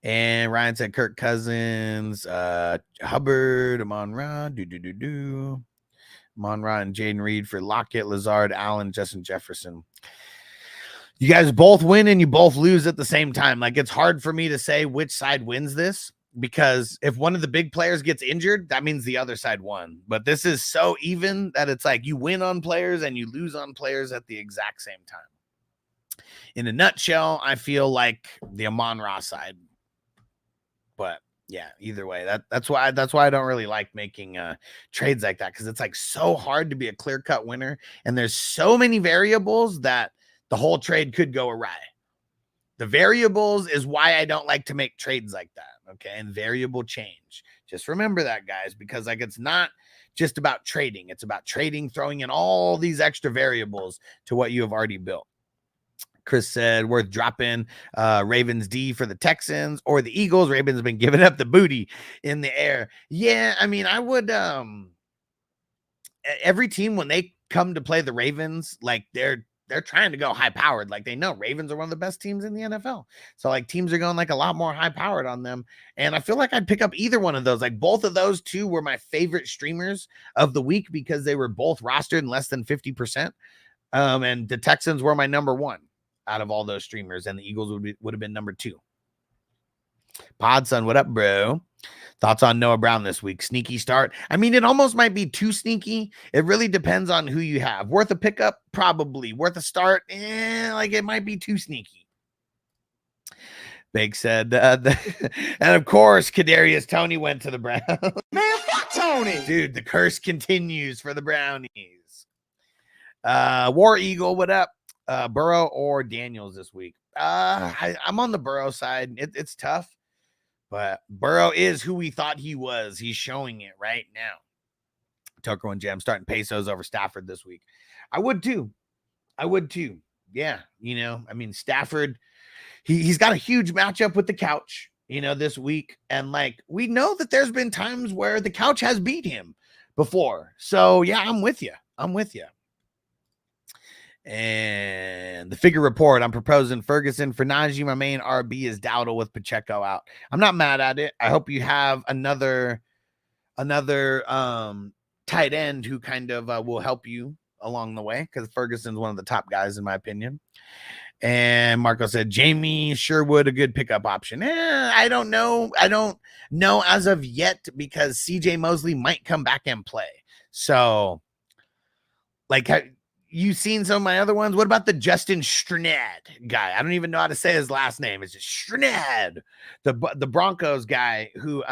And Ryan said Kirk Cousins, Hubbard, Amon-Ra, Amon-Ra and Jaden Reed for Lockett, Lazard, Allen, Justin Jefferson. You guys both win and you both lose at the same time. Like, it's hard for me to say which side wins this, because if one of the big players gets injured, that means the other side won. But this is so even that it's like you win on players and you lose on players at the exact same time. In a nutshell, I feel like the Amon-Ra side. But yeah, either way, that's why I don't really like making trades like that, because it's like so hard to be a clear-cut winner, and there's so many variables that the whole trade could go awry. The variables is why I don't like to make trades like that. Okay, and variable change. Just remember that, guys, because like it's not just about trading; it's about trading, throwing in all these extra variables to what you have already built. Chris said worth dropping Ravens D for the Texans or the Eagles. Ravens have been giving up the booty in the air. Yeah, I mean, I would every team when they come to play the Ravens, like they're trying to go high powered. Like they know Ravens are one of the best teams in the NFL. So like teams are going like a lot more high powered on them. And I feel like I'd pick up either one of those. Like both of those two were my favorite streamers of the week because they were both rostered in less than 50%. And the Texans were my number one out of all those streamers, and the Eagles would have been number two. Podson, what up, bro? Thoughts on Noah Brown this week? Sneaky start. I mean, it almost might be too sneaky. It really depends on who you have. Worth a pickup? Probably. Worth a start? Like it might be too sneaky. Big said, and of course, Kadarius Toney went to the Browns. Man, fuck Tony. Dude, the curse continues for the Brownies. War Eagle, what up? Burrow or Daniels this week? I'm on the Burrow side. It's tough, but Burrow is who we thought he was. He's showing it right now. Tucker and Jam starting Pesos over Stafford this week. I would too. Yeah, you know, I mean, Stafford, he's got a huge matchup with the couch, you know, this week. And like, we know that there's been times where the couch has beat him before. So yeah, I'm with you. And the figure report, I'm proposing Ferguson for Najee. My main RB is Dowdle with Pacheco out. I'm not mad at it. I hope you have another tight end who kind of will help you along the way, because Ferguson's one of the top guys in my opinion. And Marco said Jamie Sherwood, a good pickup option. I don't know as of yet, because CJ Mosley might come back and play. So like, you seen some of my other ones? What about the Justin Strnad guy? I don't even know how to say his last name. It's just Strnad, the Broncos guy who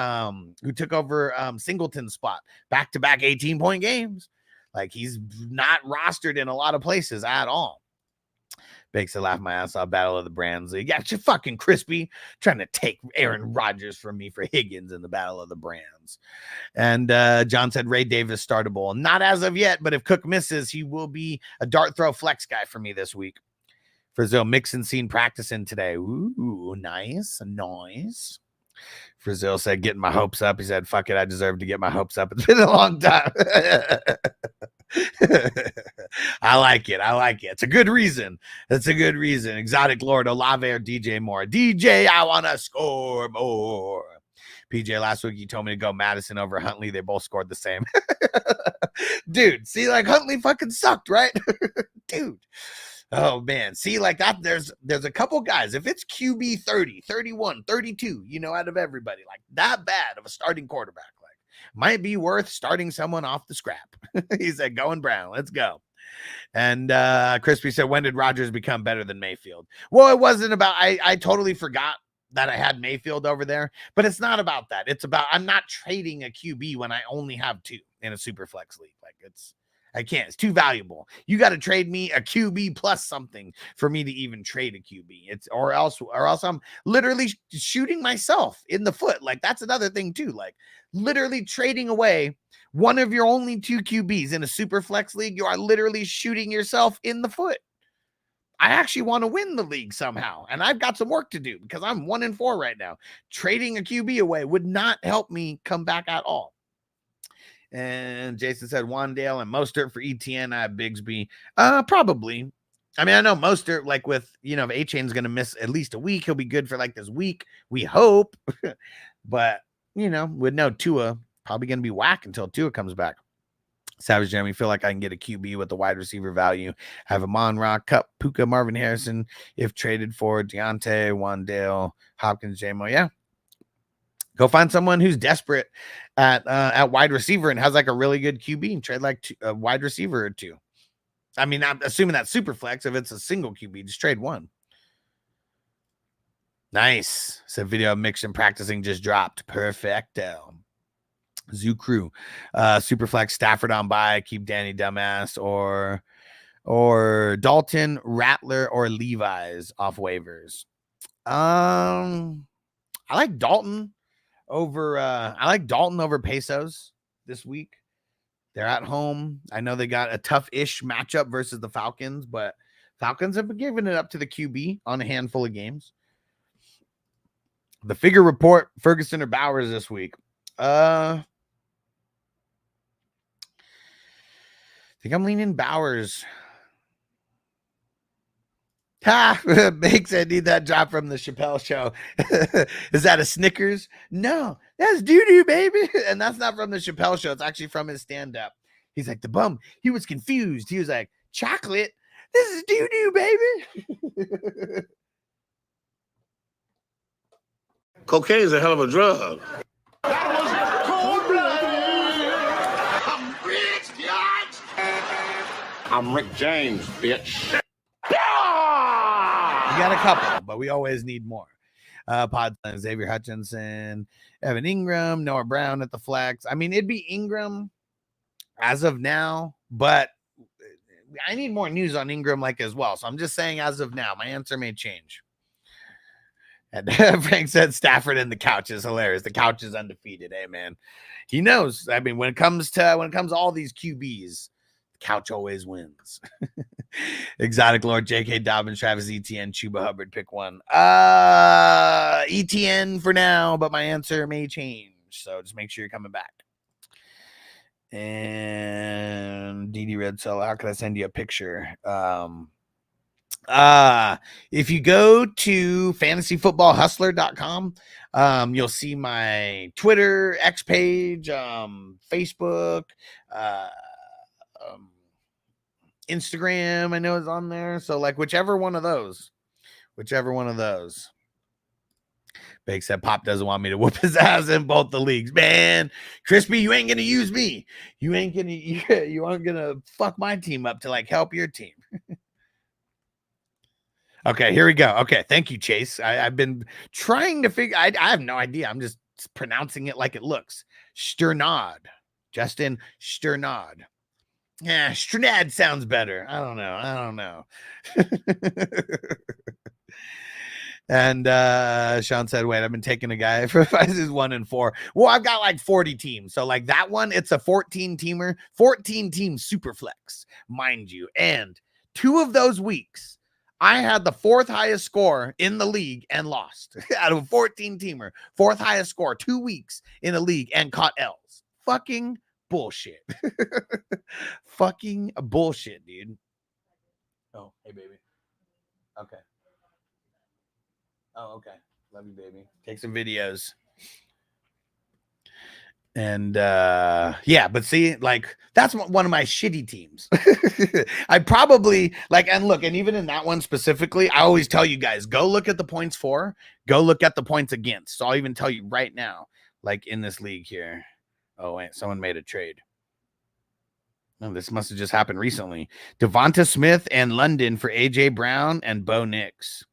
took over Singleton's spot, back-to-back 18-point games. Like, he's not rostered in a lot of places at all. Bakes to laugh my ass off. Battle of the Brands League. Yeah, you're fucking crispy trying to take Aaron Rodgers from me for Higgins in the Battle of the Brands. And John said Ray Davis startable. Not as of yet, but if Cook misses, he will be a dart throw flex guy for me this week. Frizzell Mixon seen practicing today. Ooh, nice. Frizzell said getting my hopes up. He said, fuck it, I deserve to get my hopes up. It's been a long time. I like it. It's a good reason. Exotic Lord, Olave or DJ Moore. DJ, I want to score more. PJ, last week you told me to go Madison over Huntley. They both scored the same. Dude, see, like Huntley fucking sucked, right? Dude. Oh man, see, like that, there's a couple guys. If it's QB 30, 31, 32, out of everybody, like that bad of a starting quarterback, like might be worth starting someone off the scrap. He said, going Brown, let's go. And Crispy said, when did Rodgers become better than Mayfield? Well, it wasn't about, I totally forgot that I had Mayfield over there, but it's not about that. It's about, I'm not trading a QB when I only have 2 in a super flex league. Like I can't, it's too valuable. You got to trade me a QB plus something for me to even trade a QB. It's or else I'm literally shooting myself in the foot. Like that's another thing too. Like literally trading away one of your only 2 QBs in a super flex league. You are literally shooting yourself in the foot. I actually want to win the league somehow, and I've got some work to do because I'm 1-4 right now. Trading a QB away would not help me come back at all. And Jason said Wandale and Mostert for ETN. I have Bigsby. Probably. I mean, I know Mostert, like with, if A-Chain's going to miss at least a week, he'll be good for like this week. We hope. But, with no Tua, probably going to be whack until Tua comes back. Savage Jeremy, feel like I can get a QB with the wide receiver value. Have a Monrock, Cup, Puka, Marvin Harrison, if traded for Deontay, Wandale, Hopkins, J-Mo. Yeah. Go find someone who's desperate at wide receiver and has like a really good QB and trade like a wide receiver or 2. I mean, I'm assuming that's super flex. If it's a single QB, just trade 1. Nice. So video of Mixon practicing just dropped. Perfecto. Zoo Crew. Super flex Stafford on bye. Keep Danny dumbass or Dalton, Rattler, or Levi's off waivers. I like Dalton over Pesos this week. They're at home. I know they got a tough-ish matchup versus the Falcons, but Falcons have been giving it up to the QB on a handful of games. The figure report, Ferguson or Bowers this week. I think I'm leaning Bowers. Ha! Bakes, I need that drop from the Chappelle show. Is that a Snickers? No, that's doo-doo, baby. And that's not from the Chappelle show. It's actually from his stand-up. He's like, the bum. He was confused. He was like, chocolate? This is doo-doo, baby. Cocaine is a hell of a drug. I'm Rick James, bitch. You got a couple, but we always need more. Podson, Xavier Hutchinson, Evan Ingram, Noah Brown at the flex. I mean, it'd be Ingram as of now, but I need more news on Ingram as well. So I'm just saying as of now, my answer may change. And Frank said Stafford and the couch is hilarious. The couch is undefeated. Hey man, he knows. I mean, when it comes to all these QBs, the couch always wins. Exotic Lord, J.K. Dobbins, Travis Etienne, Chuba Hubbard, pick one. Etienne for now, but my answer may change. So just make sure you're coming back. And DD Red Cell, how can I send you a picture? If you go to fantasyfootballhustler.com, you'll see my Twitter, X page, Facebook, Instagram, I know is on there. So whichever one of those. Bake said Pop doesn't want me to whoop his ass in both the leagues. Man, Crispy, you ain't gonna use me. You aren't gonna fuck my team up to help your team. Okay, here we go. Okay, thank you, Chase. I've been trying to figure. I have no idea. I'm just pronouncing it like it looks. Sternad, Justin Sternad. Yeah, Sternad sounds better. I don't know. And Sean said, wait, I've been taking a guy for 1-4. Well, I've got 40 teams. So that one, it's a 14-teamer, 14-team super flex, mind you. And 2 of those weeks, I had the 4th highest score in the league and lost. Out of a 14-teamer, 4th highest score, 2 weeks in the league and caught L's. Fucking bullshit. Fucking bullshit, dude. Oh, hey, baby. Okay. Oh, okay. Love you, baby. Take some videos. And yeah, but see, like that's one of my shitty teams. I probably like, and look, and even in that one specifically, I always tell you guys, go look at the points for, go look at the points against. So I'll even tell you right now, like in this league here. Oh wait, someone made a trade. No, this must have just happened recently. Devonta Smith and London for AJ Brown and Bo Nix.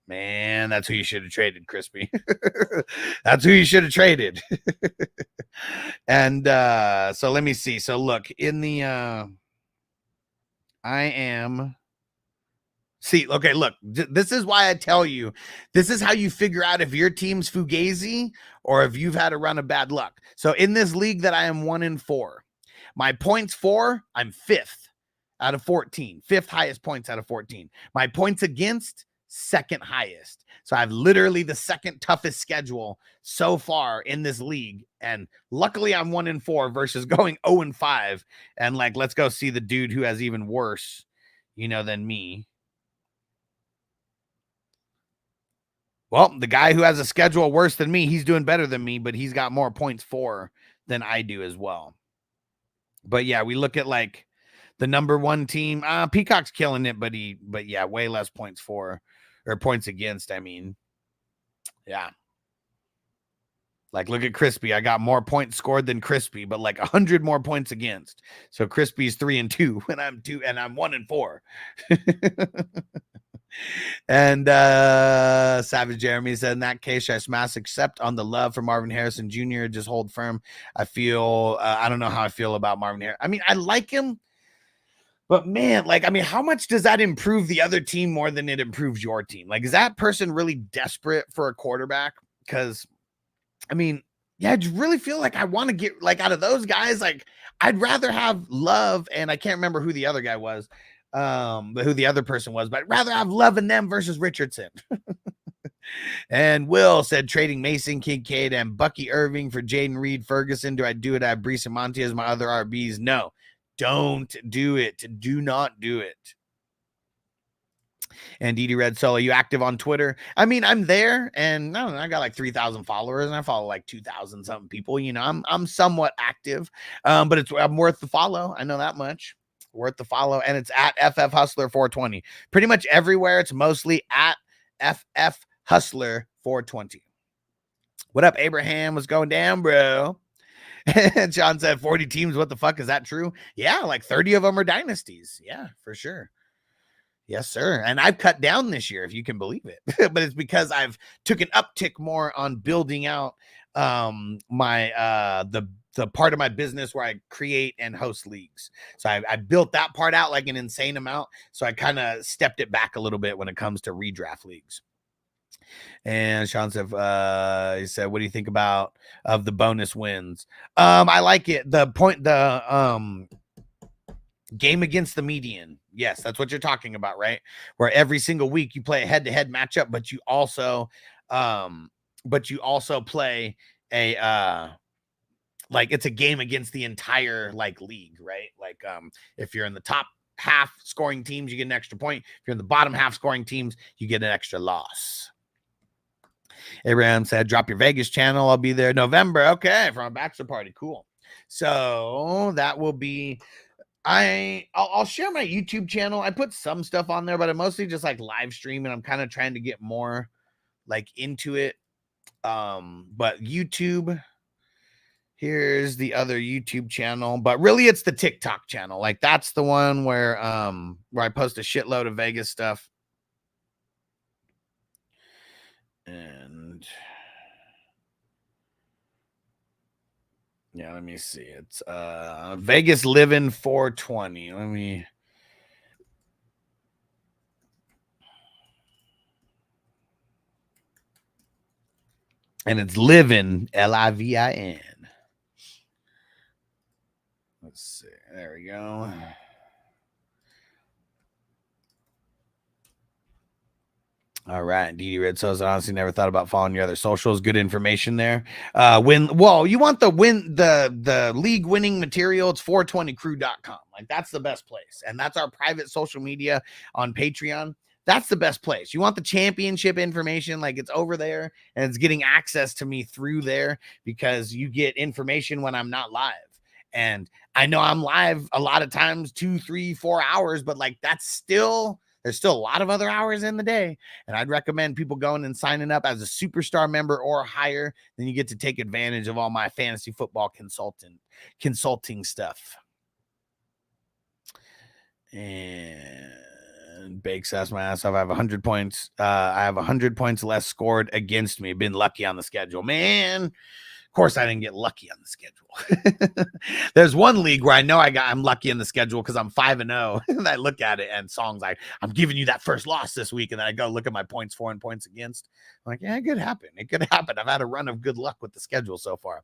Man, that's who you should have traded, Crispy. That's who you should have traded. And so let me see. So look, in the okay, look, this is why I tell you, this is how you figure out if your team's fugazi or if you've had a run of bad luck. So in this league that I am 1-4, my points for, I'm 5th out of 14, 5th highest points out of 14. My points against, 2nd highest. So I have literally the 2nd toughest schedule so far in this league. And luckily I'm 1-4 versus going 0-5. And like, let's go see the dude who has even worse, than me. Well, the guy who has a schedule worse than me, he's doing better than me, but he's got more points for than I do as well. But yeah, we look at like the number 1 team. Peacock's killing it, but yeah, way less points for, or points against. I mean, yeah. Like, look at Crispy. I got more points scored than Crispy, but like 100 more points against. So Crispy's 3-2, and I'm 1-4. And Savage Jeremy said, in that case, I smash accept on the love for Marvin Harrison Jr. Just hold firm. I feel, I don't know how I feel about Marvin Harrison. I mean, I like him, but man, like, I mean, how much does that improve the other team more than it improves your team? Like, is that person really desperate for a quarterback? Because, I mean, yeah, I just really feel like I want to get, like, out of those guys, like, I'd rather have Love, and I can't remember who the other guy was, but who the other person was, but I'd rather have Love and them versus Richardson. And Will said, trading Mason Kincaid and Bucky Irving for Jaden Reed Ferguson. Do I do it? I have Brees and Monty as my other RBs. No, don't do it. Do not do it. And DD Red Solo, you active on Twitter? I mean, I'm there, and I don't know, I got like 3,000 followers, and I follow like 2,000 something people. I'm somewhat active, but I'm worth the follow. I know that much. Worth the follow, and it's at FF Hustler 420. Pretty much everywhere, it's mostly at FF Hustler 420. What up, Abraham? What's going down, bro? And Sean said 40 teams. What the fuck? Is that true? Yeah, like 30 of them are dynasties. Yeah, for sure. Yes, sir. And I've cut down this year, if you can believe it. But it's because I've took an uptick more on building out my the part of my business where I create and host leagues. So I built that part out like an insane amount. So I kind of stepped it back a little bit when it comes to redraft leagues. And Sean said, he said, what do you think about of the bonus wins? I like it. The game against the median. Yes, that's what you're talking about, right? Where every single week you play a head-to-head matchup, but you also play a like it's a game against the entire like league, right? Like if you're in the top half scoring teams, you get an extra point. If you're in the bottom half scoring teams, you get an extra loss. Abraham said, drop your Vegas channel. I'll be there November. Okay, from a bachelor party. Cool. So that will be, I'll share my YouTube channel. I put some stuff on there, but I'm mostly just like live stream, and I'm kind of trying to get more like into it. But YouTube, here's the other YouTube channel, but really it's the TikTok channel. Like that's the one where I post a shitload of Vegas stuff. And yeah, let me see. It's Vegas Living 420. Let me and it's Livin, Livin. Let's see. There we go. All right, DD Red says, I honestly never thought about following your other socials. Good information there. You want the league winning material, it's 420crew.com. Like that's the best place. And that's our private social media on Patreon. That's the best place. You want the championship information, like it's over there and it's getting access to me through there because you get information when I'm not live. And I know I'm live a lot of times 2, 3, 4 hours, but like there's still a lot of other hours in the day. And I'd recommend people going and signing up as a superstar member or higher. Then you get to take advantage of all my fantasy football consulting stuff. And Bakes asked my ass off. I have 100 points. I have 100 points less scored against me. Been lucky on the schedule, man. Of course, I didn't get lucky on the schedule. There's one league where I know I'm lucky in the schedule because I'm 5-0, and I look at it and Song's like, "I'm giving you that first loss this week," and then I go look at my points for and points against. I'm like, yeah, it could happen. It could happen. I've had a run of good luck with the schedule so far.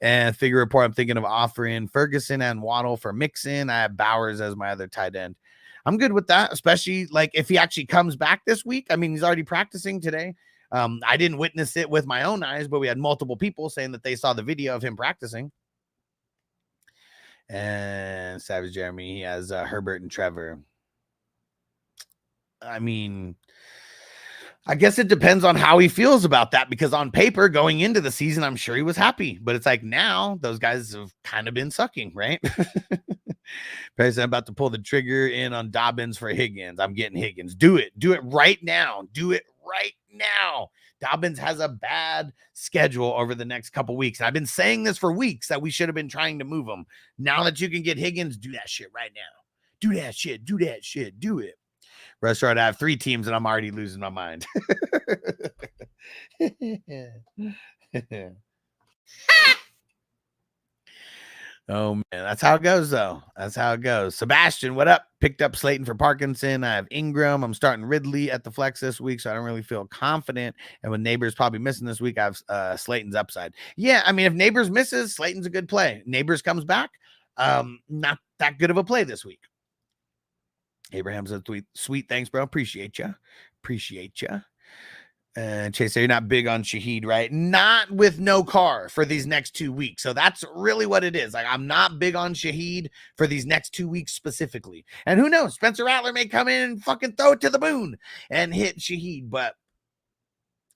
And figure report, I'm thinking of offering Ferguson and Waddle for Mixon. I have Bowers as my other tight end. I'm good with that, especially like if he actually comes back this week. I mean, he's already practicing today. I didn't witness it with my own eyes, but we had multiple people saying that they saw the video of him practicing. And Savage Jeremy, he has Herbert and Trevor. I mean, I guess it depends on how he feels about that, because on paper going into the season, I'm sure he was happy, but it's like now those guys have kind of been sucking, right? President about to pull the trigger in on Dobbins for Higgins. I'm getting Higgins. Do it right now. Do it right now. Dobbins has a bad schedule over the next couple weeks. I've been saying this for weeks that we should have been trying to move him. Now that you can get Higgins, do that shit right now. Do that shit. Do that shit. Do it. Restaurant, I have 3 teams and I'm already losing my mind. Oh, man. That's how it goes, though. That's how it goes. Sebastian, what up? Picked up Slayton for Parkinson. I have Ingram. I'm starting Ridley at the flex this week, so I don't really feel confident. And with Neighbors probably missing this week, I have Slayton's upside. Yeah, I mean, if Neighbors misses, Slayton's a good play. Neighbors comes back, not that good of a play this week. Abraham's a sweet. Thanks, bro. Appreciate you. Chase, you're not big on Shaheed, right? Not with no car for these next 2 weeks. So that's really what it is. Like, I'm not big on Shaheed for these next 2 weeks specifically. And who knows? Spencer Rattler may come in and fucking throw it to the moon and hit Shaheed, but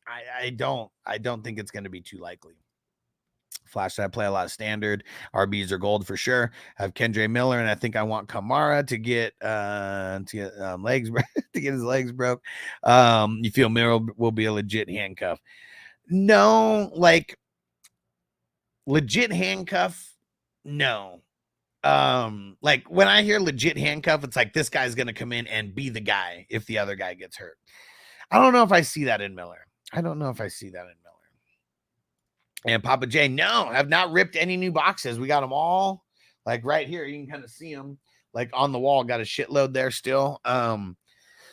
I don't think it's going to be too likely. Flash, I play a lot of standard. RBs are gold for sure. I have Kendre Miller, and I think I want Kamara to get legs to get his legs broke. You feel Miller will be a legit handcuff? No, like legit handcuff. No. Like when I hear legit handcuff, it's like this guy's gonna come in and be the guy if the other guy gets hurt. I don't know if I see that in Miller. And Papa J, no, have not ripped any new boxes. We got them all like right here. You can kind of see them like on the wall. Got a shitload there still.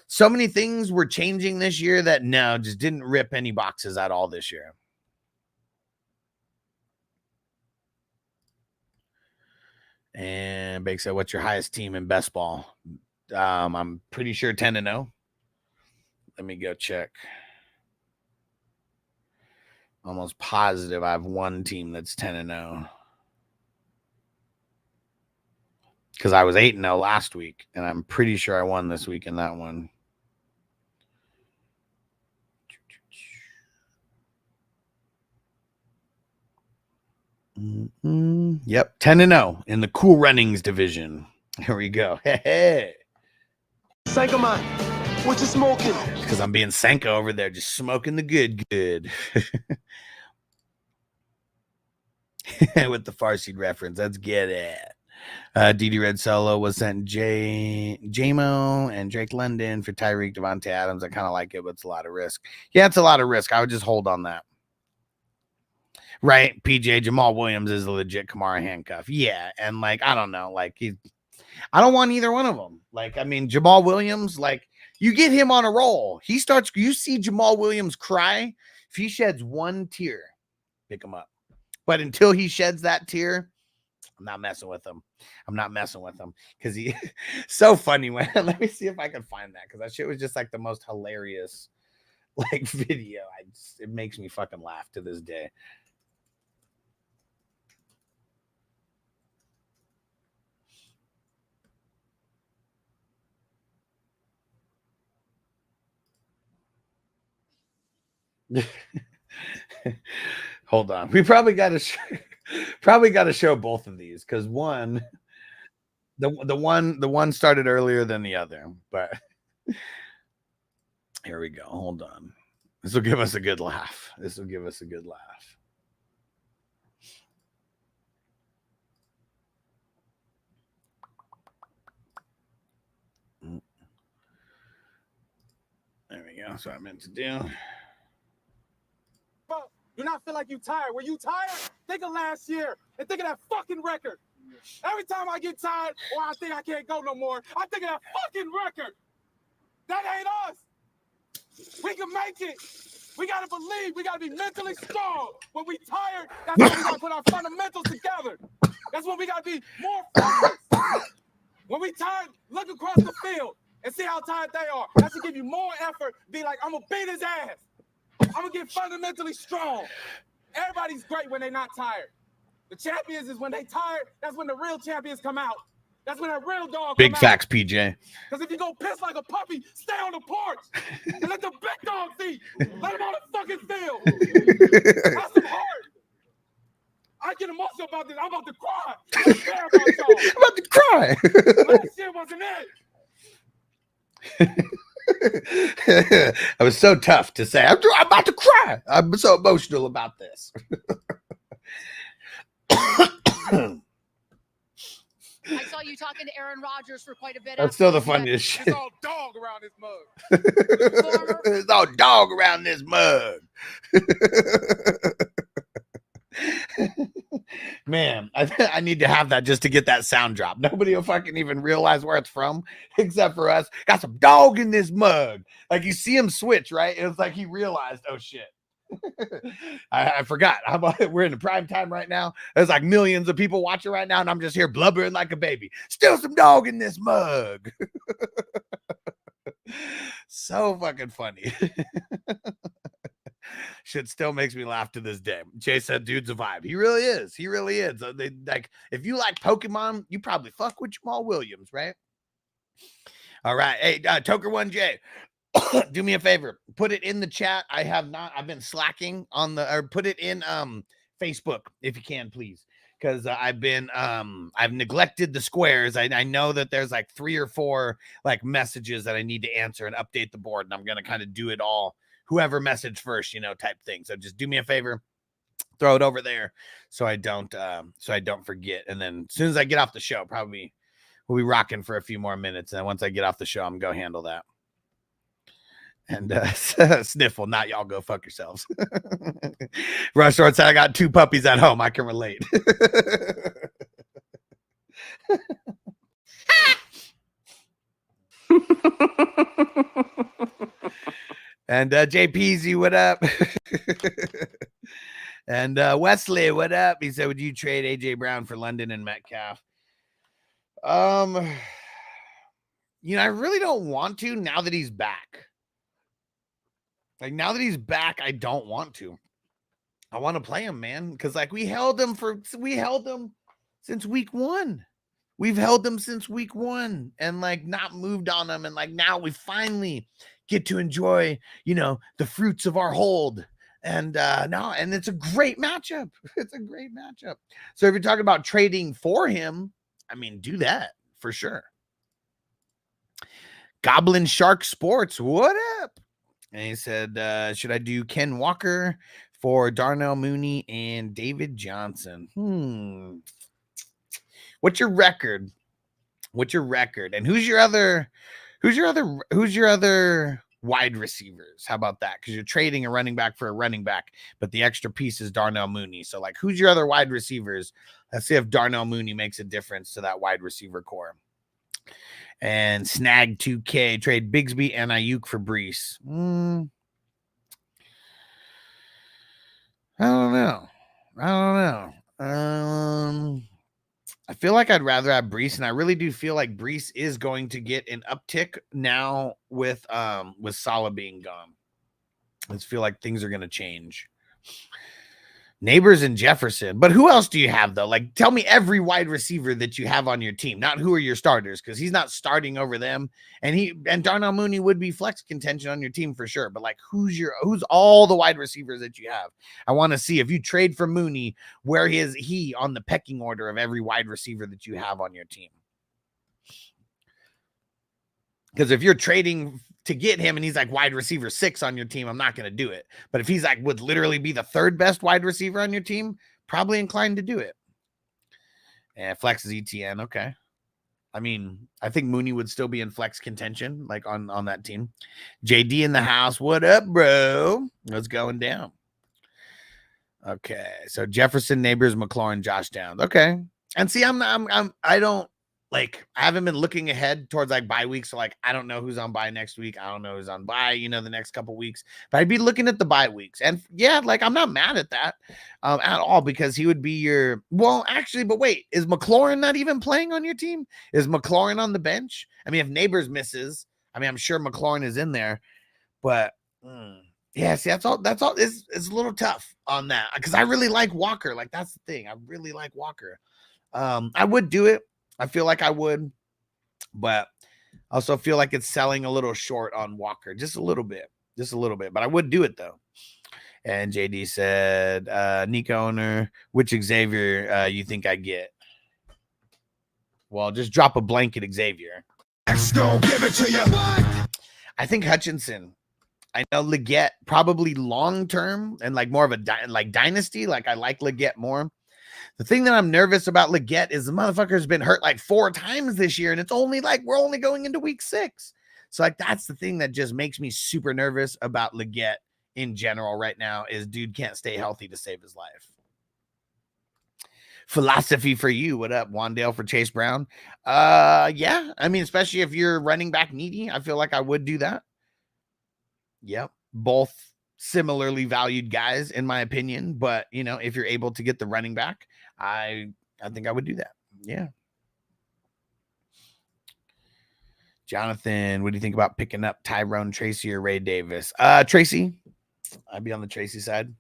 So many things were changing this year that no, just didn't rip any boxes at all this year. And Bake said, what's your highest team in best ball? I'm pretty sure 10-0. Let me go check. Almost positive I have one team that's 10-0. Because I was 8-0 last week, and I'm pretty sure I won this week in that one. Yep, 10-0 in the Cool Runnings division. Here we go. Hey. Sanka man, what you smoking? Because I'm being Sanka over there, just smoking the good. With the Farseed reference, let's get it. DD Red Solo was sent J-Mo and Drake London for Tyreek, Devontae Adams. I kind of like it, but it's a lot of risk. Yeah, it's a lot of risk. I would just hold on that. Right, PJ, Jamal Williams is a legit Kamara handcuff. Yeah, and like, I don't know, like I don't want either one of them. Like, I mean, Jamal Williams, like, you get him on a roll. He starts, you see Jamal Williams cry. If he sheds one tear, pick him up. But until he sheds that tear, I'm not messing with him. Because he so funny when let me see if I can find that, because that shit was just like the most hilarious like video. It makes me fucking laugh to this day. Hold on. We probably got to show both of these because the one started earlier than the other. But here we go. Hold on. This will give us a good laugh. There we go. That's what I meant to do. You not feel like you tired. Were you tired? Think of last year and think of that fucking record. Every time I get tired or I think I can't go no more, I think of that fucking record. That ain't us. We can make it. We gotta believe. We gotta be mentally strong. When we tired, that's when we gotta put our fundamentals together. That's when we gotta be more focused. When we tired, look across the field and see how tired they are. That should give you more effort. Be like, I'm gonna beat his ass. I'm gonna get fundamentally strong. Everybody's great when they're not tired. The champions is when they tired. That's when the real champions come out. That's when that real dog Big come facts, out. PJ. Because if you go piss like a puppy, stay on the porch and let the big dogs eat. Let them on the fucking field. Have some heart. I get emotional about this. I'm about to cry. I don't care about y'all. I'm about to cry. Last year wasn't it. I was so tough to say. I'm about to cry. I'm so emotional about this. I saw you talking to Aaron Rodgers for quite a bit. That's still the funniest shit. It's all dog around this mug. It's all dog around this mug. Man, I need to have that just to get that sound drop. Nobody will fucking even realize where it's from except for us. Got some dog in this mug. Like you see him switch, right? It was like he realized, oh shit. I forgot. We're in the prime time right now. There's like millions of people watching right now, and I'm just here blubbering like a baby. Still some dog in this mug. So fucking funny. Shit still makes me laugh to this day. Jay said, "Dude's a vibe." He really is. He really is. They like if you like Pokemon, you probably fuck with Jamal Williams, right? All right. Hey, Toker1J. Do me a favor, put it in the chat. I've been slacking on put it in Facebook if you can, please. Because I've neglected the squares. I know that there's like 3 or 4 like messages that I need to answer and update the board, and I'm gonna kind of do it all, whoever message first, type thing. So just do me a favor, throw it over there so I don't forget. And then as soon as I get off the show, probably we'll be rocking for a few more minutes. And once I get off the show, I'm gonna go handle that. And Sniffle, not y'all go fuck yourselves. Rush Short said, I got 2 puppies at home. I can relate. And JPZ, what up? And Wesley, what up? He said, would you trade AJ Brown for London and Metcalf? I really don't want to now that he's back. Like now that he's back, I don't want to. I want to play him, man, because like we held him since week 1. We've held him since week 1 and like not moved on him, and like now we finally get to enjoy, the fruits of our hold. And and it's a great matchup. It's a great matchup. So if you're talking about trading for him, I mean, do that for sure. Goblin Shark Sports, what up? And he said, should I do Ken Walker for Darnell Mooney and David Johnson? What's your record? And who's your other wide receivers? How about that? Because you're trading a running back for a running back, but the extra piece is Darnell Mooney. So like, who's your other wide receivers? Let's see if Darnell Mooney makes a difference to that wide receiver core. And Snag 2K, trade Bigsby and Ayuk for Brees. I don't know. I feel like I'd rather have Brees, and I really do feel like Brees is going to get an uptick now with Salah being gone. I just feel like things are going to change. Neighbors and Jefferson. But who else do you have, though? Like, tell me every wide receiver that you have on your team, not who are your starters, because he's not starting over them. And Darnell Mooney would be flex contention on your team for sure. But like, who's all the wide receivers that you have? I want to see if you trade for Mooney, where is he on the pecking order of every wide receiver that you have on your team? Because if you're trading to get him and he's like wide receiver 6 on your team, I'm not going to do it. But if he's like would literally be the 3rd best wide receiver on your team, probably inclined to do it. And flex is ETN. Okay. I mean, I think Mooney would still be in flex contention, like on that team. JD in the house. What up, bro? What's going down? Okay. So Jefferson, Neighbors, McLaurin, Josh Downs. Okay. And see, I don't, like, I haven't been looking ahead towards like bye weeks. So like, I don't know who's on bye next week. I don't know who's on bye, the next couple weeks, but I'd be looking at the bye weeks. And yeah, like, I'm not mad at that at all, because he would be but wait, is McLaurin not even playing on your team? Is McLaurin on the bench? I mean, if Neighbors misses, I'm sure McLaurin is in there, but yeah, see, that's all it's a little tough on that, because I really like Walker. Like, that's the thing. I really like Walker. I would do it. I feel like I would, but I also feel like it's selling a little short on Walker, just a little bit, but I would do it though. And JD said, Nico owner, which Xavier you think I get? Well, just drop a blanket Xavier. Let's go, give it to you. I think Hutchinson. I know Leggett probably long-term and like more of a dynasty. Like, I like Leggett more. The thing that I'm nervous about Leggett is the motherfucker's been hurt like 4 times this year, and it's only like we're only going into week 6. So like, that's the thing that just makes me super nervous about Leggett in general right now, is dude can't stay healthy to save his life. Philosophy for you. What up, Wandale for Chase Brown? Yeah, I mean, especially if you're running back needy, I feel like I would do that. Yep, both similarly valued guys in my opinion, but if you're able to get the running back, I think I would do that. Yeah. Jonathan, what do you think about picking up Tyrone Tracy or Ray Davis? Tracy. I'd be on the Tracy side.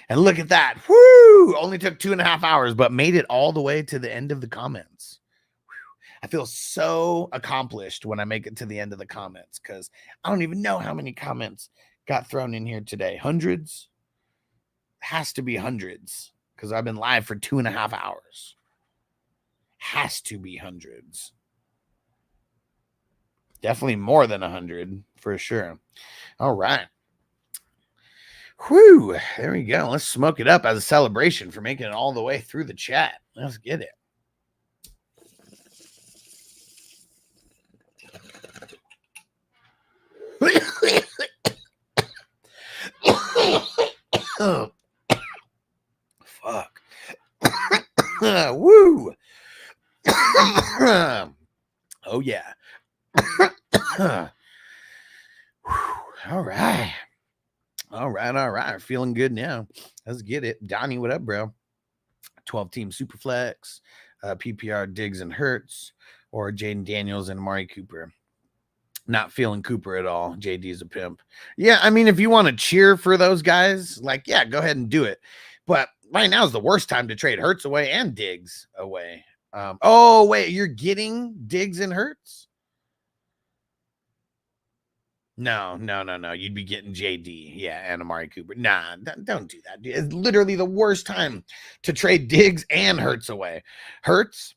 And look at that. Woo! Only took 2.5 hours, but made it all the way to the end of the comments. I feel so accomplished when I make it to the end of the comments, because I don't even know how many comments got thrown in here today. Hundreds? Has to be hundreds, because I've been live for 2.5 hours. Has to be hundreds. Definitely more than 100 for sure. All right. Whew. There we go. Let's smoke it up as a celebration for making it all the way through the chat. Let's get it. Oh, fuck. Woo. Oh, yeah. All right. All right. Feeling good now. Let's get it. Donnie, what up, bro? 12-team Superflex, PPR Diggs and Hurts, or Jaden Daniels and Amari Cooper. Not feeling Cooper at all. JD is a pimp. Yeah, I mean, if you want to cheer for those guys, like, yeah, go ahead and do it. But right now is the worst time to trade Hurts away and Diggs away. Oh, wait, you're getting Diggs and Hurts? No. You'd be getting JD. Yeah, and Amari Cooper. Nah, don't do that. It's literally the worst time to trade Diggs and Hurts away. Hurts,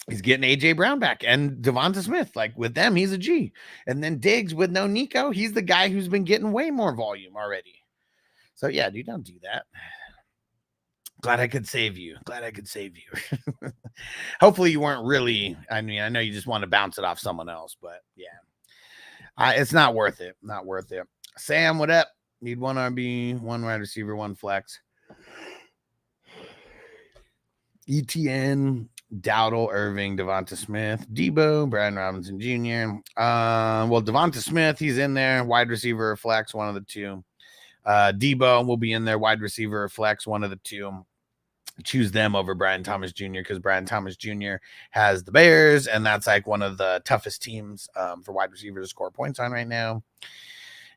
he's getting A.J. Brown back and Devonta Smith. Like, with them, he's a G. And then Diggs with no Nico, he's the guy who's been getting way more volume already. So, yeah, dude, don't do that. Glad I could save you. Hopefully you weren't really, I mean, I know you just want to bounce it off someone else, but yeah. It's not worth it. Sam, what up? Need 1 RB, 1 wide receiver, 1 flex. ETN, Dowdle, Irving, Devonta Smith, Debo, Brian Robinson Jr. Well, Devonta Smith, he's in there. Wide receiver or flex, one of the two. Debo will be in there. Wide receiver or flex, one of the two. Choose them over Brian Thomas Jr. because Brian Thomas Jr. has the Bears, and that's like one of the toughest teams for wide receivers to score points on right now.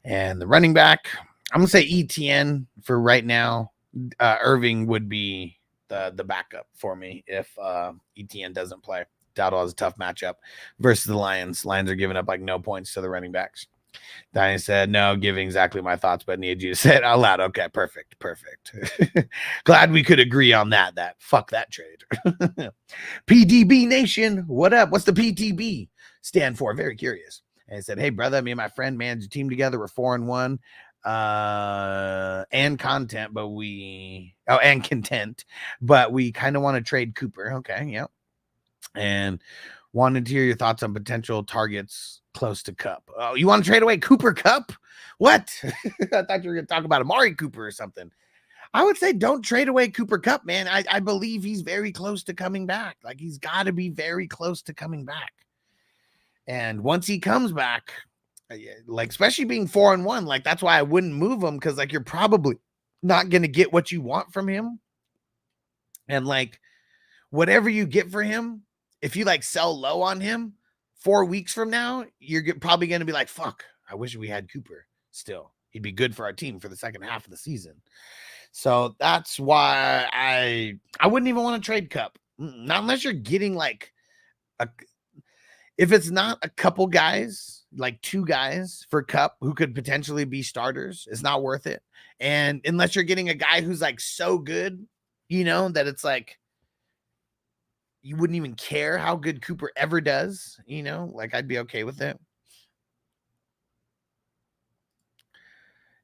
And the running back, I'm going to say ETN for right now. Irving would be the backup for me if ETN doesn't play. Dowdle has a tough matchup versus the Lions. Lions are giving up like no points to the running backs. Diane said, no, giving exactly my thoughts, but need you to say it out loud. Okay, perfect. Glad we could agree on that. Fuck that trade. PDB Nation, what up? What's the PTB stand for? Very curious. And he said, hey, brother, me and my friend managed a team together. We're 4-1 and content, and content, but we kind of want to trade Cooper. Okay, yep. And wanted to hear your thoughts on potential targets close to Cup. Oh, you want to trade away Cooper Cup? What? I thought you were going to talk about Amari Cooper or something. I would say don't trade away Cooper Cup, man. I believe he's very close to coming back. Like, he's got to be very close to coming back. And once he comes back, like, especially being 4-1, like, that's why I wouldn't move him, because, like, you're probably not going to get what you want from him. And, like, whatever you get for him, if you, like, sell low on him 4 weeks from now, you're probably going to be like, fuck, I wish we had Cooper still. He'd be good for our team for the second half of the season. So that's why I wouldn't even want to trade Cup. Not unless you're getting, like, if it's not a couple guys, like 2 guys for Cup who could potentially be starters, it's not worth it. And unless you're getting a guy who's, like, so good, you know, that it's like, you wouldn't even care how good Cooper ever does, you know, like, I'd be okay with it.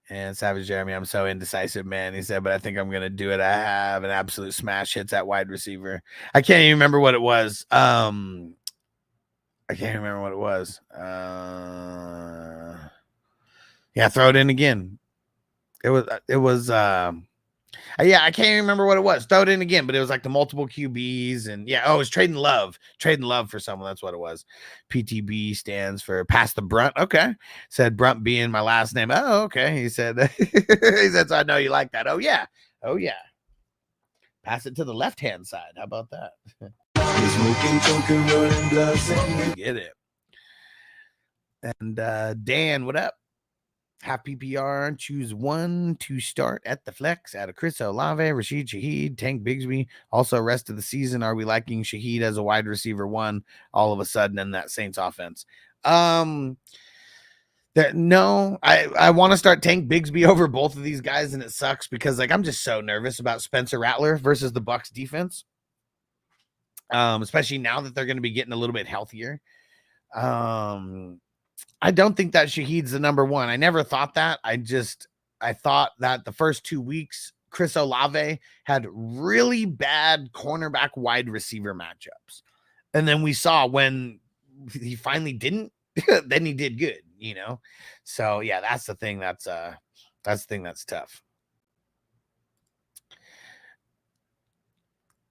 And Savage Jeremy, I'm so indecisive, man. He said, but I think I'm going to do it. I have an absolute smash hits at wide receiver. I can't even remember what it was. Yeah, throw it in again. Yeah, I can't even remember what it was. Throw it in again, but it was like the multiple QBs, and yeah, it was trading love for someone. That's what it was. PTB stands for pass the brunt. Okay, said brunt being my last name. Oh, okay. He said, so I know you like that. Oh yeah. Pass it to the left hand side. How about that? Get it. And Dan, what up? Half PPR, choose 1 to start at the flex out of Chris Olave, Rashid Shaheed, Tank Bigsby. Also, rest of the season, are we liking Shaheed as a wide receiver 1 all of a sudden in that Saints offense? No, I want to start Tank Bigsby over both of these guys, and it sucks because, like, I'm just so nervous about Spencer Rattler versus the Bucs defense, especially now that they're going to be getting a little bit healthier. I don't think that Shaheed's the number 1. I never thought that. I thought that the first 2 weeks, Chris Olave had really bad cornerback wide receiver matchups. And then we saw when he finally didn't, then he did good, you know? So yeah, that's the thing that's tough.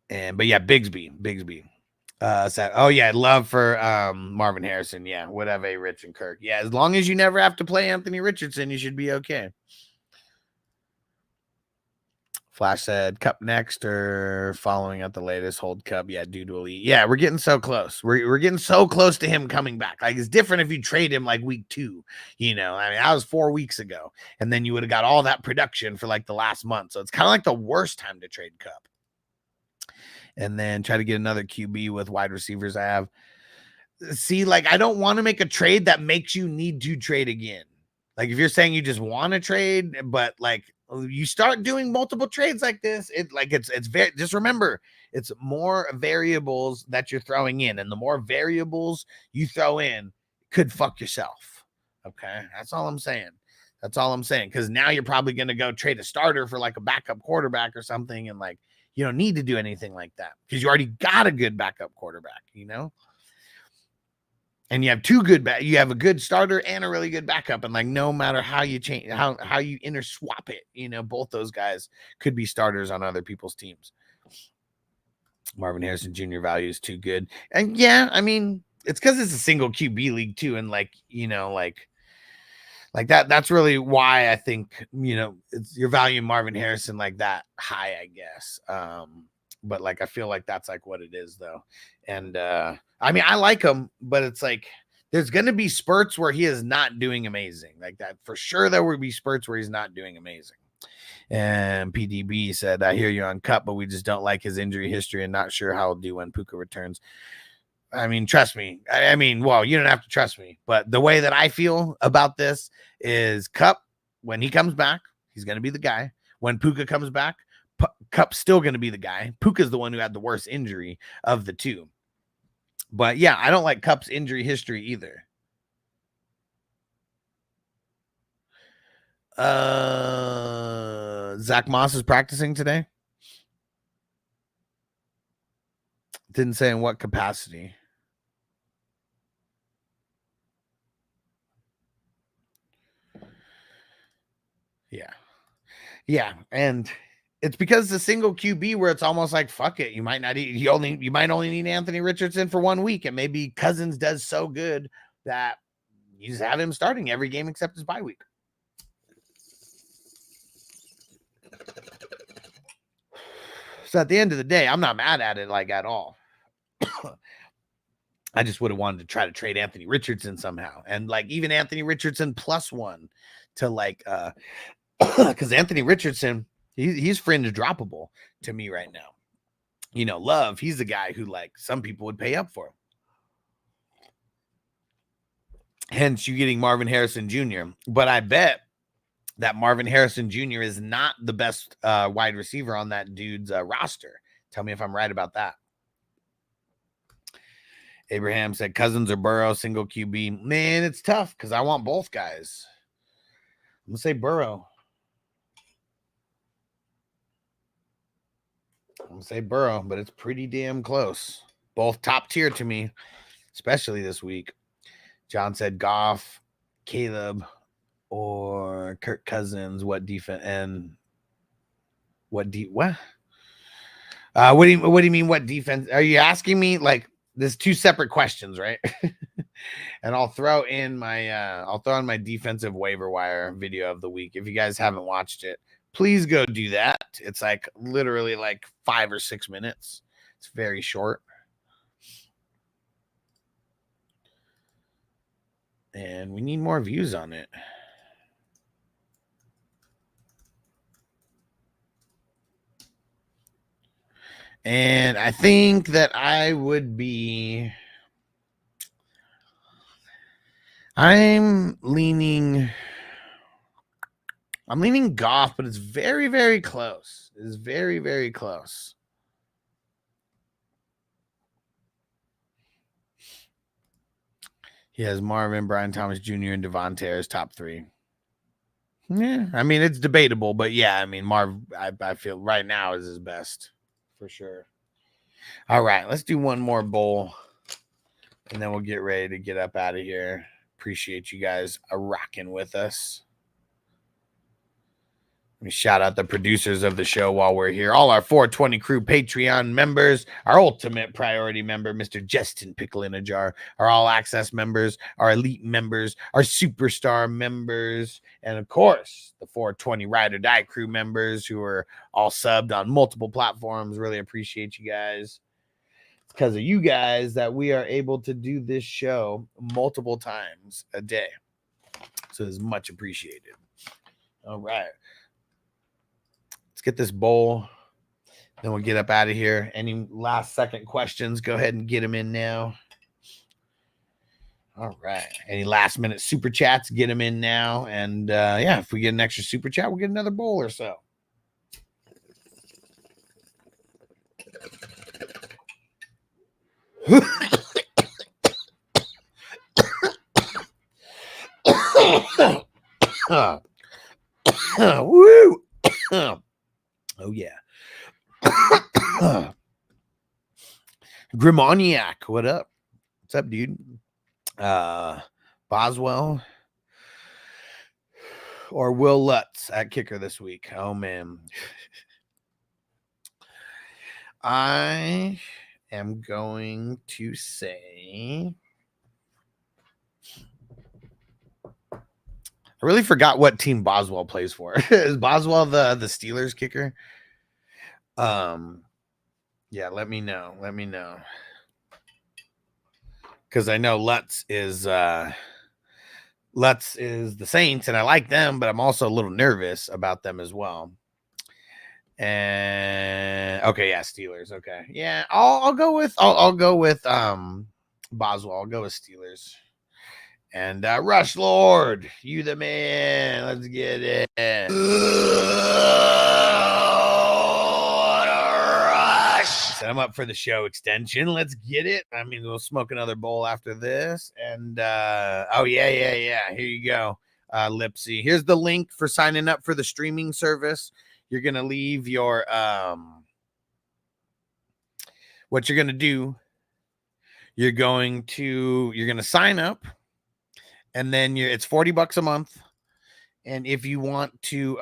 But yeah, Bigsby. Love for Marvin Harrison. Yeah, whatever, Rich and Kirk. Yeah, as long as you never have to play Anthony Richardson, you should be okay. Flash said, Cup next or following at the latest, hold Cup. Yeah, dude will eat. Yeah, we're getting so close. We're getting so close to him coming back. Like, it's different if you trade him like week 2, you know. I mean, that was 4 weeks ago, and then you would have got all that production for like the last month. So it's kind of like the worst time to trade Cup. And then try to get another QB with wide receivers I have. See, like, I don't want to make a trade that makes you need to trade again. Like, if you're saying you just want to trade, but like you start doing multiple trades like this, it's very, just remember, it's more variables that you're throwing in, and the more variables you throw in could fuck yourself. Okay. That's all I'm saying. Because now you're probably going to go trade a starter for like a backup quarterback or something. And like, you don't need to do anything like that because you already got a good backup quarterback, you know? And you have you have a good starter and a really good backup. And like, no matter how you change, how you interswap it, you know, both those guys could be starters on other people's teams. Marvin Harrison Jr. value is too good. And yeah, I mean, it's because it's a single QB league too. And like, you know, like that's really why I think, you know, it's your value in Marvin Harrison like that high, I guess. But like, I feel like that's like what it is though. And I mean, I like him, but it's like, there's going to be spurts where he is not doing amazing like that. For sure, there will be spurts where he's not doing amazing. And PDB said, I hear you on Cup, but we just don't like his injury history and not sure how he'll do when Puka returns. I mean, trust me. I mean, well, you don't have to trust me, but the way that I feel about this is Cup, when he comes back, he's going to be the guy. When Puka comes back, Cup's still going to be the guy. Puka's the one who had the worst injury of the two. But yeah, I don't like Cup's injury history either. Zach Moss is practicing today. Didn't say in what capacity. Yeah. Yeah. And it's because the single QB where it's almost like, fuck it. You might only need Anthony Richardson for 1 week. And maybe Cousins does so good that you just have him starting every game except his bye week. So at the end of the day, I'm not mad at it like at all. I just would have wanted to try to trade Anthony Richardson somehow. And like even Anthony Richardson +1 to like because Anthony Richardson, he's fringe droppable to me right now. You know, Love, he's the guy who like some people would pay up for. Hence you getting Marvin Harrison Jr. But I bet that Marvin Harrison Jr. is not the best wide receiver on that dude's roster. Tell me if I'm right about that. Abraham said Cousins or Burrow, single QB. Man, it's tough because I want both guys. I'm going to say Burrow. I'm going to say Burrow, but it's pretty damn close. Both top tier to me, especially this week. John said Goff, Caleb, or Kirk Cousins. What defense and what? What do you mean? What defense? Are you asking me? Like, there's two separate questions, right? And I'll throw in my defensive waiver wire video of the week. If you guys haven't watched it, please go do that. It's like literally like 5 or 6 minutes. It's very short. And we need more views on it. And I think that I'm leaning Goff, but it's very, very close. It's very, very close. He has Marvin, Brian Thomas Jr., and Devontae as top 3. Yeah, I mean, it's debatable, but yeah, I mean, I feel right now is his best for sure. All right, let's do one more bowl, and then we'll get ready to get up out of here. Appreciate you guys rocking with us. Let me shout out the producers of the show while we're here. All our 420 crew Patreon members, our ultimate priority member, Mr. Justin Pickle in a Jar, our all access members, our elite members, our superstar members, and of course, the 420 Ride or Die crew members who are all subbed on multiple platforms. Really appreciate you guys. It's because of you guys that we are able to do this show multiple times a day. So it's much appreciated. All right. Let's get this bowl. Then we'll get up out of here. Any last second questions, go ahead and get them in now. All right. Any last minute super chats, get them in now. And yeah, if we get an extra super chat, we'll get another bowl or so. Woo! Oh, yeah. Grimoniac, what up? What's up, dude? Boswell or Will Lutz at kicker this week? Oh, man. I am going to say... I really forgot what team Boswell plays for. Is Boswell the Steelers kicker? Yeah, let me know. Let me know. Because I know Lutz is the Saints, and I like them, but I'm also a little nervous about them as well. And okay, yeah, Steelers. Okay, yeah, I'll go with Boswell. I'll go with Steelers. And Rush Lord, you the man. Let's get it. Set him up for the show extension. Let's get it. I mean, we'll smoke another bowl after this. And oh yeah. Here you go, Lipsy. Here's the link for signing up for the streaming service. You're gonna leave your what you're gonna do. You're gonna sign up, and then it's $40 a month. And if you want to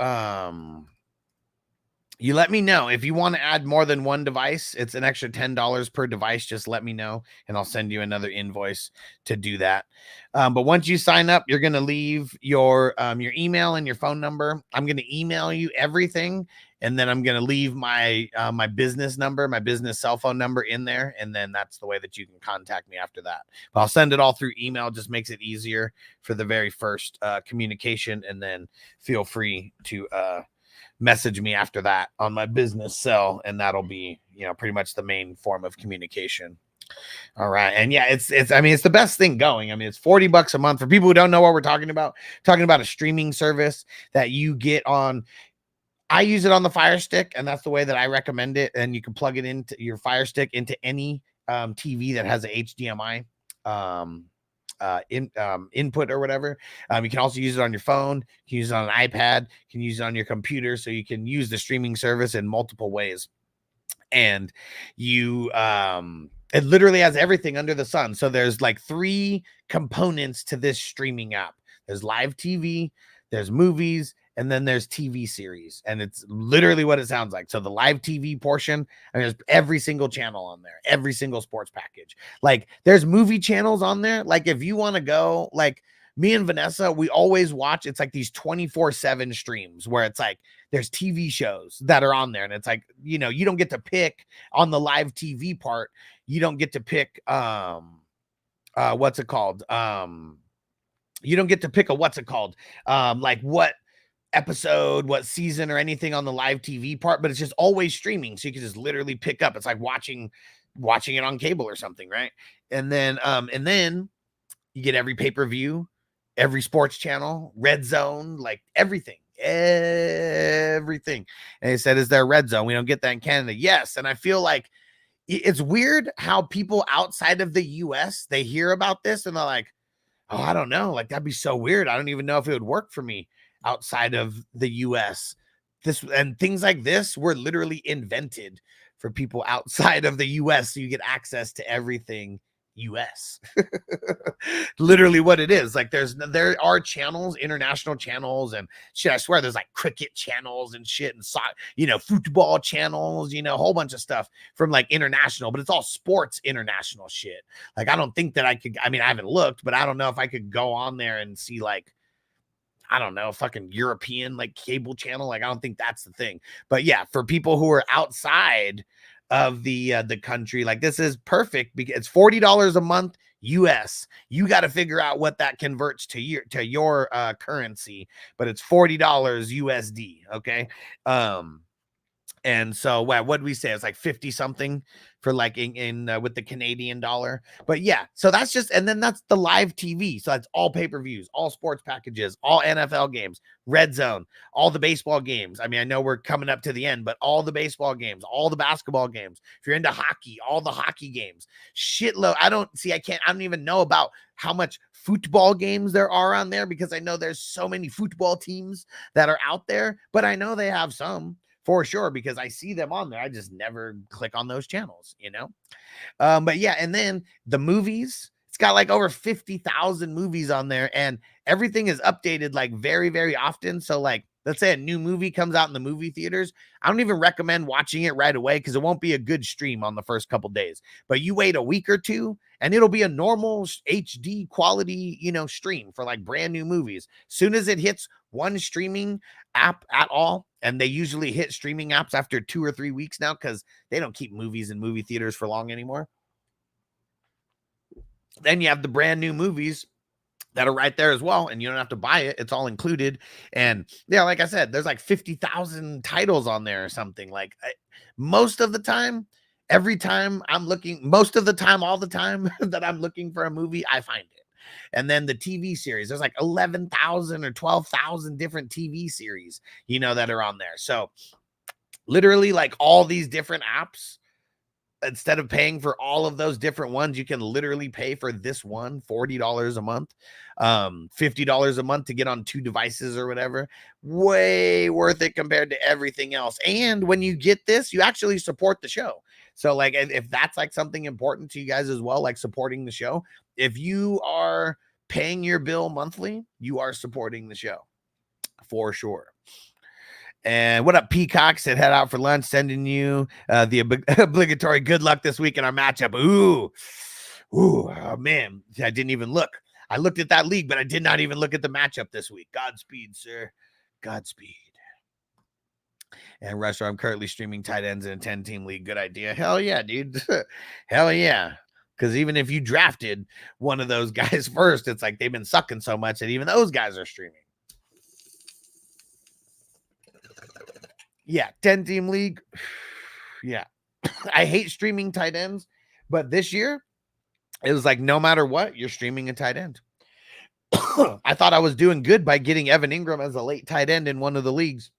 you let me know. If you want to add more than one device, it's an extra $10 per device. Just let me know, and I'll send you another invoice to do that. But once you sign up, you're going to leave your email and your phone number. I'm going to email you everything, and then I'm going to leave my my business number, my business cell phone number in there, and then that's the way that you can contact me after that. But I'll send it all through email. Just makes it easier for the very first communication, and then feel free to message me after that on my business cell, and that'll be, pretty much the main form of communication. All right. And yeah, it's the best thing going. I mean, it's $40 a month for people who don't know what we're talking about a streaming service that you get on. I use it on the Fire Stick, and that's the way that I recommend it. And you can plug it into your Fire Stick into any TV that has a HDMI input or whatever. You can also use it on your phone. You can use it on an iPad. You can use it on your computer. So you can use the streaming service in multiple ways. And you it literally has everything under the sun. So there's like 3 components to this streaming app. There's live TV, there's movies, and then there's TV series. And it's literally what it sounds like. So the live TV portion, there's every single channel on there, every single sports package. Like there's movie channels on there. Like if you want to go, like me and Vanessa, we always watch, it's like these 24/7 streams where it's like there's TV shows that are on there. And it's like, you don't get to pick on the live TV part. You don't get to pick what's it called? You don't get to pick like what episode, what season, or anything on the live TV part, but it's just always streaming. So you can just literally pick up. It's like watching it on cable or something, right? And then you get every pay-per-view, every sports channel, Red Zone, like everything. And they said, is there a Red Zone? We don't get that in Canada. Yes. And I feel like it's weird how people outside of the US, they hear about this and they're like, oh, I don't know. Like, that'd be so weird. I don't even know if it would work for me outside of the US. And things like this were literally invented for people outside of the US. So you get access to everything US. Literally what it is. Like there are channels, international channels, and shit, I swear there's like cricket channels and shit, and football channels, a whole bunch of stuff from like international, but it's all sports international shit. Like I don't think that I haven't looked, but I don't know if I could go on there and see like, I don't know, fucking European like cable channel. Like I don't think that's the thing. But yeah, for people who are outside of the country, like this is perfect because it's $40 a month US. You got to figure out what that converts to your currency, but it's $40 USD. Okay. And so what did we say? It's like 50 something for like in with the Canadian dollar. But yeah, so that's just, and then that's the live TV. So that's all pay-per-views, all sports packages, all NFL games, Red Zone, all the baseball games. I mean, I know we're coming up to the end, but all the baseball games, all the basketball games. If you're into hockey, all the hockey games. Shitload. I don't even know about how much football games there are on there because I know there's so many football teams that are out there, but I know they have some for sure because I see them on there. I just never click on those channels, but yeah, and then the movies, it's got like over 50,000 movies on there, and everything is updated like very, very often. So like, let's say a new movie comes out in the movie theaters. I don't even recommend watching it right away because it won't be a good stream on the first couple days, but you wait a week or two and it'll be a normal HD quality, stream for like brand new movies. Soon as it hits one streaming app at all, and they usually hit streaming apps after 2 or 3 weeks now because they don't keep movies in movie theaters for long anymore. Then you have the brand new movies that are right there as well, and you don't have to buy it. It's all included. And yeah, like I said, there's like 50,000 titles on there or something. Like most of the time, every time I'm looking, most of the time, all the time that I'm looking for a movie, I find it. And then the TV series, there's like 11,000 or 12,000 different TV series, you know, that are on there. So literally like all these different apps, instead of paying for all of those different ones, you can literally pay for this one, $40 a month, $50 a month to get on 2 devices or whatever. Way worth it compared to everything else. And when you get this, you actually support the show. So like, if that's like something important to you guys as well, like supporting the show, if you are paying your bill monthly, you are supporting the show for sure. And what up, Peacock? Said head out for lunch, sending you the obligatory good luck this week in our matchup. Ooh, oh man, I didn't even look. I looked at that league, but I did not even look at the matchup this week. Godspeed, sir. Godspeed. And Rusher, I'm currently streaming tight ends in a 10-team league. Good idea. Hell yeah, dude. Hell yeah. Because even if you drafted one of those guys first, it's like they've been sucking so much that even those guys are streaming. Yeah, 10-team league. Yeah. I hate streaming tight ends, but this year it was like no matter what, you're streaming a tight end. I thought I was doing good by getting Evan Ingram as a late tight end in one of the leagues.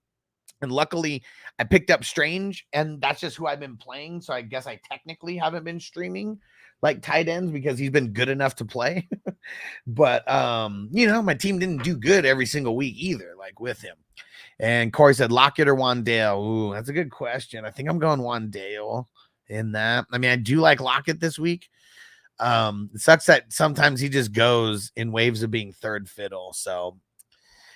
And luckily I picked up Strange, and that's just who I've been playing. So I guess I technically haven't been streaming like tight ends because he's been good enough to play. But you know, my team didn't do good every single week either, like with him. And Corey said Lockett or Wandale. Ooh, that's a good question. I think I'm going Wandale in that. I mean, I do like Lockett this week. It sucks that sometimes he just goes in waves of being third fiddle. So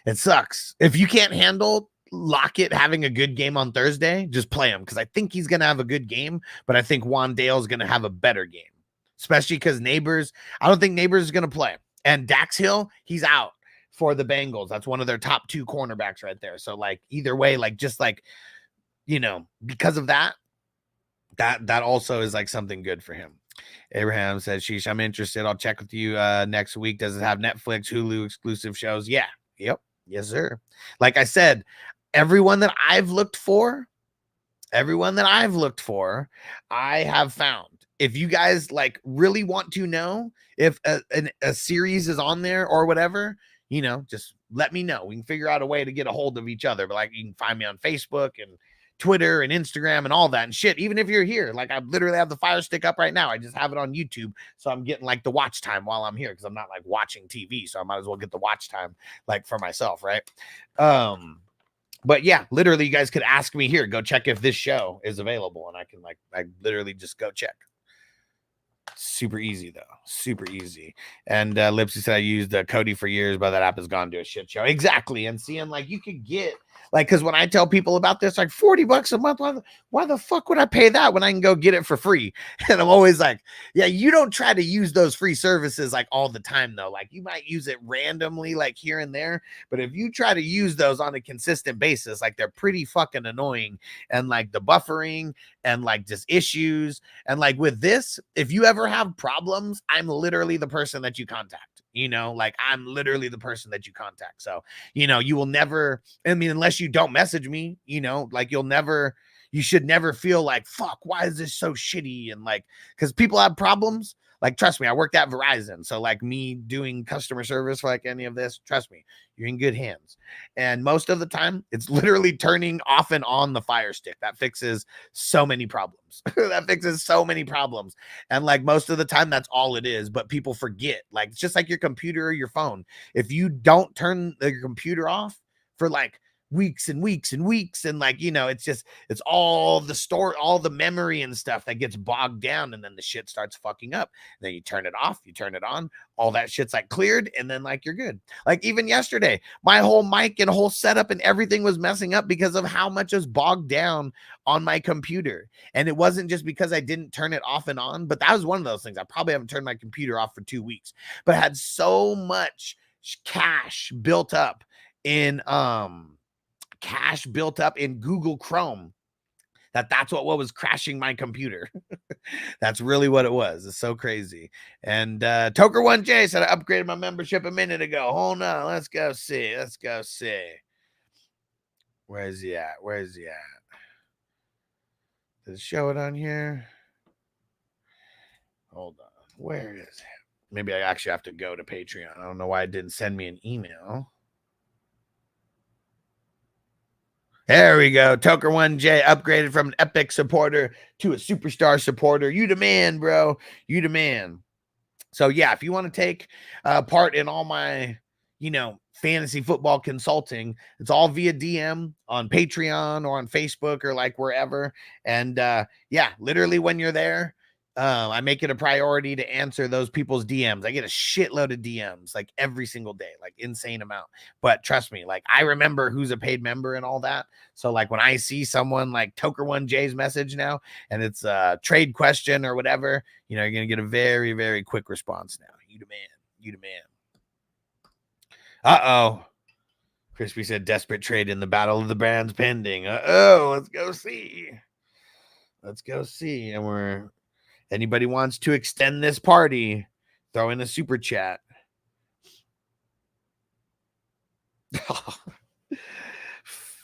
it sucks. If you can't handle Lockett having a good game on Thursday, just play him, because I think he's going to have a good game, but I think Wandale is going to have a better game, especially because Neighbors, I don't think Neighbors is going to play. And Dax Hill, he's out for the Bengals. That's one of their top 2 cornerbacks right there. So like either way, like just like, you know, because of that also is like something good for him. Abraham says, sheesh, I'm interested. I'll check with you next week. Does it have Netflix, Hulu exclusive shows? Yeah. Yep. Yes, sir. Like I said, everyone that I've looked for, I have found. If you guys like really want to know if a series is on there or whatever, you know, just let me know. We can figure out a way to get a hold of each other. But like, you can find me on Facebook and Twitter and Instagram and all that and shit. Even if you're here, like I literally have the Fire Stick up right now. I just have it on YouTube. So I'm getting like the watch time while I'm here, because I'm not like watching TV. So I might as well get the watch time like for myself. Right. But yeah, literally you guys could ask me here, go check if this show is available. And I can like, I literally just go check. Super easy though, super easy. And Lipsy said I used Cody for years, but that app has gone to a shit show. Exactly. And seeing like you could get like, because when I tell people about this, like $40 a month, why the fuck would I pay that when I can go get it for free? And I'm always like, yeah, you don't try to use those free services like all the time though. Like you might use it randomly like here and there, but if you try to use those on a consistent basis, like they're pretty fucking annoying. And like the buffering and like just issues. And like with this, if you ever have problems, I'm literally the person that you contact. You know, like I'm literally the person that you contact. So, you know, you will never, I mean, unless you don't message me, you know, like you should never feel like, fuck, why is this so shitty? And like, because people have problems. Like, trust me, I worked at Verizon. So like me doing customer service for like any of this, trust me, you're in good hands. And most of the time it's literally turning off and on the Fire Stick. That fixes so many problems. That fixes so many problems. And like most of the time that's all it is, but people forget. Like, it's just like your computer or your phone. If you don't turn your computer off for like weeks and weeks and weeks, and like, you know, it's all the memory and stuff that gets bogged down, and then the shit starts fucking up. And then you turn it off, you turn it on, all that shit's like cleared, and then like you're good. Like even yesterday, my whole mic and whole setup and everything was messing up because of how much was bogged down on my computer. And it wasn't just because I didn't turn it off and on, but that was one of those things. I probably haven't turned my computer off for 2 weeks, but I had so much cache built up in Google Chrome That's what was crashing my computer. That's really what it was. It's so crazy. And Toker1J said I upgraded my membership a minute ago. Hold on. Let's go see. Where is he at? Does it show it on here? Hold on. Where is it? Maybe I actually have to go to Patreon. I don't know why it didn't send me an email. There we go. Toker1J upgraded from an epic supporter to a superstar supporter. You the man, bro. You the man. So yeah, if you want to take part in all my, fantasy football consulting, it's all via DM on Patreon or on Facebook or like wherever. And yeah, literally when you're there, I make it a priority to answer those people's DMs. I get a shitload of DMs like every single day, like insane amount. But trust me, like I remember who's a paid member and all that. So like when I see someone like Toker1J's message now and it's a trade question or whatever, you're going to get a very, very quick response now. You the man. Uh-oh. Crispy said desperate trade in the battle of the brands pending. Uh-oh, let's go see. And anybody wants to extend this party, throw in a super chat.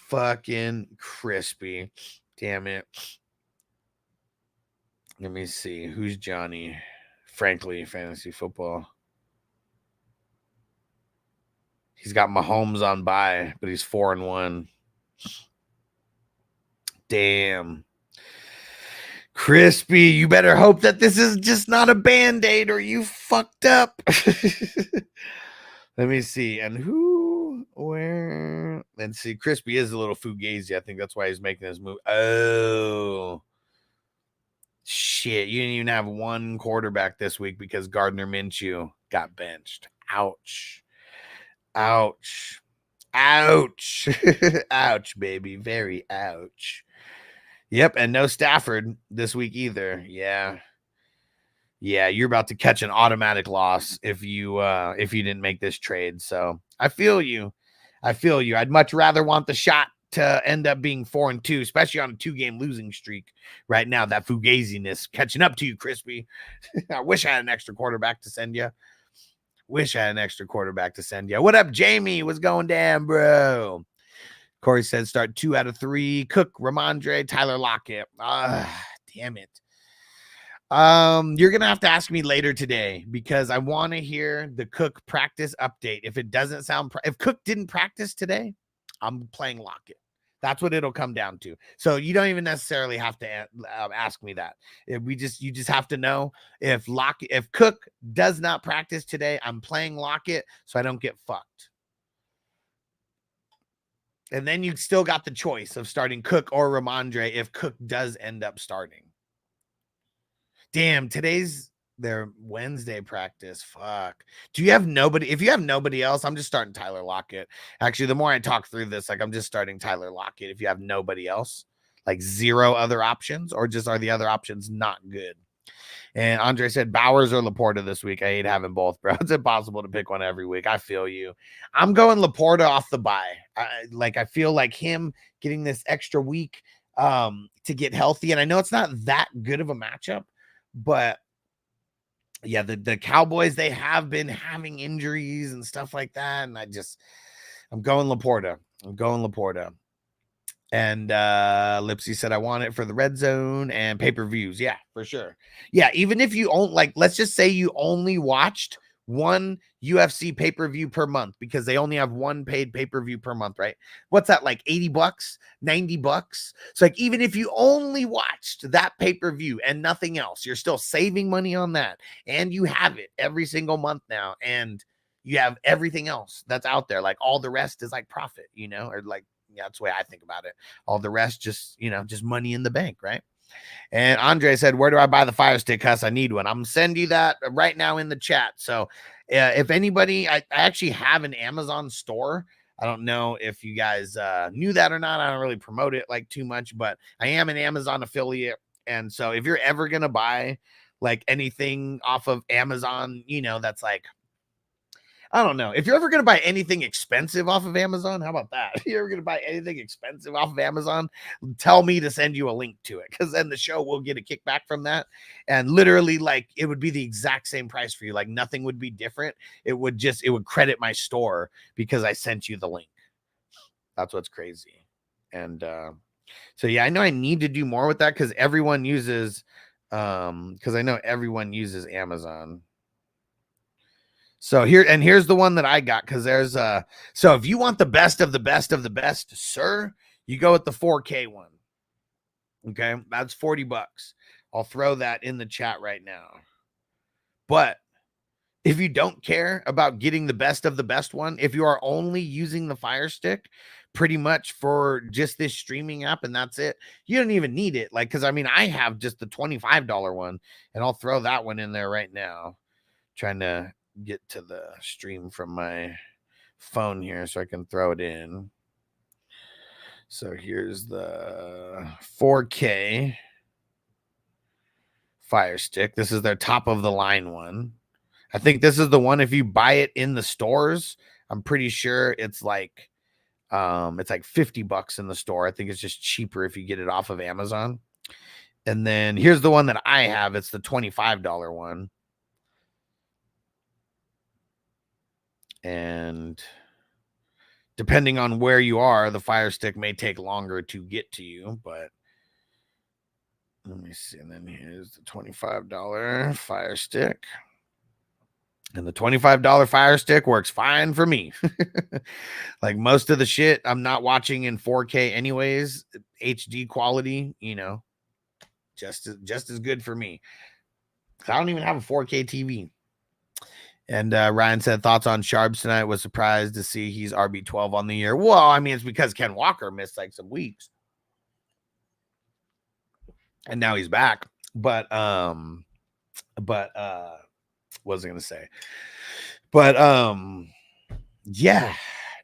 Fucking Crispy. Damn it. Let me see. Who's Johnny? Frankly, fantasy football. He's got Mahomes on bye, but he's 4-1. Damn. Crispy, you better hope that this is just not a Band-Aid or you fucked up. Let me see. And where? Let's see. Crispy is a little fugazi. I think that's why he's making this move. Oh. Shit. You didn't even have one quarterback this week because Gardner Minshew got benched. Ouch. Ouch, baby. Very ouch. Yep, and no Stafford this week either. Yeah, you're about to catch an automatic loss if you didn't make this trade. So I feel you. I'd much rather want the shot to end up being 4-2, especially on a 2-game losing streak right now. That fugaziness catching up to you, Crispy. I wish I had an extra quarterback to send you. What up, Jamie? What's going down, bro? Corey said start 2 out of 3. Cook, Ramondre, Tyler Lockett. Damn it. You're gonna have to ask me later today because I want to hear the Cook practice update. If Cook didn't practice today, I'm playing Lockett. That's what it'll come down to. So you don't even necessarily have to ask me that. You just have to know if Cook does not practice today, I'm playing Lockett so I don't get fucked. And then you still got the choice of starting Cook or Ramondre if Cook does end up starting. Damn, today's their Wednesday practice. Fuck. Do you have nobody? If you have nobody else, I'm just starting Tyler Lockett. Actually, the more I talk through this, like I'm just starting Tyler Lockett. If you have nobody else, like 0 other options, or just are the other options not good? And Andre said Bowers or Laporta this week. I hate having both, bro. It's impossible to pick one every week. I feel you. I'm going Laporta off the bye. I feel like him getting this extra week to get healthy. And I know it's not that good of a matchup, but yeah, the Cowboys, they have been having injuries and stuff like that. And I'm going Laporta. And Lipsy said, I want it for the red zone and pay-per-views. Yeah, for sure. Yeah, even if you let's just say you only watched one UFC pay-per-view per month because they only have one paid pay-per-view per month, right? What's that, like $80, $90? So like even if you only watched that pay-per-view and nothing else, you're still saving money on that. And you have it every single month now. And you have everything else that's out there. Like all the rest is like profit, or like, yeah, that's the way I think about it. All the rest, just money in the bank, right? And Andre said, where do I buy the Fire Stick, Huss? I need one. I'm sending you that right now in the chat. So if anybody, I actually have an Amazon store. I don't know if you guys knew that or not. I don't really promote it like too much, but I am an Amazon affiliate. And so if you're ever going to buy like anything off of Amazon, that's like, I don't know. If you're ever going to buy anything expensive off of Amazon, how about that? If you're ever going to buy anything expensive off of Amazon, tell me to send you a link to it, because then the show will get a kickback from that. And literally, like, it would be the exact same price for you. Like, nothing would be different. It would credit my store because I sent you the link. That's what's crazy. And so, yeah, I know I need to do more with that because everyone uses, because I know everyone uses Amazon. So here's the one that I got, because there's so if you want the best of the best of the best, sir, you go with the 4K one. Okay, that's $40. I'll throw that in the chat right now. But if you don't care about getting the best of the best one, if you are only using the Fire Stick pretty much for just this streaming app and that's it, you don't even need it. Like, because I mean, I have just the $25 one, and I'll throw that one in there right now. Trying to get to the stream from my phone here so I can throw it in. So here's the 4K Fire Stick. This is their top of the line one. I think this is the one, if you buy it in the stores, I'm pretty sure it's like $50 in the store. I think it's just cheaper if you get it off of Amazon. And then here's the one that I have. It's the $25 one. And depending on where you are, the Fire Stick may take longer to get to you, but let me see. And then here's the $25 Fire Stick. And the $25 Fire Stick works fine for me. Like, most of the shit I'm not watching in 4K anyways, HD quality, you know, just as good for me. I don't even have a 4K TV. And Ryan said, thoughts on Sharps tonight? Was surprised to see he's RB12 on the year. Well, I mean, it's because Ken Walker missed like some weeks. And now he's back. But what was I going to say? But yeah,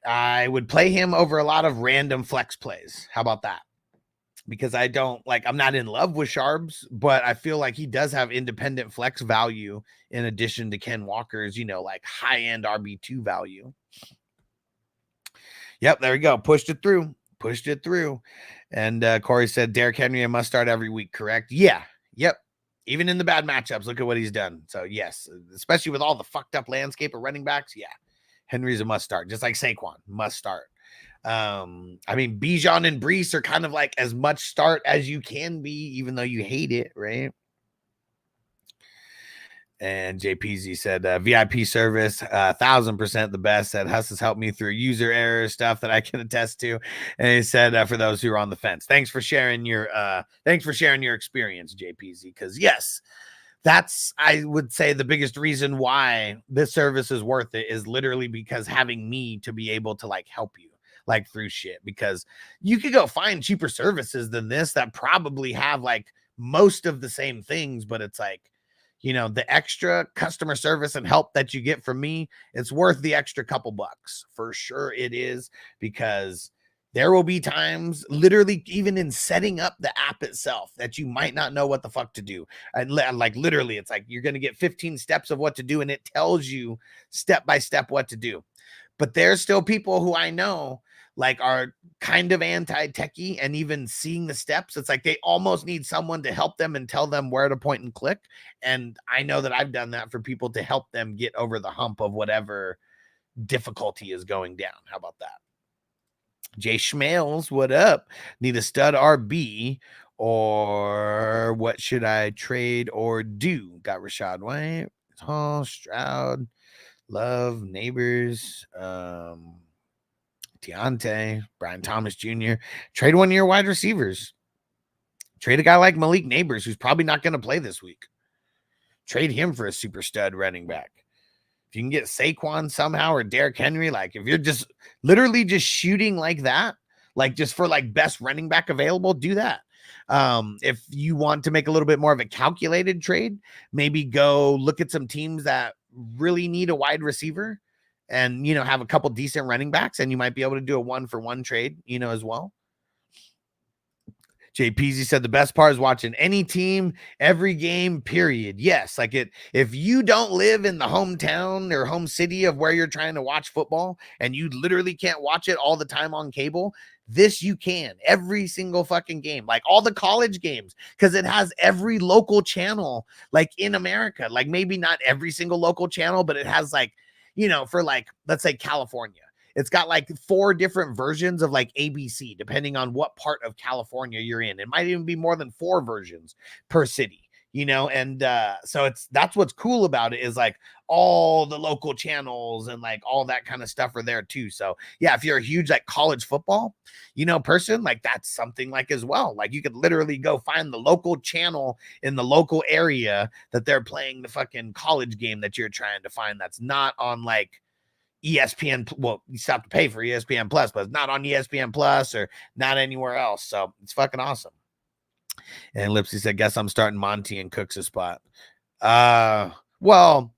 I would play him over a lot of random flex plays. How about that? Because I don't like, I'm not in love with Sharps, but I feel like he does have independent flex value in addition to Ken Walker's, you know, like high-end RB2 value. Yep, there we go. Pushed it through. And Corey said, Derrick Henry, I must start every week, correct? Yeah. Yep. Even in the bad matchups, look at what he's done. So, yes, especially with all the fucked up landscape of running backs, yeah, Henry's a must start, just like Saquon, must start. I mean, Bijan and Brees are kind of like as much start as you can be, even though you hate it, right? And JPZ said, VIP service, 1,000% the best. Said, Huss has helped me through user error stuff that I can attest to. And he said, for those who are on the fence, thanks for sharing your experience, JPZ. Because yes, that's, I would say, the biggest reason why this service is worth it is literally because having me to be able to like help you like through shit, because you could go find cheaper services than this that probably have like most of the same things, but it's like, you know, the extra customer service and help that you get from me, it's worth the extra couple bucks. For sure it is, because there will be times, literally, even in setting up the app itself, that you might not know what the fuck to do. And like, literally, it's like you're going to get 15 steps of what to do, and it tells you step by step what to do. But there's still people who I know like are kind of anti-techie, and even seeing the steps, it's like they almost need someone to help them and tell them where to point and click. And I know that I've done that for people to help them get over the hump of whatever difficulty is going down. How about that? Jay Schmales, what up? Need a stud RB, or what should I trade or do? Got Rashad White, Hall, Stroud, Love, Neighbors, Deontay, Brian Thomas Jr. Trade one of your wide receivers. Trade a guy like Malik Neighbors, who's probably not going to play this week. Trade him for a super stud running back. If you can get Saquon somehow, or Derrick Henry, like if you're just literally just shooting like that, like just for like best running back available, do that. If you want to make a little bit more of a calculated trade, maybe go look at some teams that really need a wide receiver and, you know, have a couple decent running backs, and you might be able to do a 1-for-1 trade, you know, as well. Jay Peasy said the best part is watching any team, every game, period. Yes, like if you don't live in the hometown or home city of where you're trying to watch football and you literally can't watch it all the time on cable, this you can. Every single fucking game, like all the college games, because it has every local channel like in America. Like maybe not every single local channel, but it has like, you know, for like, let's say California. It's got like 4 different versions of like ABC, depending on what part of California you're in. It might even be more than 4 versions per city, you know? And so that's what's cool about it is like all the local channels and like all that kind of stuff are there too. So yeah, if you're a huge like college football, you know, person, like that's something like as well. Like you could literally go find the local channel in the local area that they're playing the fucking college game that you're trying to find. That's not on like ESPN. Well, you still have to pay for ESPN Plus, but it's not on ESPN Plus or not anywhere else. So it's fucking awesome. And Lipsy said, guess I'm starting Monty in Cook's spot. Well,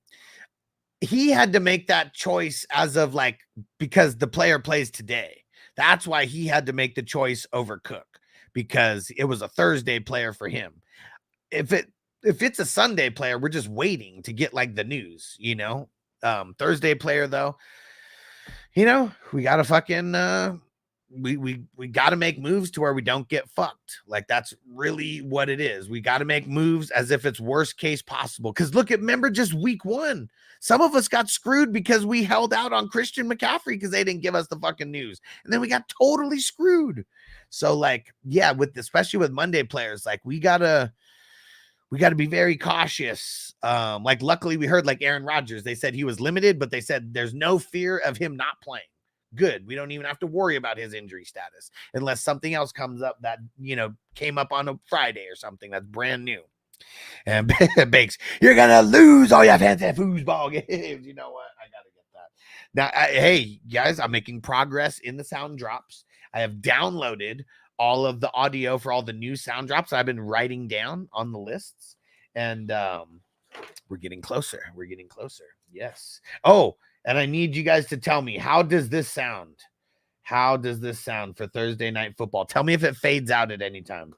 he had to make that choice as of like, because the player plays today. That's why he had to make the choice over Cook, because it was a Thursday player for him. If it's a Sunday player, we're just waiting to get like the news, you know. Thursday player though, you know, we gotta fucking we gotta make moves to where we don't get fucked. Like that's really what it is. We gotta make moves as if it's worst case possible. Because remember just week 1, some of us got screwed because we held out on Christian McCaffrey because they didn't give us the fucking news, and then we got totally screwed. So like, yeah, especially with Monday players, like we gotta be very cautious. Like luckily we heard like Aaron Rodgers, they said he was limited, but they said there's no fear of him not playing. Good. We don't even have to worry about his injury status unless something else comes up that, you know, came up on a Friday or something that's brand new. And Bakes, you're gonna lose all your fancy foosball games. You know what? I gotta get that. Now, hey guys, I'm making progress in the sound drops. I have downloaded all of the audio for all the new sound drops I've been writing down on the lists, and we're getting closer. Yes. Oh, and I need you guys to tell me, how does this sound for Thursday Night Football? Tell me if it fades out at any time.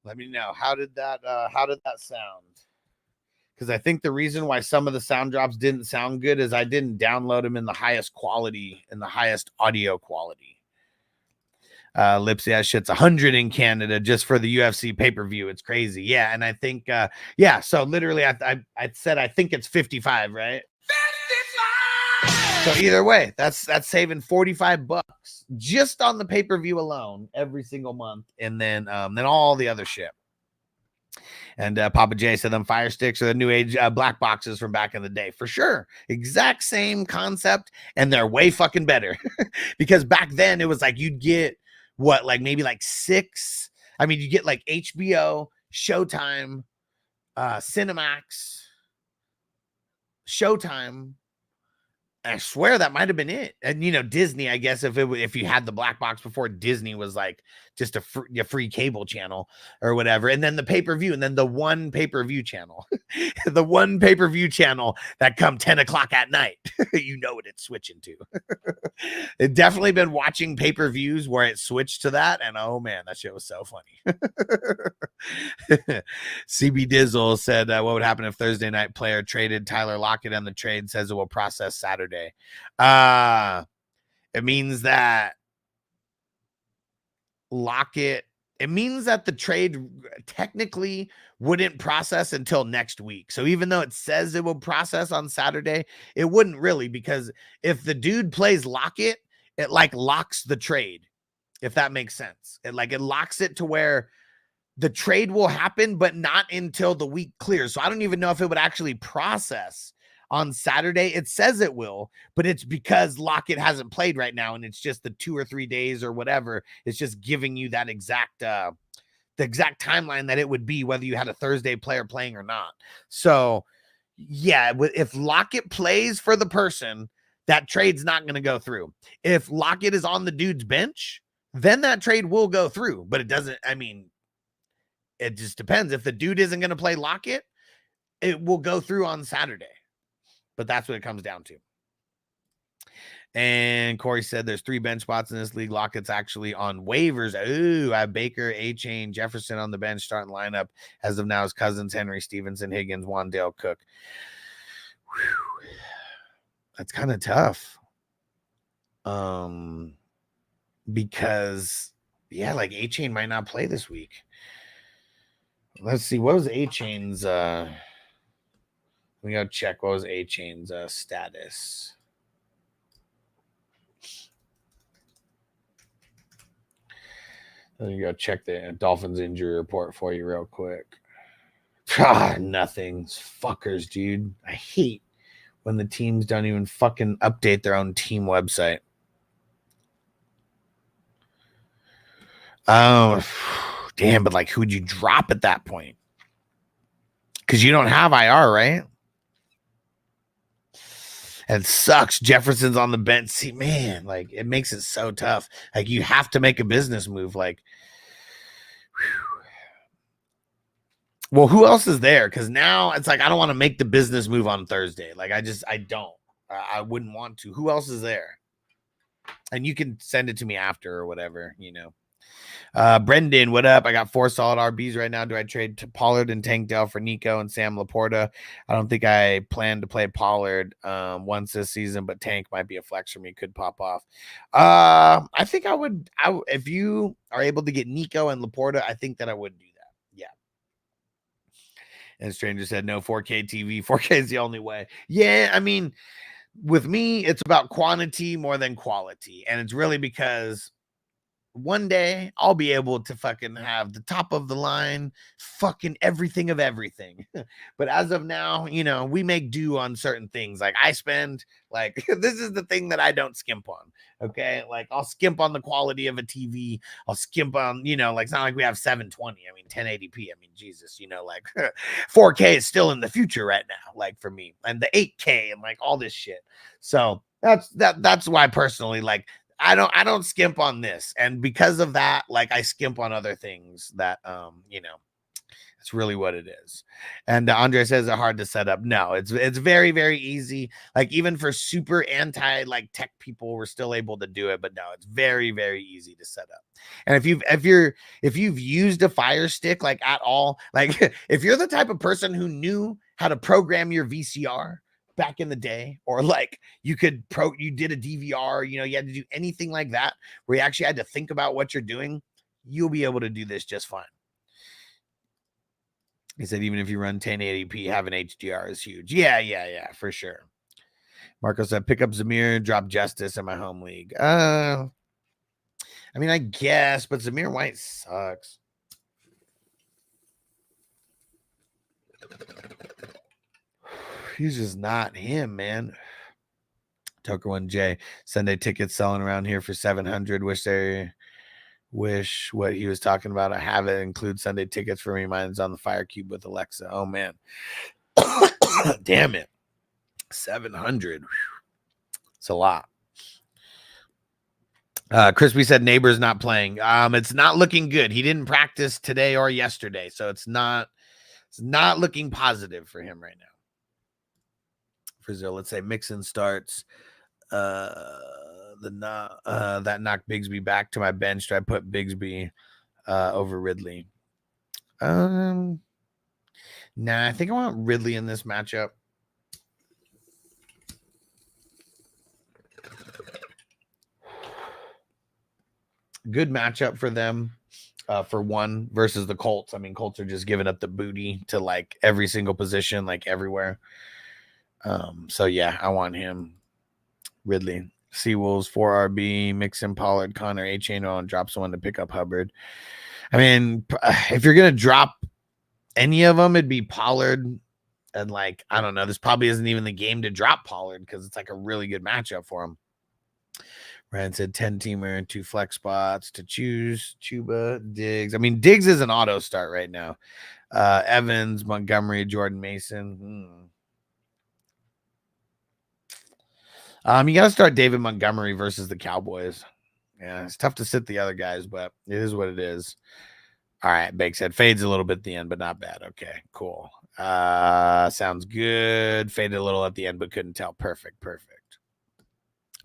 Let me know. How did that sound? Because I think the reason why some of the sound drops didn't sound good is I didn't download them in the highest quality, in the highest audio quality. Lipsy, that shit's 100 in Canada just for the UFC pay-per-view. It's crazy. Yeah, and I think yeah, so literally I said I think it's 55, right? 55! So either way, that's saving $45 just on the pay-per-view alone every single month, and then all the other shit. And Papa J said them Fire Sticks are the new age black boxes from back in the day. For sure. Exact same concept, and they're way fucking better. Because back then it was like you'd get what, like maybe like 6. I mean, you get like HBO, Showtime, Cinemax, Showtime. I swear that might have been it. And, you know, Disney, I guess if you had the black box before, Disney was like just a free cable channel or whatever. And then the pay-per-view, and then the one pay-per-view channel, the one pay-per-view channel that come 10 o'clock at night, you know what it's switching to. It definitely been watching pay-per-views where it switched to that. And oh man, that shit was so funny. CB Dizzle said, what would happen if Thursday Night Player traded Tyler Lockett, and the trade says it will process Saturday? It means that Lockett, it means that the trade technically wouldn't process until next week. So even though it says it will process on Saturday, it wouldn't really, because if the dude plays Lockett, it like locks the trade, if that makes sense. It locks it to where the trade will happen, but not until the week clears. So I don't even know if it would actually process on Saturday. It says it will, but it's because Lockett hasn't played right now, and it's just the 2 or 3 days or whatever. It's just giving you that exact the exact timeline that it would be whether you had a Thursday player playing or not. So Yeah, if Lockett plays for the person, that trade's not going to go through. If Lockett is on the dude's bench, then that trade will go through. But it doesn't, I mean, it just depends. If the dude isn't going to play Lockett, it will go through on Saturday. But that's what it comes down to. And Corey said there's 3 bench spots in this league. Lockett's actually on waivers. Ooh, I have Baker, A-Chain, Jefferson on the bench starting lineup. As of now, is Cousins, Henry, Stevenson, Higgins, Wandale, Cook. Whew. That's kind of tough. Because, yeah, like A-Chain might not play this week. Let's see. What was A-Chain's? Let me go check. What was A-Chain's status? Let me go check the Dolphins injury report for you real quick. Nothing. Fuckers, dude. I hate when the teams don't even fucking update their own team website. Oh, damn. But, like, who would you drop at that point? Because you don't have IR, right? And it sucks. Jefferson's on the bench. See, man, like, it makes it so tough. Like, you have to make a business move. Like, whew. Well, who else is there? Because now it's like, I don't want to make the business move on Thursday. Like, I don't. I wouldn't want to. Who else is there? And you can send it to me after or whatever, you know. Brendan, what up? I got 4 solid RBs right now. Do I trade to Pollard and Tank Dell for Nico and Sam Laporta? I don't think I plan to play Pollard once this season, but Tank might be a flex for me. Could pop off. I think I would. If you are able to get Nico and Laporta, I think that I would do that. Yeah. And Stranger said no 4K TV. 4K is the only way. Yeah, I mean, with me, it's about quantity more than quality, and it's really because one day I'll be able to fucking have the top of the line, fucking everything of everything. But as of now, you know, we make do on certain things. Like I spend, like, this is the thing that I don't skimp on. Okay. Like I'll skimp on the quality of a TV. I'll skimp on, you know, like it's not like we have 720. I mean, 1080p. I mean, Jesus, you know, like 4K is still in the future right now. Like for me and the 8K and like all this shit. So that's why personally, like, I don't skimp on this. And because of that, like I skimp on other things that, you know, it's really what it is. And Andre says it's hard to set up. No, it's very, very easy. Like even for super anti like tech people, we're still able to do it, but no, it's very, very easy to set up. And if you've used a Fire Stick like at all, like if you're the type of person who knew how to program your VCR back in the day, or like you did a DVR, you know, you had to do anything like that where you actually had to think about what you're doing, you'll be able to do this just fine. He said even if you run 1080p, having HDR is huge. Yeah, for sure. Marco said pick up Zamir, drop Justice in my home league. I mean, I guess, but Zamir White sucks. He's just not him, man. Toker 1J. Sunday tickets selling around here for 700. Wish what he was talking about. I have it. Include Sunday tickets for me. Mine's on the Fire Cube with Alexa. Oh man. Damn it. 700. It's a lot. Crispy said neighbor's not playing. It's not looking good. He didn't practice today or yesterday, so it's not looking positive for him right now. Brazil, let's say Mixon starts. That knocked Bigsby back to my bench. Do I put Bigsby over Ridley? Nah, I think I want Ridley in this matchup. Good matchup for them. For one versus the Colts. I mean, Colts are just giving up the booty to like every single position, like everywhere. So yeah, I want him. Ridley, Seawolves, 4RB, Mixon, Pollard, Connor, A-Chain on, drop someone to pick up Hubbard. I mean, if you're gonna drop any of them, it'd be Pollard. And like, I don't know, this probably isn't even the game to drop Pollard because it's like a really good matchup for him. Ryan said 10-teamer, 2 flex spots to choose. Chuba, Diggs. I mean, Diggs is an auto start right now. Evans, Montgomery, Jordan Mason. You got to start David Montgomery versus the Cowboys. Yeah, it's tough to sit the other guys, but it is what it is. All right, Bake said fades a little bit at the end, but not bad. Okay, cool. Sounds good. Faded a little at the end, but couldn't tell. Perfect.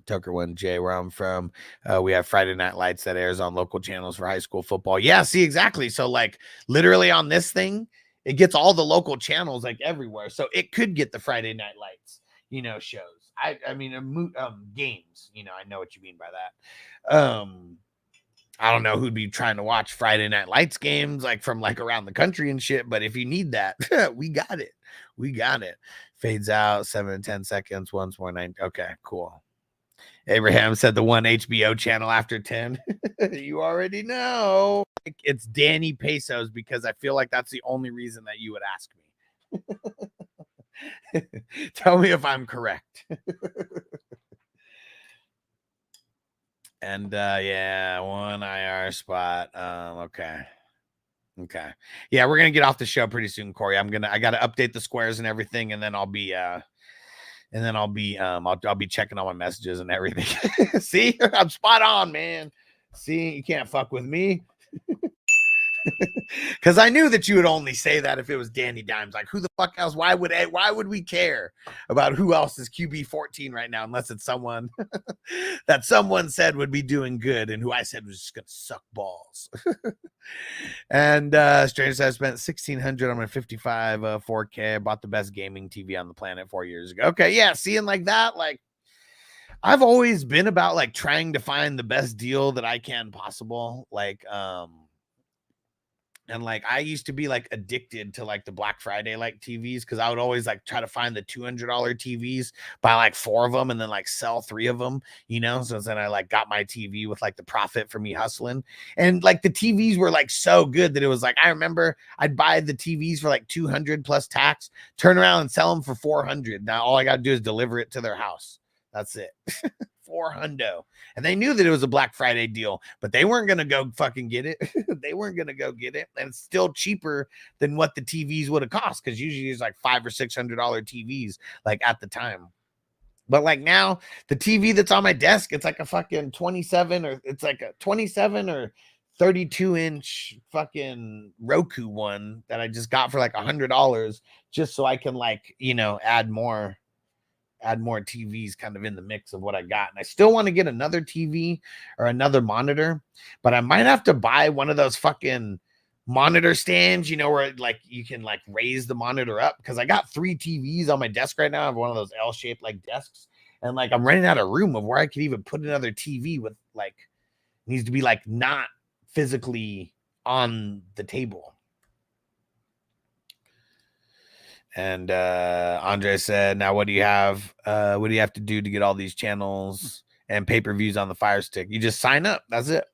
Tucker one, Jay, where I'm from, we have Friday Night Lights that airs on local channels for high school football. Yeah, see, exactly. So like literally on this thing, it gets all the local channels like everywhere. So it could get the Friday Night Lights, shows. I mean, games, I know what you mean by that. I don't know who'd be trying to watch Friday Night Lights games like from like around the country and shit, but if you need that, we got it. Fades out 7 to 10 seconds, once more 9. Okay, cool. Abraham said the one HBO channel after 10. You already know. It's Danny Pesos because I feel like that's the only reason that you would ask me. Tell me if I'm correct. And yeah, one IR spot. Okay. Yeah, we're gonna get off the show pretty soon, Corey. I gotta update the squares and everything, and then I'll be I'll be checking all my messages and everything. See, I'm spot on, man. See, you can't fuck with me. Because I knew that you would only say that if it was Danny Dimes. Like, who the fuck else? Why would we care about who else is QB 14 right now, unless it's someone that someone said would be doing good and who I said was just gonna suck balls. And Stranger said I spent $1,600 on my 55 4K. I bought the best gaming TV on the planet 4 years ago. Okay, yeah, seeing like that, like I've always been about like trying to find the best deal that I can possible. And like I used to be like addicted to like the Black Friday like TVs because I would always like try to find the $200 TVs, buy like 4 of them, and then like sell 3 of them, So then I like got my TV with like the profit for me hustling, and like the TVs were like so good that it was like I remember I'd buy the TVs for like 200 plus tax, turn around and sell them for 400. Now all I got to do is deliver it to their house. That's it. 400. And they knew that it was a Black Friday deal, but they weren't going to go fucking get it. They weren't going to go get it. And it's still cheaper than what the TVs would have cost. Cause usually it's like $500 or $600 TVs like at the time. But like now the TV that's on my desk, it's like a fucking 27 or 32 inch fucking Roku one that I just got for like $100 just so I can like, add more TVs kind of in the mix of what I got. And I still want to get another TV or another monitor, but I might have to buy one of those fucking monitor stands, where like you can like raise the monitor up, because I got 3 TVs on my desk right now. I have one of those L-shaped like desks, and like I'm running out of room of where I could even put another TV with like needs to be like not physically on the table. And Andre said, now what do you have? What do you have to do to get all these channels and pay-per-views on the Fire Stick? You just sign up. That's it.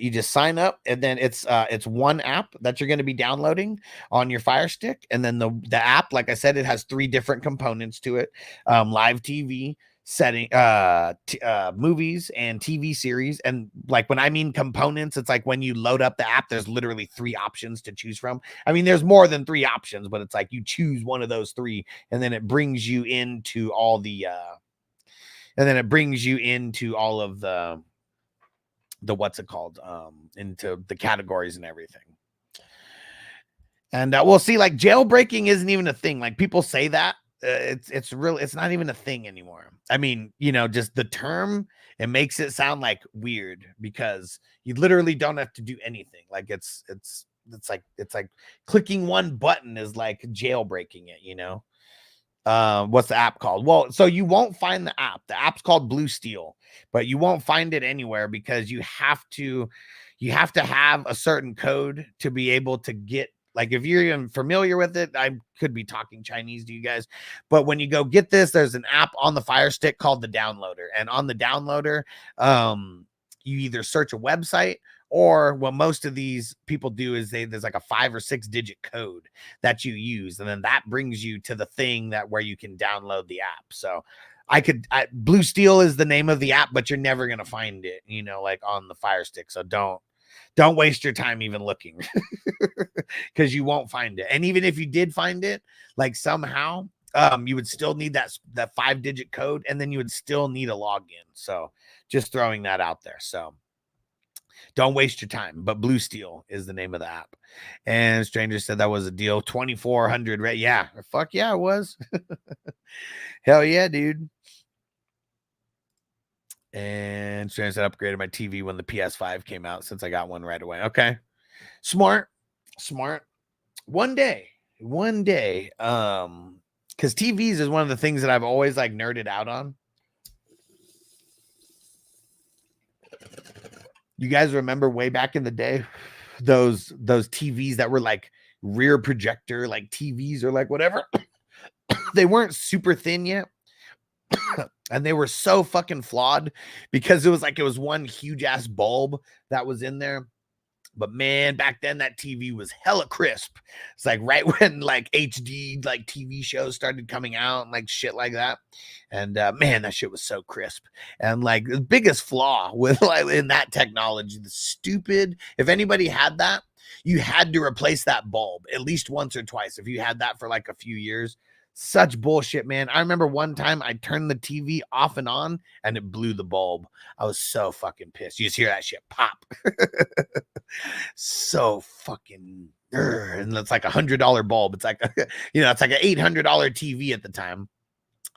You just sign up, and then it's one app that you're going to be downloading on your Fire Stick. And then the app, like I said, it has 3 different components to it. Live TV, setting movies and TV series. And like when I mean components, it's like when you load up the app, there's literally 3 options to choose from. I mean, there's more than 3 options, but it's like you choose one of those 3, and then it brings you into all the what's it called, into the categories and everything. And we'll see, like jailbreaking isn't even a thing. Like people say that it's not even a thing anymore. I mean, just the term, it makes it sound like weird because you literally don't have to do anything. Like it's like clicking one button is like jailbreaking it, What's the app called? Well, so you won't find the app. The app's called Blue Steel, but you won't find it anywhere because you have to have a certain code to be able to get. Like if you're even familiar with it, I could be talking Chinese to you guys, but when you go get this, there's an app on the Fire Stick called the Downloader, and on the Downloader, you either search a website, or what most of these people do is there's like a 5 or 6 digit code that you use, and then that brings you to the thing where you can download the app. So Blue Steel is the name of the app, but you're never going to find it, like on the Fire Stick. So don't waste your time even looking because you won't find it. And even if you did find it, like somehow you would still need that 5-digit code, and then you would still need a login. So just throwing that out there. So don't waste your time. But Blue Steel is the name of the app. And Stranger said that was a deal. 2,400. Right? Yeah. Fuck yeah, it was. Hell yeah, dude. And Stranger said upgraded my TV when the PS5 came out since I got one right away. Okay. Smart. One day. Because TVs is one of the things that I've always like nerded out on. You guys remember way back in the day, those TVs that were like rear projector, like TVs or like whatever. They weren't super thin yet. And they were so fucking flawed because it was one huge ass bulb that was in there. But man, back then that TV was hella crisp. It's like right when like HD like TV shows started coming out and like shit like that. And man, that shit was so crisp. And like the biggest flaw with like in that technology, if anybody had that, you had to replace that bulb at least once or twice. If you had that for like a few years, such bullshit, man. I remember one time I turned the TV off and on and it blew the bulb. I was so fucking pissed. You just hear that shit pop. So fucking, and it's like $100 bulb. It's like, it's like an $800 TV at the time.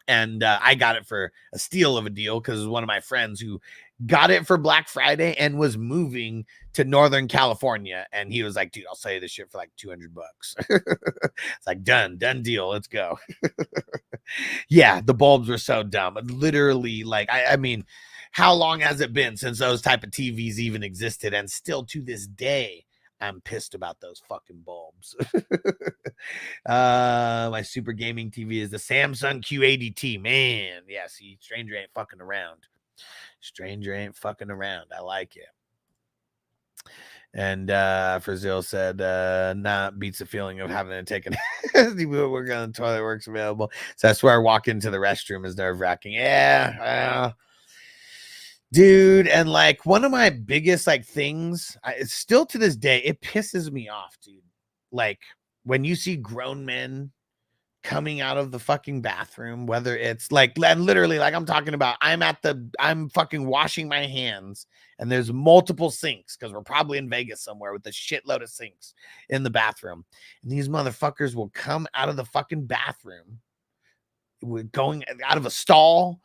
And I got it for a steal of a deal because it was one of my friends who got it for Black Friday and was moving to Northern California. And he was like, dude, I'll sell you this shit for like $200. It's like, done deal. Let's go. Yeah, the bulbs were so dumb. Literally, like, I mean, how long has it been since those type of TVs even existed? And still to this day, I'm pissed about those fucking bulbs. My super gaming TV is the Samsung Q80T. Man, yeah, see, Stranger ain't fucking around. I like it. And Frazil said, nah, beats the feeling of having to take an work on the toilet works available. So that's where I walk into the restroom is nerve-wracking. Yeah, dude. And like one of my biggest like things, it's still to this day, it pisses me off, dude. Like when you see grown men coming out of the fucking bathroom, whether it's like, and literally like I'm talking about, I'm fucking washing my hands and there's multiple sinks because we're probably in Vegas somewhere with a shitload of sinks in the bathroom. And these motherfuckers will come out of the fucking bathroom, going out of a stall,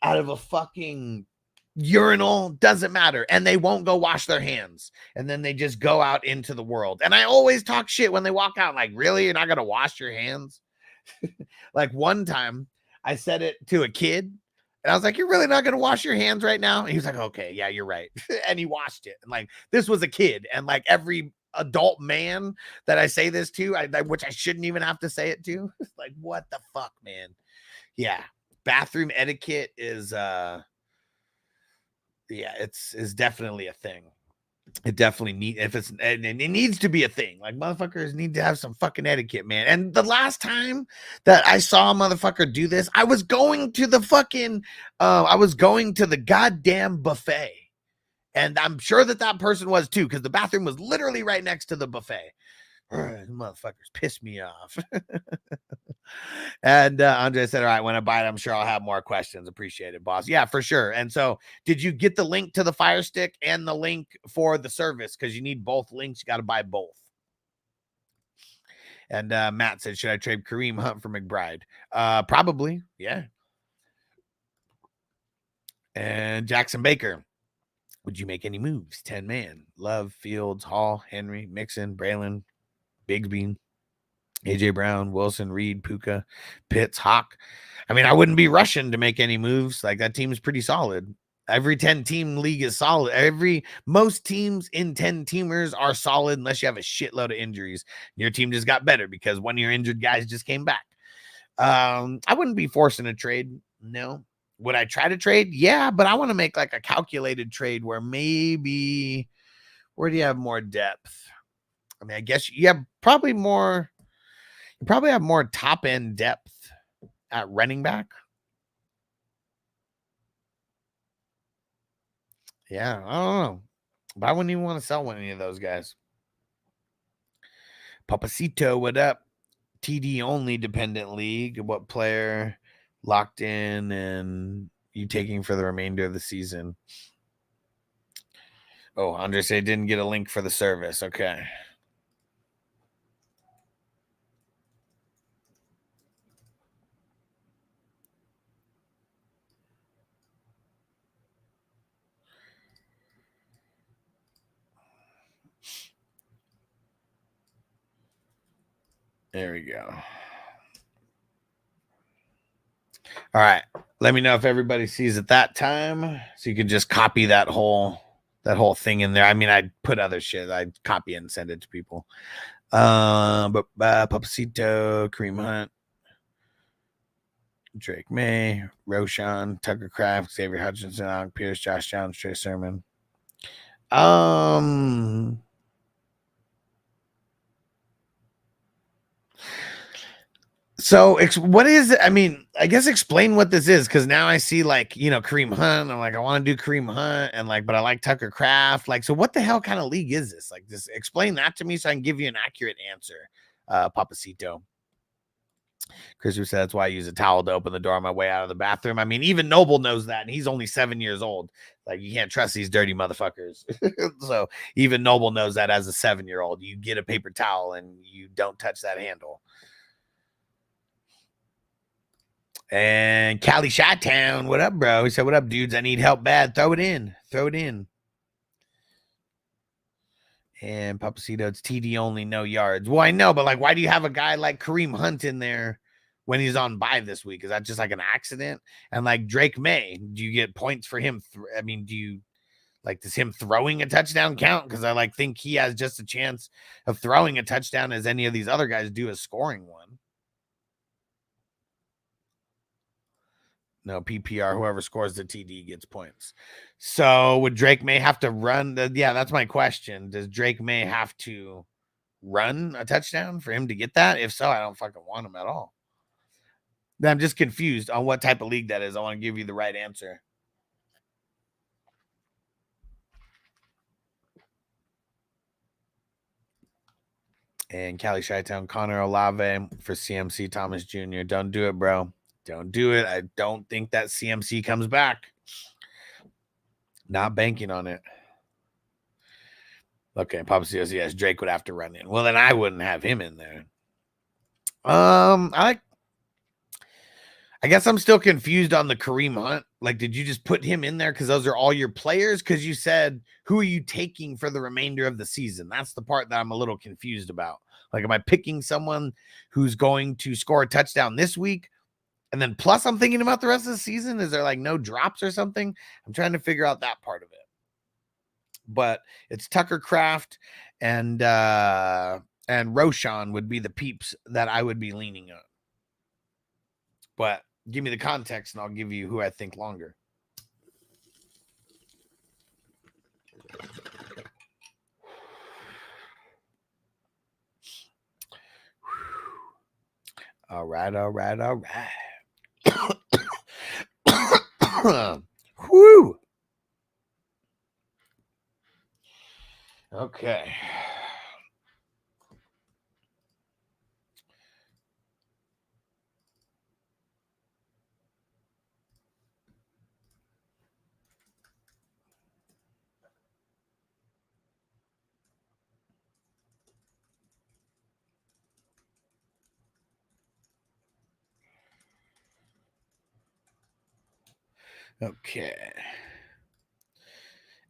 out of a fucking urinal, doesn't matter, and they won't go wash their hands, and then they just go out into the world. And I always talk shit when they walk out, like, really, you're not gonna wash your hands? Like one time I said it to a kid and I was like, you're really not gonna wash your hands right now? And he was like, okay, yeah, you're right. And he washed it. And like this was a kid, and like every adult man that I say this to, which I shouldn't even have to say it to, like, what the fuck, man? Yeah, bathroom etiquette is it's definitely a thing. It definitely it needs to be a thing. Like motherfuckers need to have some fucking etiquette, man. And the last time that I saw a motherfucker do this, I was going to the goddamn buffet. And I'm sure that person was too, because the bathroom was literally right next to the buffet. Motherfuckers piss me off. And Andre said, all right, when I buy it, I'm sure I'll have more questions. Appreciate it, boss. Yeah, for sure. And so did you get the link to the Fire Stick and the link for the service? Because you need both links. You got to buy both. And Matt said, should I trade Kareem Hunt for McBride? Probably. Yeah. And Jackson Baker, would you make any moves? 10 man. Love, Fields, Hall, Henry, Mixon, Braylon, Bigsby, AJ Brown, Wilson, Reed, Puka, Pitts, Hawk. I mean, I wouldn't be rushing to make any moves. Like that team is pretty solid. Every 10-team league is solid. Most teams in 10-teamers are solid unless you have a shitload of injuries. Your team just got better because one of your injured guys just came back. I wouldn't be forcing a trade. No. Would I try to trade? Yeah, but I want to make like a calculated trade where maybe where do you have more depth? I mean, I guess you have probably have more top end depth at running back. Yeah, I don't know. But I wouldn't even want to sell any of those guys. Papacito, what up? TD only dependent league. What player locked in and you taking for the remainder of the season? Oh, Andre said didn't get a link for the service. Okay. There we go. All right. Let me know if everybody sees it that time, so you can just copy that whole thing in there. I mean, I'd put other shit. I'd copy it and send it to people. But Papacito, Kareem Hunt, Drake May, Roshan, Tucker Craft, Xavier Hutchinson, Alec Pierce, Josh Jones, Trey Sermon. So what is it? I mean, I guess explain what this is, because now I see like, you know, Kareem Hunt. I'm like, I want to do Kareem Hunt, and like, but I like Tucker Craft. Like, so what the hell kind of league is this? Like, just explain that to me so I can give you an accurate answer, Papacito. Chris who said that's why I use a towel to open the door on my way out of the bathroom. I mean, even Noble knows that, and he's only 7 years old. Like, you can't trust these dirty motherfuckers. So even Noble knows that as a 7-year-old. You get a paper towel and you don't touch that handle. And Cali Chi-Town, what up, bro? He said, what up, dudes? I need help bad. Throw it in. Throw it in. And Papacito, it's TD only, no yards. Well, I know, but like, why do you have a guy like Kareem Hunt in there when he's on bye this week? Is that just like an accident? And like Drake May, do you get points for him? I mean, do you like, does him throwing a touchdown count? Because I like think he has just a chance of throwing a touchdown as any of these other guys do as scoring one. No, PPR, whoever scores the TD gets points. So would Drake May have to run? Yeah, that's my question. Does Drake May have to run a touchdown for him to get that? If so, I don't fucking want him at all. I'm just confused on what type of league that is. I want to give you the right answer. And Cali Chi-Town, Connor Olave for CMC Thomas Jr. Don't do it, bro. Don't do it. I don't think that CMC comes back. Not banking on it. Okay, Papa says yes. Drake would have to run in. Well, then I wouldn't have him in there. I guess I'm still confused on the Kareem Hunt. Like, did you just put him in there because those are all your players? Because you said, who are you taking for the remainder of the season? That's the part that I'm a little confused about. Like, am I picking someone who's going to score a touchdown this week? And then plus I'm thinking about the rest of the season. Is there like no drops or something? I'm trying to figure out that part of it. But it's Tucker Craft and Roshan would be the peeps that I would be leaning on. But give me the context and I'll give you who I think longer. All right. Whoo. Okay. Okay.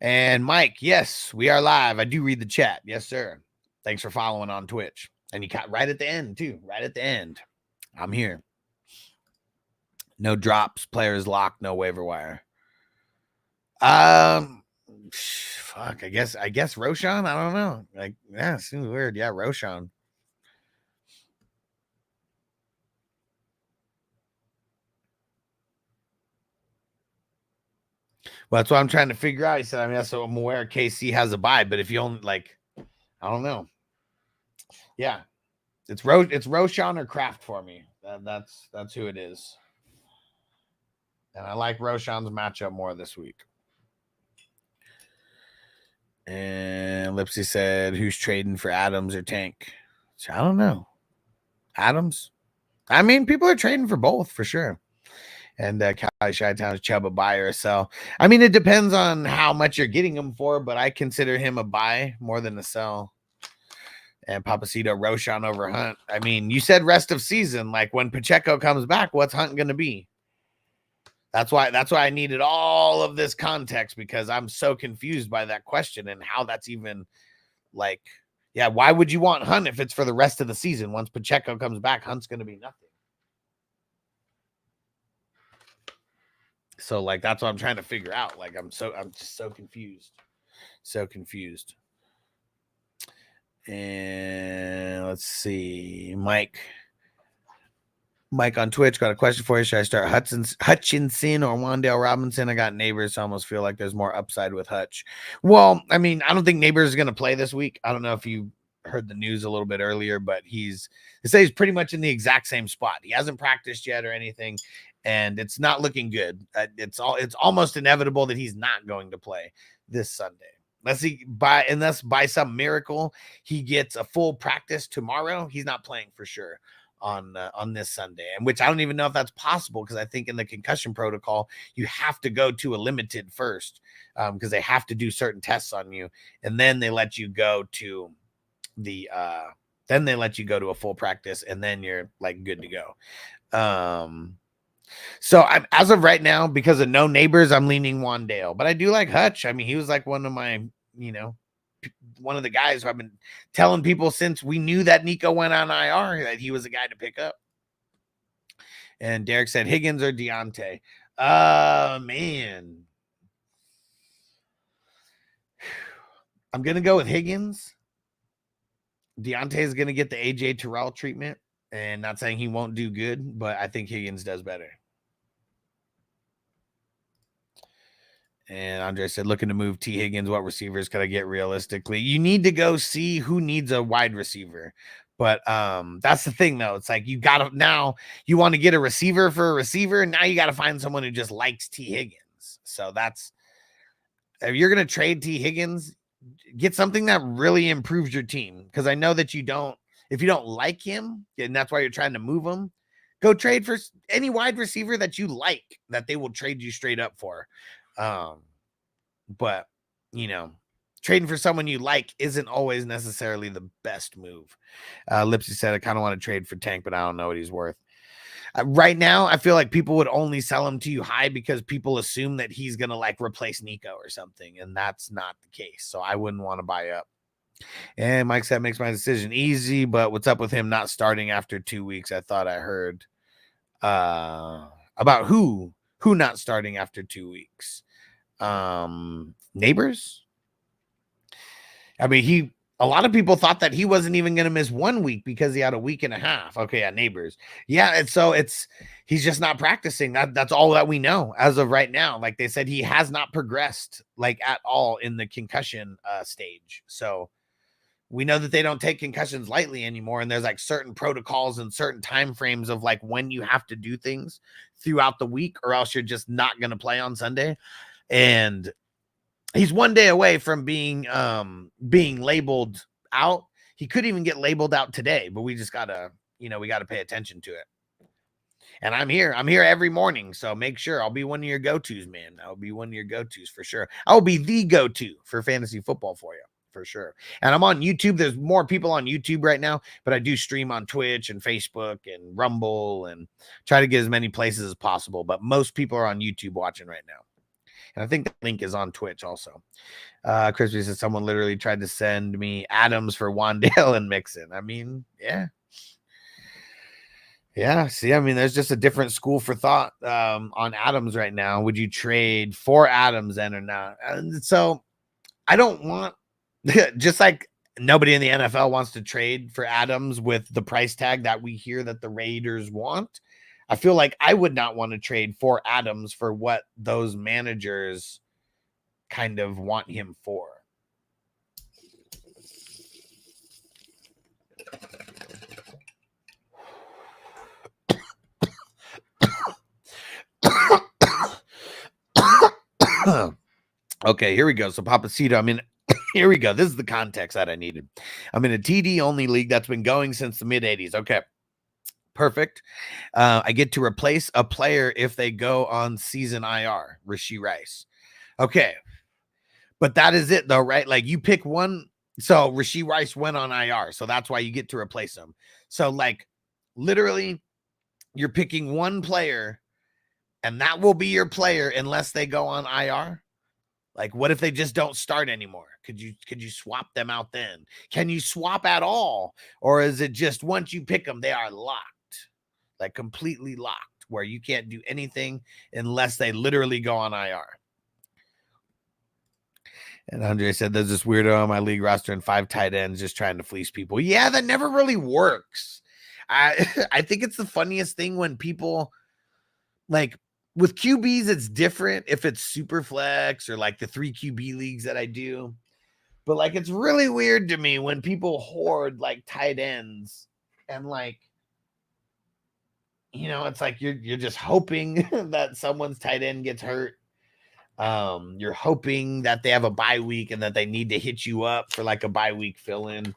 And Mike, yes, we are live. I do read the chat. Yes, sir. Thanks for following on Twitch. And you got right at the end, too. Right at the end. I'm here. No drops. Players locked. No waiver wire. Fuck. I guess Roshan. I don't know. Like, yeah, it seems weird. Yeah, Roshan. Well, that's what I'm trying to figure out. He said, I mean, that's what I'm aware KC has a bye, but if you only like, I don't know. Yeah. It's Roshan or Kraft for me. That's who it is. And I like Roshan's matchup more this week. And Lipsy said, who's trading for Adams or Tank? So I don't know. Adams. I mean, people are trading for both for sure. And Cali Chi-Town's Chubb a buy or sell. I mean, it depends on how much you're getting him for, but I consider him a buy more than a sell. And Papacito Roshan over Hunt. I mean, you said rest of season. Like when Pacheco comes back, what's Hunt going to be? That's why I needed all of this context, because I'm so confused by that question and how that's even like, yeah, why would you want Hunt if it's for the rest of the season? Once Pacheco comes back, Hunt's going to be nothing. So like, that's what I'm trying to figure out. Like, I'm just so confused. So confused. And let's see, Mike on Twitch got a question for you. Should I start Hutchinson or Wan'Dale Robinson? I got Neighbors. So I almost feel like there's more upside with Hutch. Well, I mean, I don't think Neighbors is going to play this week. I don't know if you heard the news a little bit earlier, but they say he's pretty much in the exact same spot. He hasn't practiced yet or anything, and it's not looking good. It's almost inevitable that he's not going to play this Sunday. Unless by some miracle he gets a full practice tomorrow, he's not playing for sure on this Sunday, and which I don't even know if that's possible, because I think in the concussion protocol you have to go to a limited first, because they have to do certain tests on you, and then they let you go to a full practice, and then you're like good to go. So I'm, as of right now, because of no Neighbors, I'm leaning Wan'Dale, but I do like Hutch. I mean, he was like one of the guys who I've been telling people since we knew that Nico went on IR that he was a guy to pick up. And Derek said Higgins or Deontay. Man. I'm going to go with Higgins. Deontay is going to get the AJ Terrell treatment, and not saying he won't do good, but I think Higgins does better. And Andre said, looking to move T. Higgins. What receivers could I get realistically? You need to go see who needs a wide receiver. But that's the thing, though. It's like you want to get a receiver for a receiver, and now you got to find someone who just likes T. Higgins. So if you're going to trade T. Higgins, get something that really improves your team. Because I know that if you don't like him, and that's why you're trying to move him, go trade for any wide receiver that you like, that they will trade you straight up for. But trading for someone you like isn't always necessarily the best move. Lipsy said, I kind of want to trade for Tank, but I don't know what he's worth. Right now, I feel like people would only sell him to you high because people assume that he's going to like replace Nico or something. And that's not the case. So I wouldn't want to buy up. And Mike said, makes my decision easy, but what's up with him not starting after 2 weeks? I thought I heard about who not starting after 2 weeks. Neighbors. I mean, a lot of people thought that he wasn't even going to miss 1 week because he had a week and a half. Okay, yeah, Neighbors. Yeah, and so he's just not practicing. That's all that we know as of right now. Like they said, he has not progressed like at all in the concussion stage. So we know that they don't take concussions lightly anymore, and there's like certain protocols and certain time frames of like when you have to do things throughout the week, or else you're just not going to play on Sunday. And he's 1 day away from being labeled out. He could even get labeled out today, but we just gotta pay attention to it. And I'm here every morning, so make sure I'll be one of your go-tos, man. I'll be one of your go-tos for sure. I'll be the go-to for fantasy football for you, for sure. And I'm on YouTube. There's more people on YouTube right now, but I do stream on Twitch and Facebook and Rumble and try to get as many places as possible. But most people are on YouTube watching right now. And I think the link is on Twitch also. Crispy says someone literally tried to send me Adams for Wan'Dale and Mixon. I mean, yeah. Yeah, see, I mean, there's just a different school for thought on Adams right now. Would you trade for Adams then or not? And so I don't want, just like nobody in the NFL wants to trade for Adams with the price tag that we hear that the Raiders want. I feel like I would not want to trade for Adams for what those managers kind of want him for. Okay, here we go. So Papacito, here we go. This is the context that I needed. I'm in a TD only league that's been going since the mid 80s. Okay. Perfect. I get to replace a player if they go on season IR. Rashee Rice. Okay. But that is it though, right? Like you pick one. So Rashee Rice went on IR. So that's why you get to replace him. So like literally you're picking one player and that will be your player unless they go on IR. Like what if they just don't start anymore? Could you swap them out then? Can you swap at all? Or is it just once you pick them, they are locked? Like completely locked where you can't do anything unless they literally go on IR. And Andre said, there's this weirdo on my league roster and 5 tight ends just trying to fleece people. Yeah, that never really works. I think it's the funniest thing when people like with QBs, it's different if it's super flex or like the 3 QB leagues that I do. But like, it's really weird to me when people hoard like tight ends and like, you know, it's like you're just hoping that someone's tight end gets hurt. You're hoping that they have a bye week and that they need to hit you up for like a bye week fill in.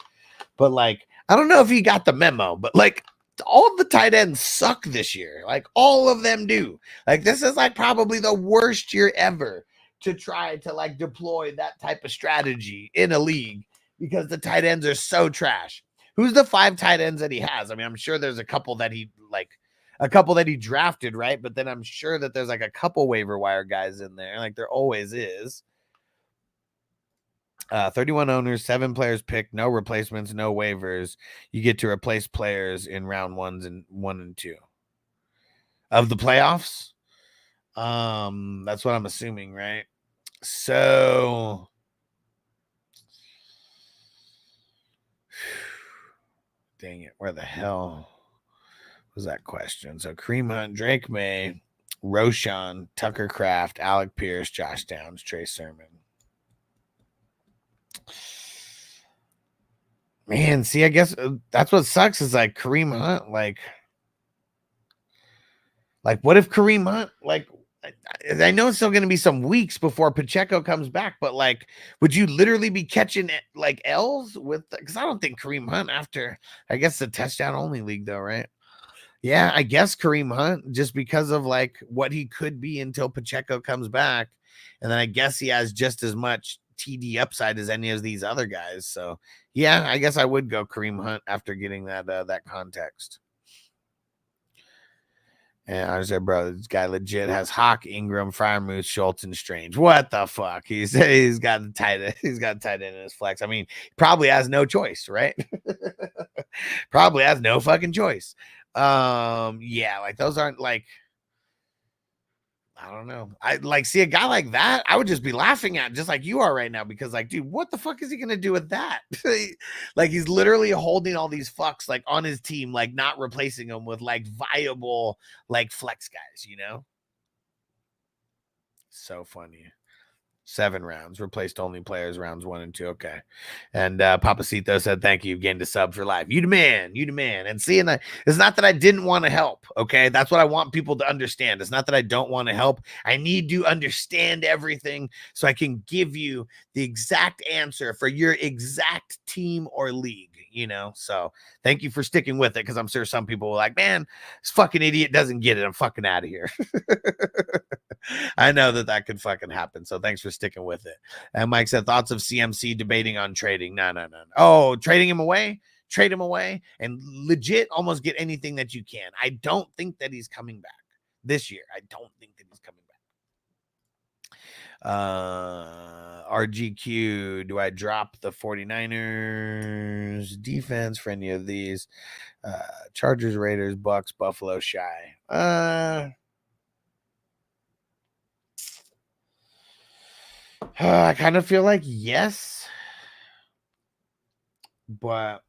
But like, I don't know if you got the memo, but like all of the tight ends suck this year. Like all of them do. Like this is like probably the worst year ever to try to like deploy that type of strategy in a league because the tight ends are so trash. Who's the 5 tight ends that he has? I mean, I'm sure there's a couple that he drafted, right? But then I'm sure that there's like a couple waiver wire guys in there. Like there always is. 31 owners, 7 players picked, no replacements, no waivers. You get to replace players in round 1 and 2 of the playoffs. That's what I'm assuming, right? So dang it, where the hell was that question? So Kareem Hunt, Drake May, Roshan, Tucker Kraft, Alec Pierce, Josh Downs, Trey Sermon. Man, see, I guess that's what sucks is like Kareem Hunt, like what if Kareem Hunt, like I know it's still going to be some weeks before Pacheco comes back, but like, would you literally be catching like L's with, because I don't think Kareem Hunt after, I guess the touchdown only league though, right? Yeah, I guess Kareem Hunt just because of like what he could be until Pacheco comes back. And then I guess he has just as much TD upside as any of these other guys. So yeah, I guess I would go Kareem Hunt after getting that context. And I said, bro, this guy legit has Hawk, Ingram, Freiermuth, Schultz, and Strange. What the fuck? He's got a tight end in his flex. I mean, he probably has no choice, right? Probably has no fucking choice. Yeah, like those aren't like, I don't know. I like see a guy like that, I would just be laughing at just like you are right now, because like, dude, what the fuck is he gonna do with that? Like he's literally holding all these fucks like on his team, like not replacing them with like viable like flex guys, you know? So funny. 7 rounds, replaced only players rounds 1 and 2. Okay. And Papacito said, thank you. Gained a sub for life. You the man. And seeing that, it's not that I didn't want to help. Okay. That's what I want people to understand. It's not that I don't want to help. I need to understand everything so I can give you the exact answer for your exact team or league, you know? So thank you for sticking with it, because I'm sure some people were like, man, this fucking idiot doesn't get it. I'm fucking out of here. I know that could fucking happen. So thanks for sticking with it. And Mike said, thoughts of CMC debating on trading? No. Oh, trading him away? Trade him away and legit almost get anything that you can. I don't think that he's coming back this year. I don't think that he's coming back. RGQ, do I drop the 49ers defense for any of these? Chargers, Raiders, Bucks, Buffalo, Shy. I kind of feel like yes, but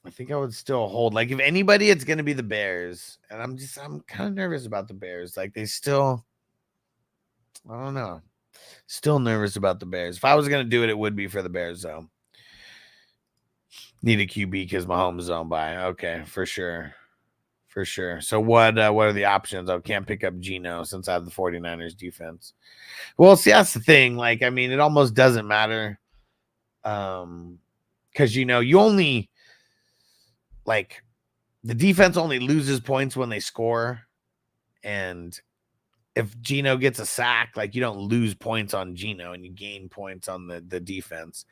I think I would still hold. Like if anybody, it's going to be the Bears, and I'm kind of nervous about the Bears. Like they still, I don't know, still nervous about the Bears. If I was going to do it, it would be for the Bears though. Need a QB because Mahomes is on by. Okay, for sure. So what are the options? I can't pick up Geno since I have the 49ers defense. Well, see, that's the thing. Like, I mean, it almost doesn't matter. Because, you know, you only, like, the defense only loses points when they score. And if Geno gets a sack, like you don't lose points on Geno and you gain points on the defense.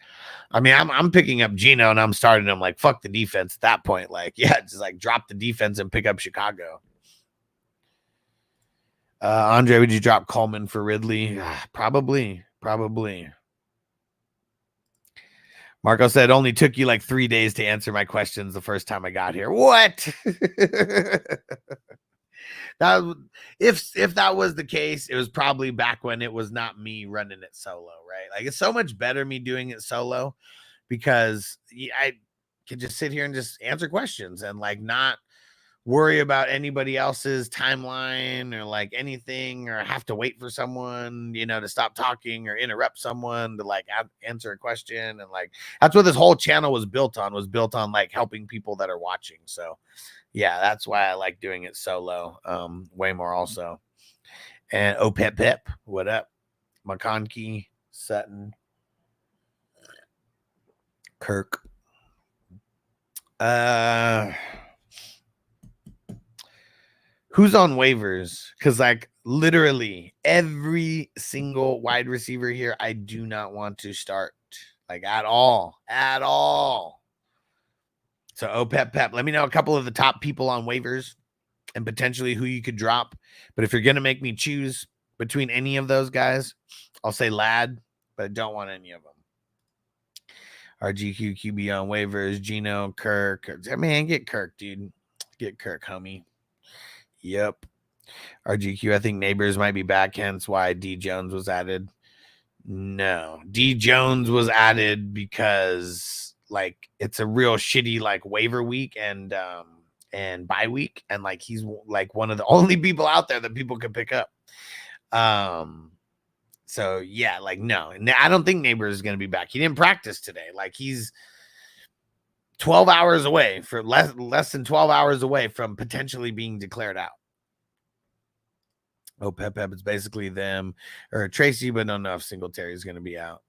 I mean, I'm picking up Geno and I'm starting him like fuck the defense at that point. Like, yeah, just like drop the defense and pick up Chicago. Andre, would you drop Coleman for Ridley? Probably. Marco said, only took you like 3 days to answer my questions the first time I got here. What? If that was the case, it was probably back when it was not me running it solo, right? Like it's so much better me doing it solo because I can just sit here and just answer questions and like not worry about anybody else's timeline or like anything, or have to wait for someone, to stop talking or interrupt someone to like answer a question. And like, that's what this whole channel was built on like helping people that are watching. So yeah, that's why I like doing it solo way more also. And Pep, what up? McConkey, Sutton, Kirk. Who's on waivers? Because like literally every single wide receiver here, I do not want to start like at all. So Pep, let me know a couple of the top people on waivers and potentially who you could drop. But if you're going to make me choose between any of those guys, I'll say Ladd, but I don't want any of them. RGQ QB on waivers, Geno, Kirk. Man, get Kirk, dude. Get Kirk, homie. Yep. RGQ, I think Neighbors might be back, hence why D Jones was added. No. D Jones was added because like it's a real shitty like waiver week and bye week, and like he's like one of the only people out there that people can pick up. So yeah, like no, I don't think Neighbors is gonna be back. He didn't practice today. Like he's 12 hours away, for less than 12 hours away from potentially being declared out. Pep, it's basically them or Tracy, but don't know if Singletary is going to be out.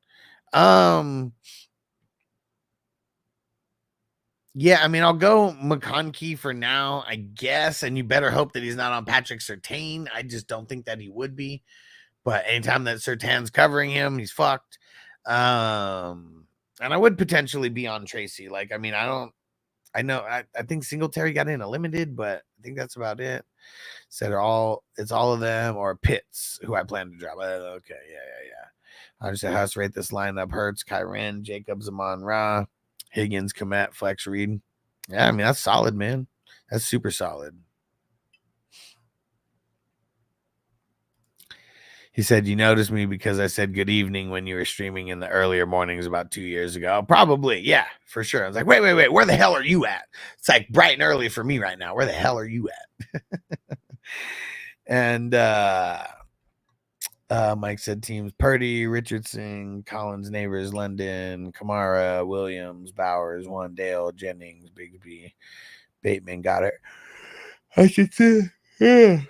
Yeah, I mean, I'll go McConkey for now, I guess, and you better hope that he's not on Patrick Surtain. I just don't think that he would be, but anytime that Surtain's covering him, he's fucked. And I would potentially be on Tracy. Like, I mean, I think Singletary got in a limited, but I think that's about it. Said it's all of them or Pitts, who I plan to drop. Okay, yeah. I just how to rate this lineup: Hurts, Kyren, Jacobs, Amon Ra, Higgins, Komet, Flex Reed. Yeah, I mean, that's solid, man. That's super solid. He said, you noticed me because I said good evening when you were streaming in the earlier mornings about 2 years ago. Probably. Yeah, for sure. I was like, wait. Where the hell are you at? It's like bright and early for me right now. Where the hell are you at? And Mike said teams: Purdy, Richardson, Collins, Neighbors, London, Kamara, Williams, Bowers, Wandale, Jennings, Bigsby, Bateman. Got it. I should say, yeah.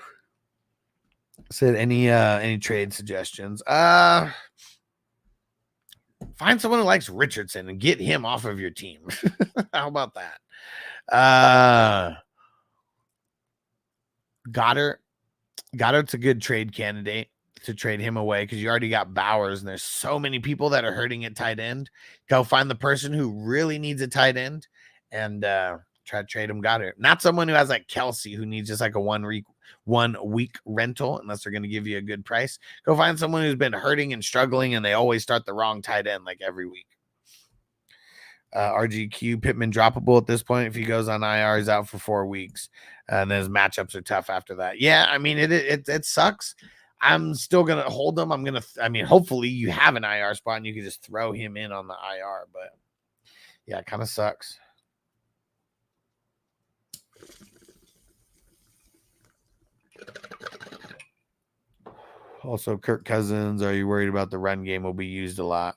Said any trade suggestions? Find someone who likes Richardson and get him off of your team. How about that? Goddard's a good trade candidate to trade him away because you already got Bowers and there's so many people that are hurting at tight end. Go find the person who really needs a tight end and try to trade him Goddard. Not someone who has like Kelsey who needs just like a 1 week rental unless they're going to give you a good price. Go find someone who's been hurting and struggling and they always start the wrong tight end like every week. RGQ, Pittman droppable at this point. If he goes on IR, he's out for 4 weeks. And then his matchups are tough after that. Yeah, I mean, it sucks. I'm still going to hold him. Hopefully you have an IR spot and you can just throw him in on the IR. But yeah, it kind of sucks. Also, Kirk Cousins, are you worried about the run game will be used a lot?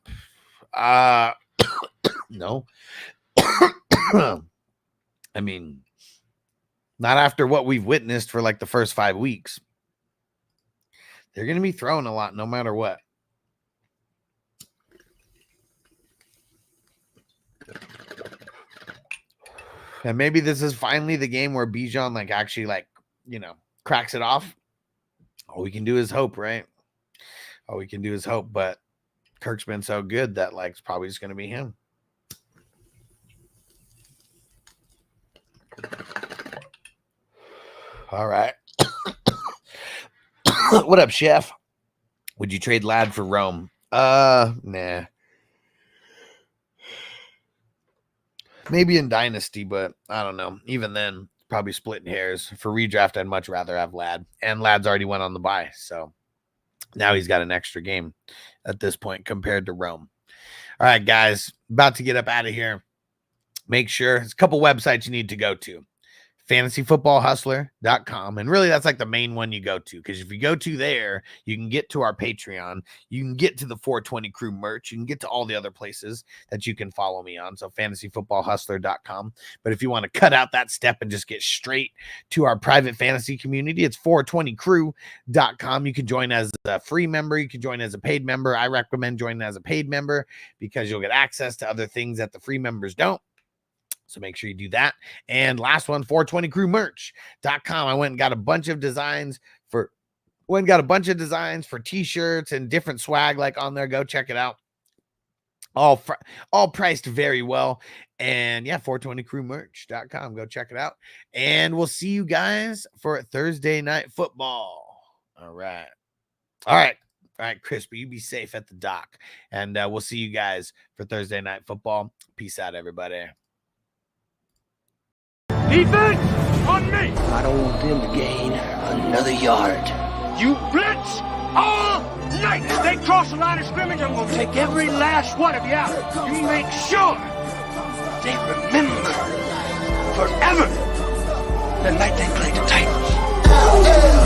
No. I mean, not after what we've witnessed for like the first 5 weeks. They're going to be throwing a lot no matter what. And maybe this is finally the game where Bijan like actually like, cracks it off. All we can do is hope, right? All we can do is hope, but Kirk's been so good that like it's probably just going to be him. All right. What up, Chef? Would you trade Ladd for Rome? Nah. Maybe in Dynasty, but I don't know. Even then, probably splitting hairs. For redraft, I'd much rather have Ladd. And Ladd's already went on the bye, so now he's got an extra game at this point compared to Rome. All right, guys, about to get up out of here. Make sure there's a couple websites you need to go to. fantasyfootballhustler.com. And really, that's like the main one you go to, because if you go to there, you can get to our Patreon. You can get to the 420 Crew merch. You can get to all the other places that you can follow me on. So fantasyfootballhustler.com. But if you want to cut out that step and just get straight to our private fantasy community, it's 420crew.com. You can join as a free member. You can join as a paid member. I recommend joining as a paid member because you'll get access to other things that the free members don't. So make sure you do that. And last one, 420crewmerch.com. I went and got a bunch of designs for t-shirts and different swag like on there. Go check it out. All priced very well. And yeah, 420crewmerch.com. Go check it out. And we'll see you guys for Thursday night football. All right. All right, Crispy, you be safe at the dock. And we'll see you guys for Thursday night football. Peace out, everybody. Defense on me. I don't want them to gain another yard. You blitz all night. If they cross the line of scrimmage, I'm going to take every last one of you out. You make sure they remember forever the night they played the Titans.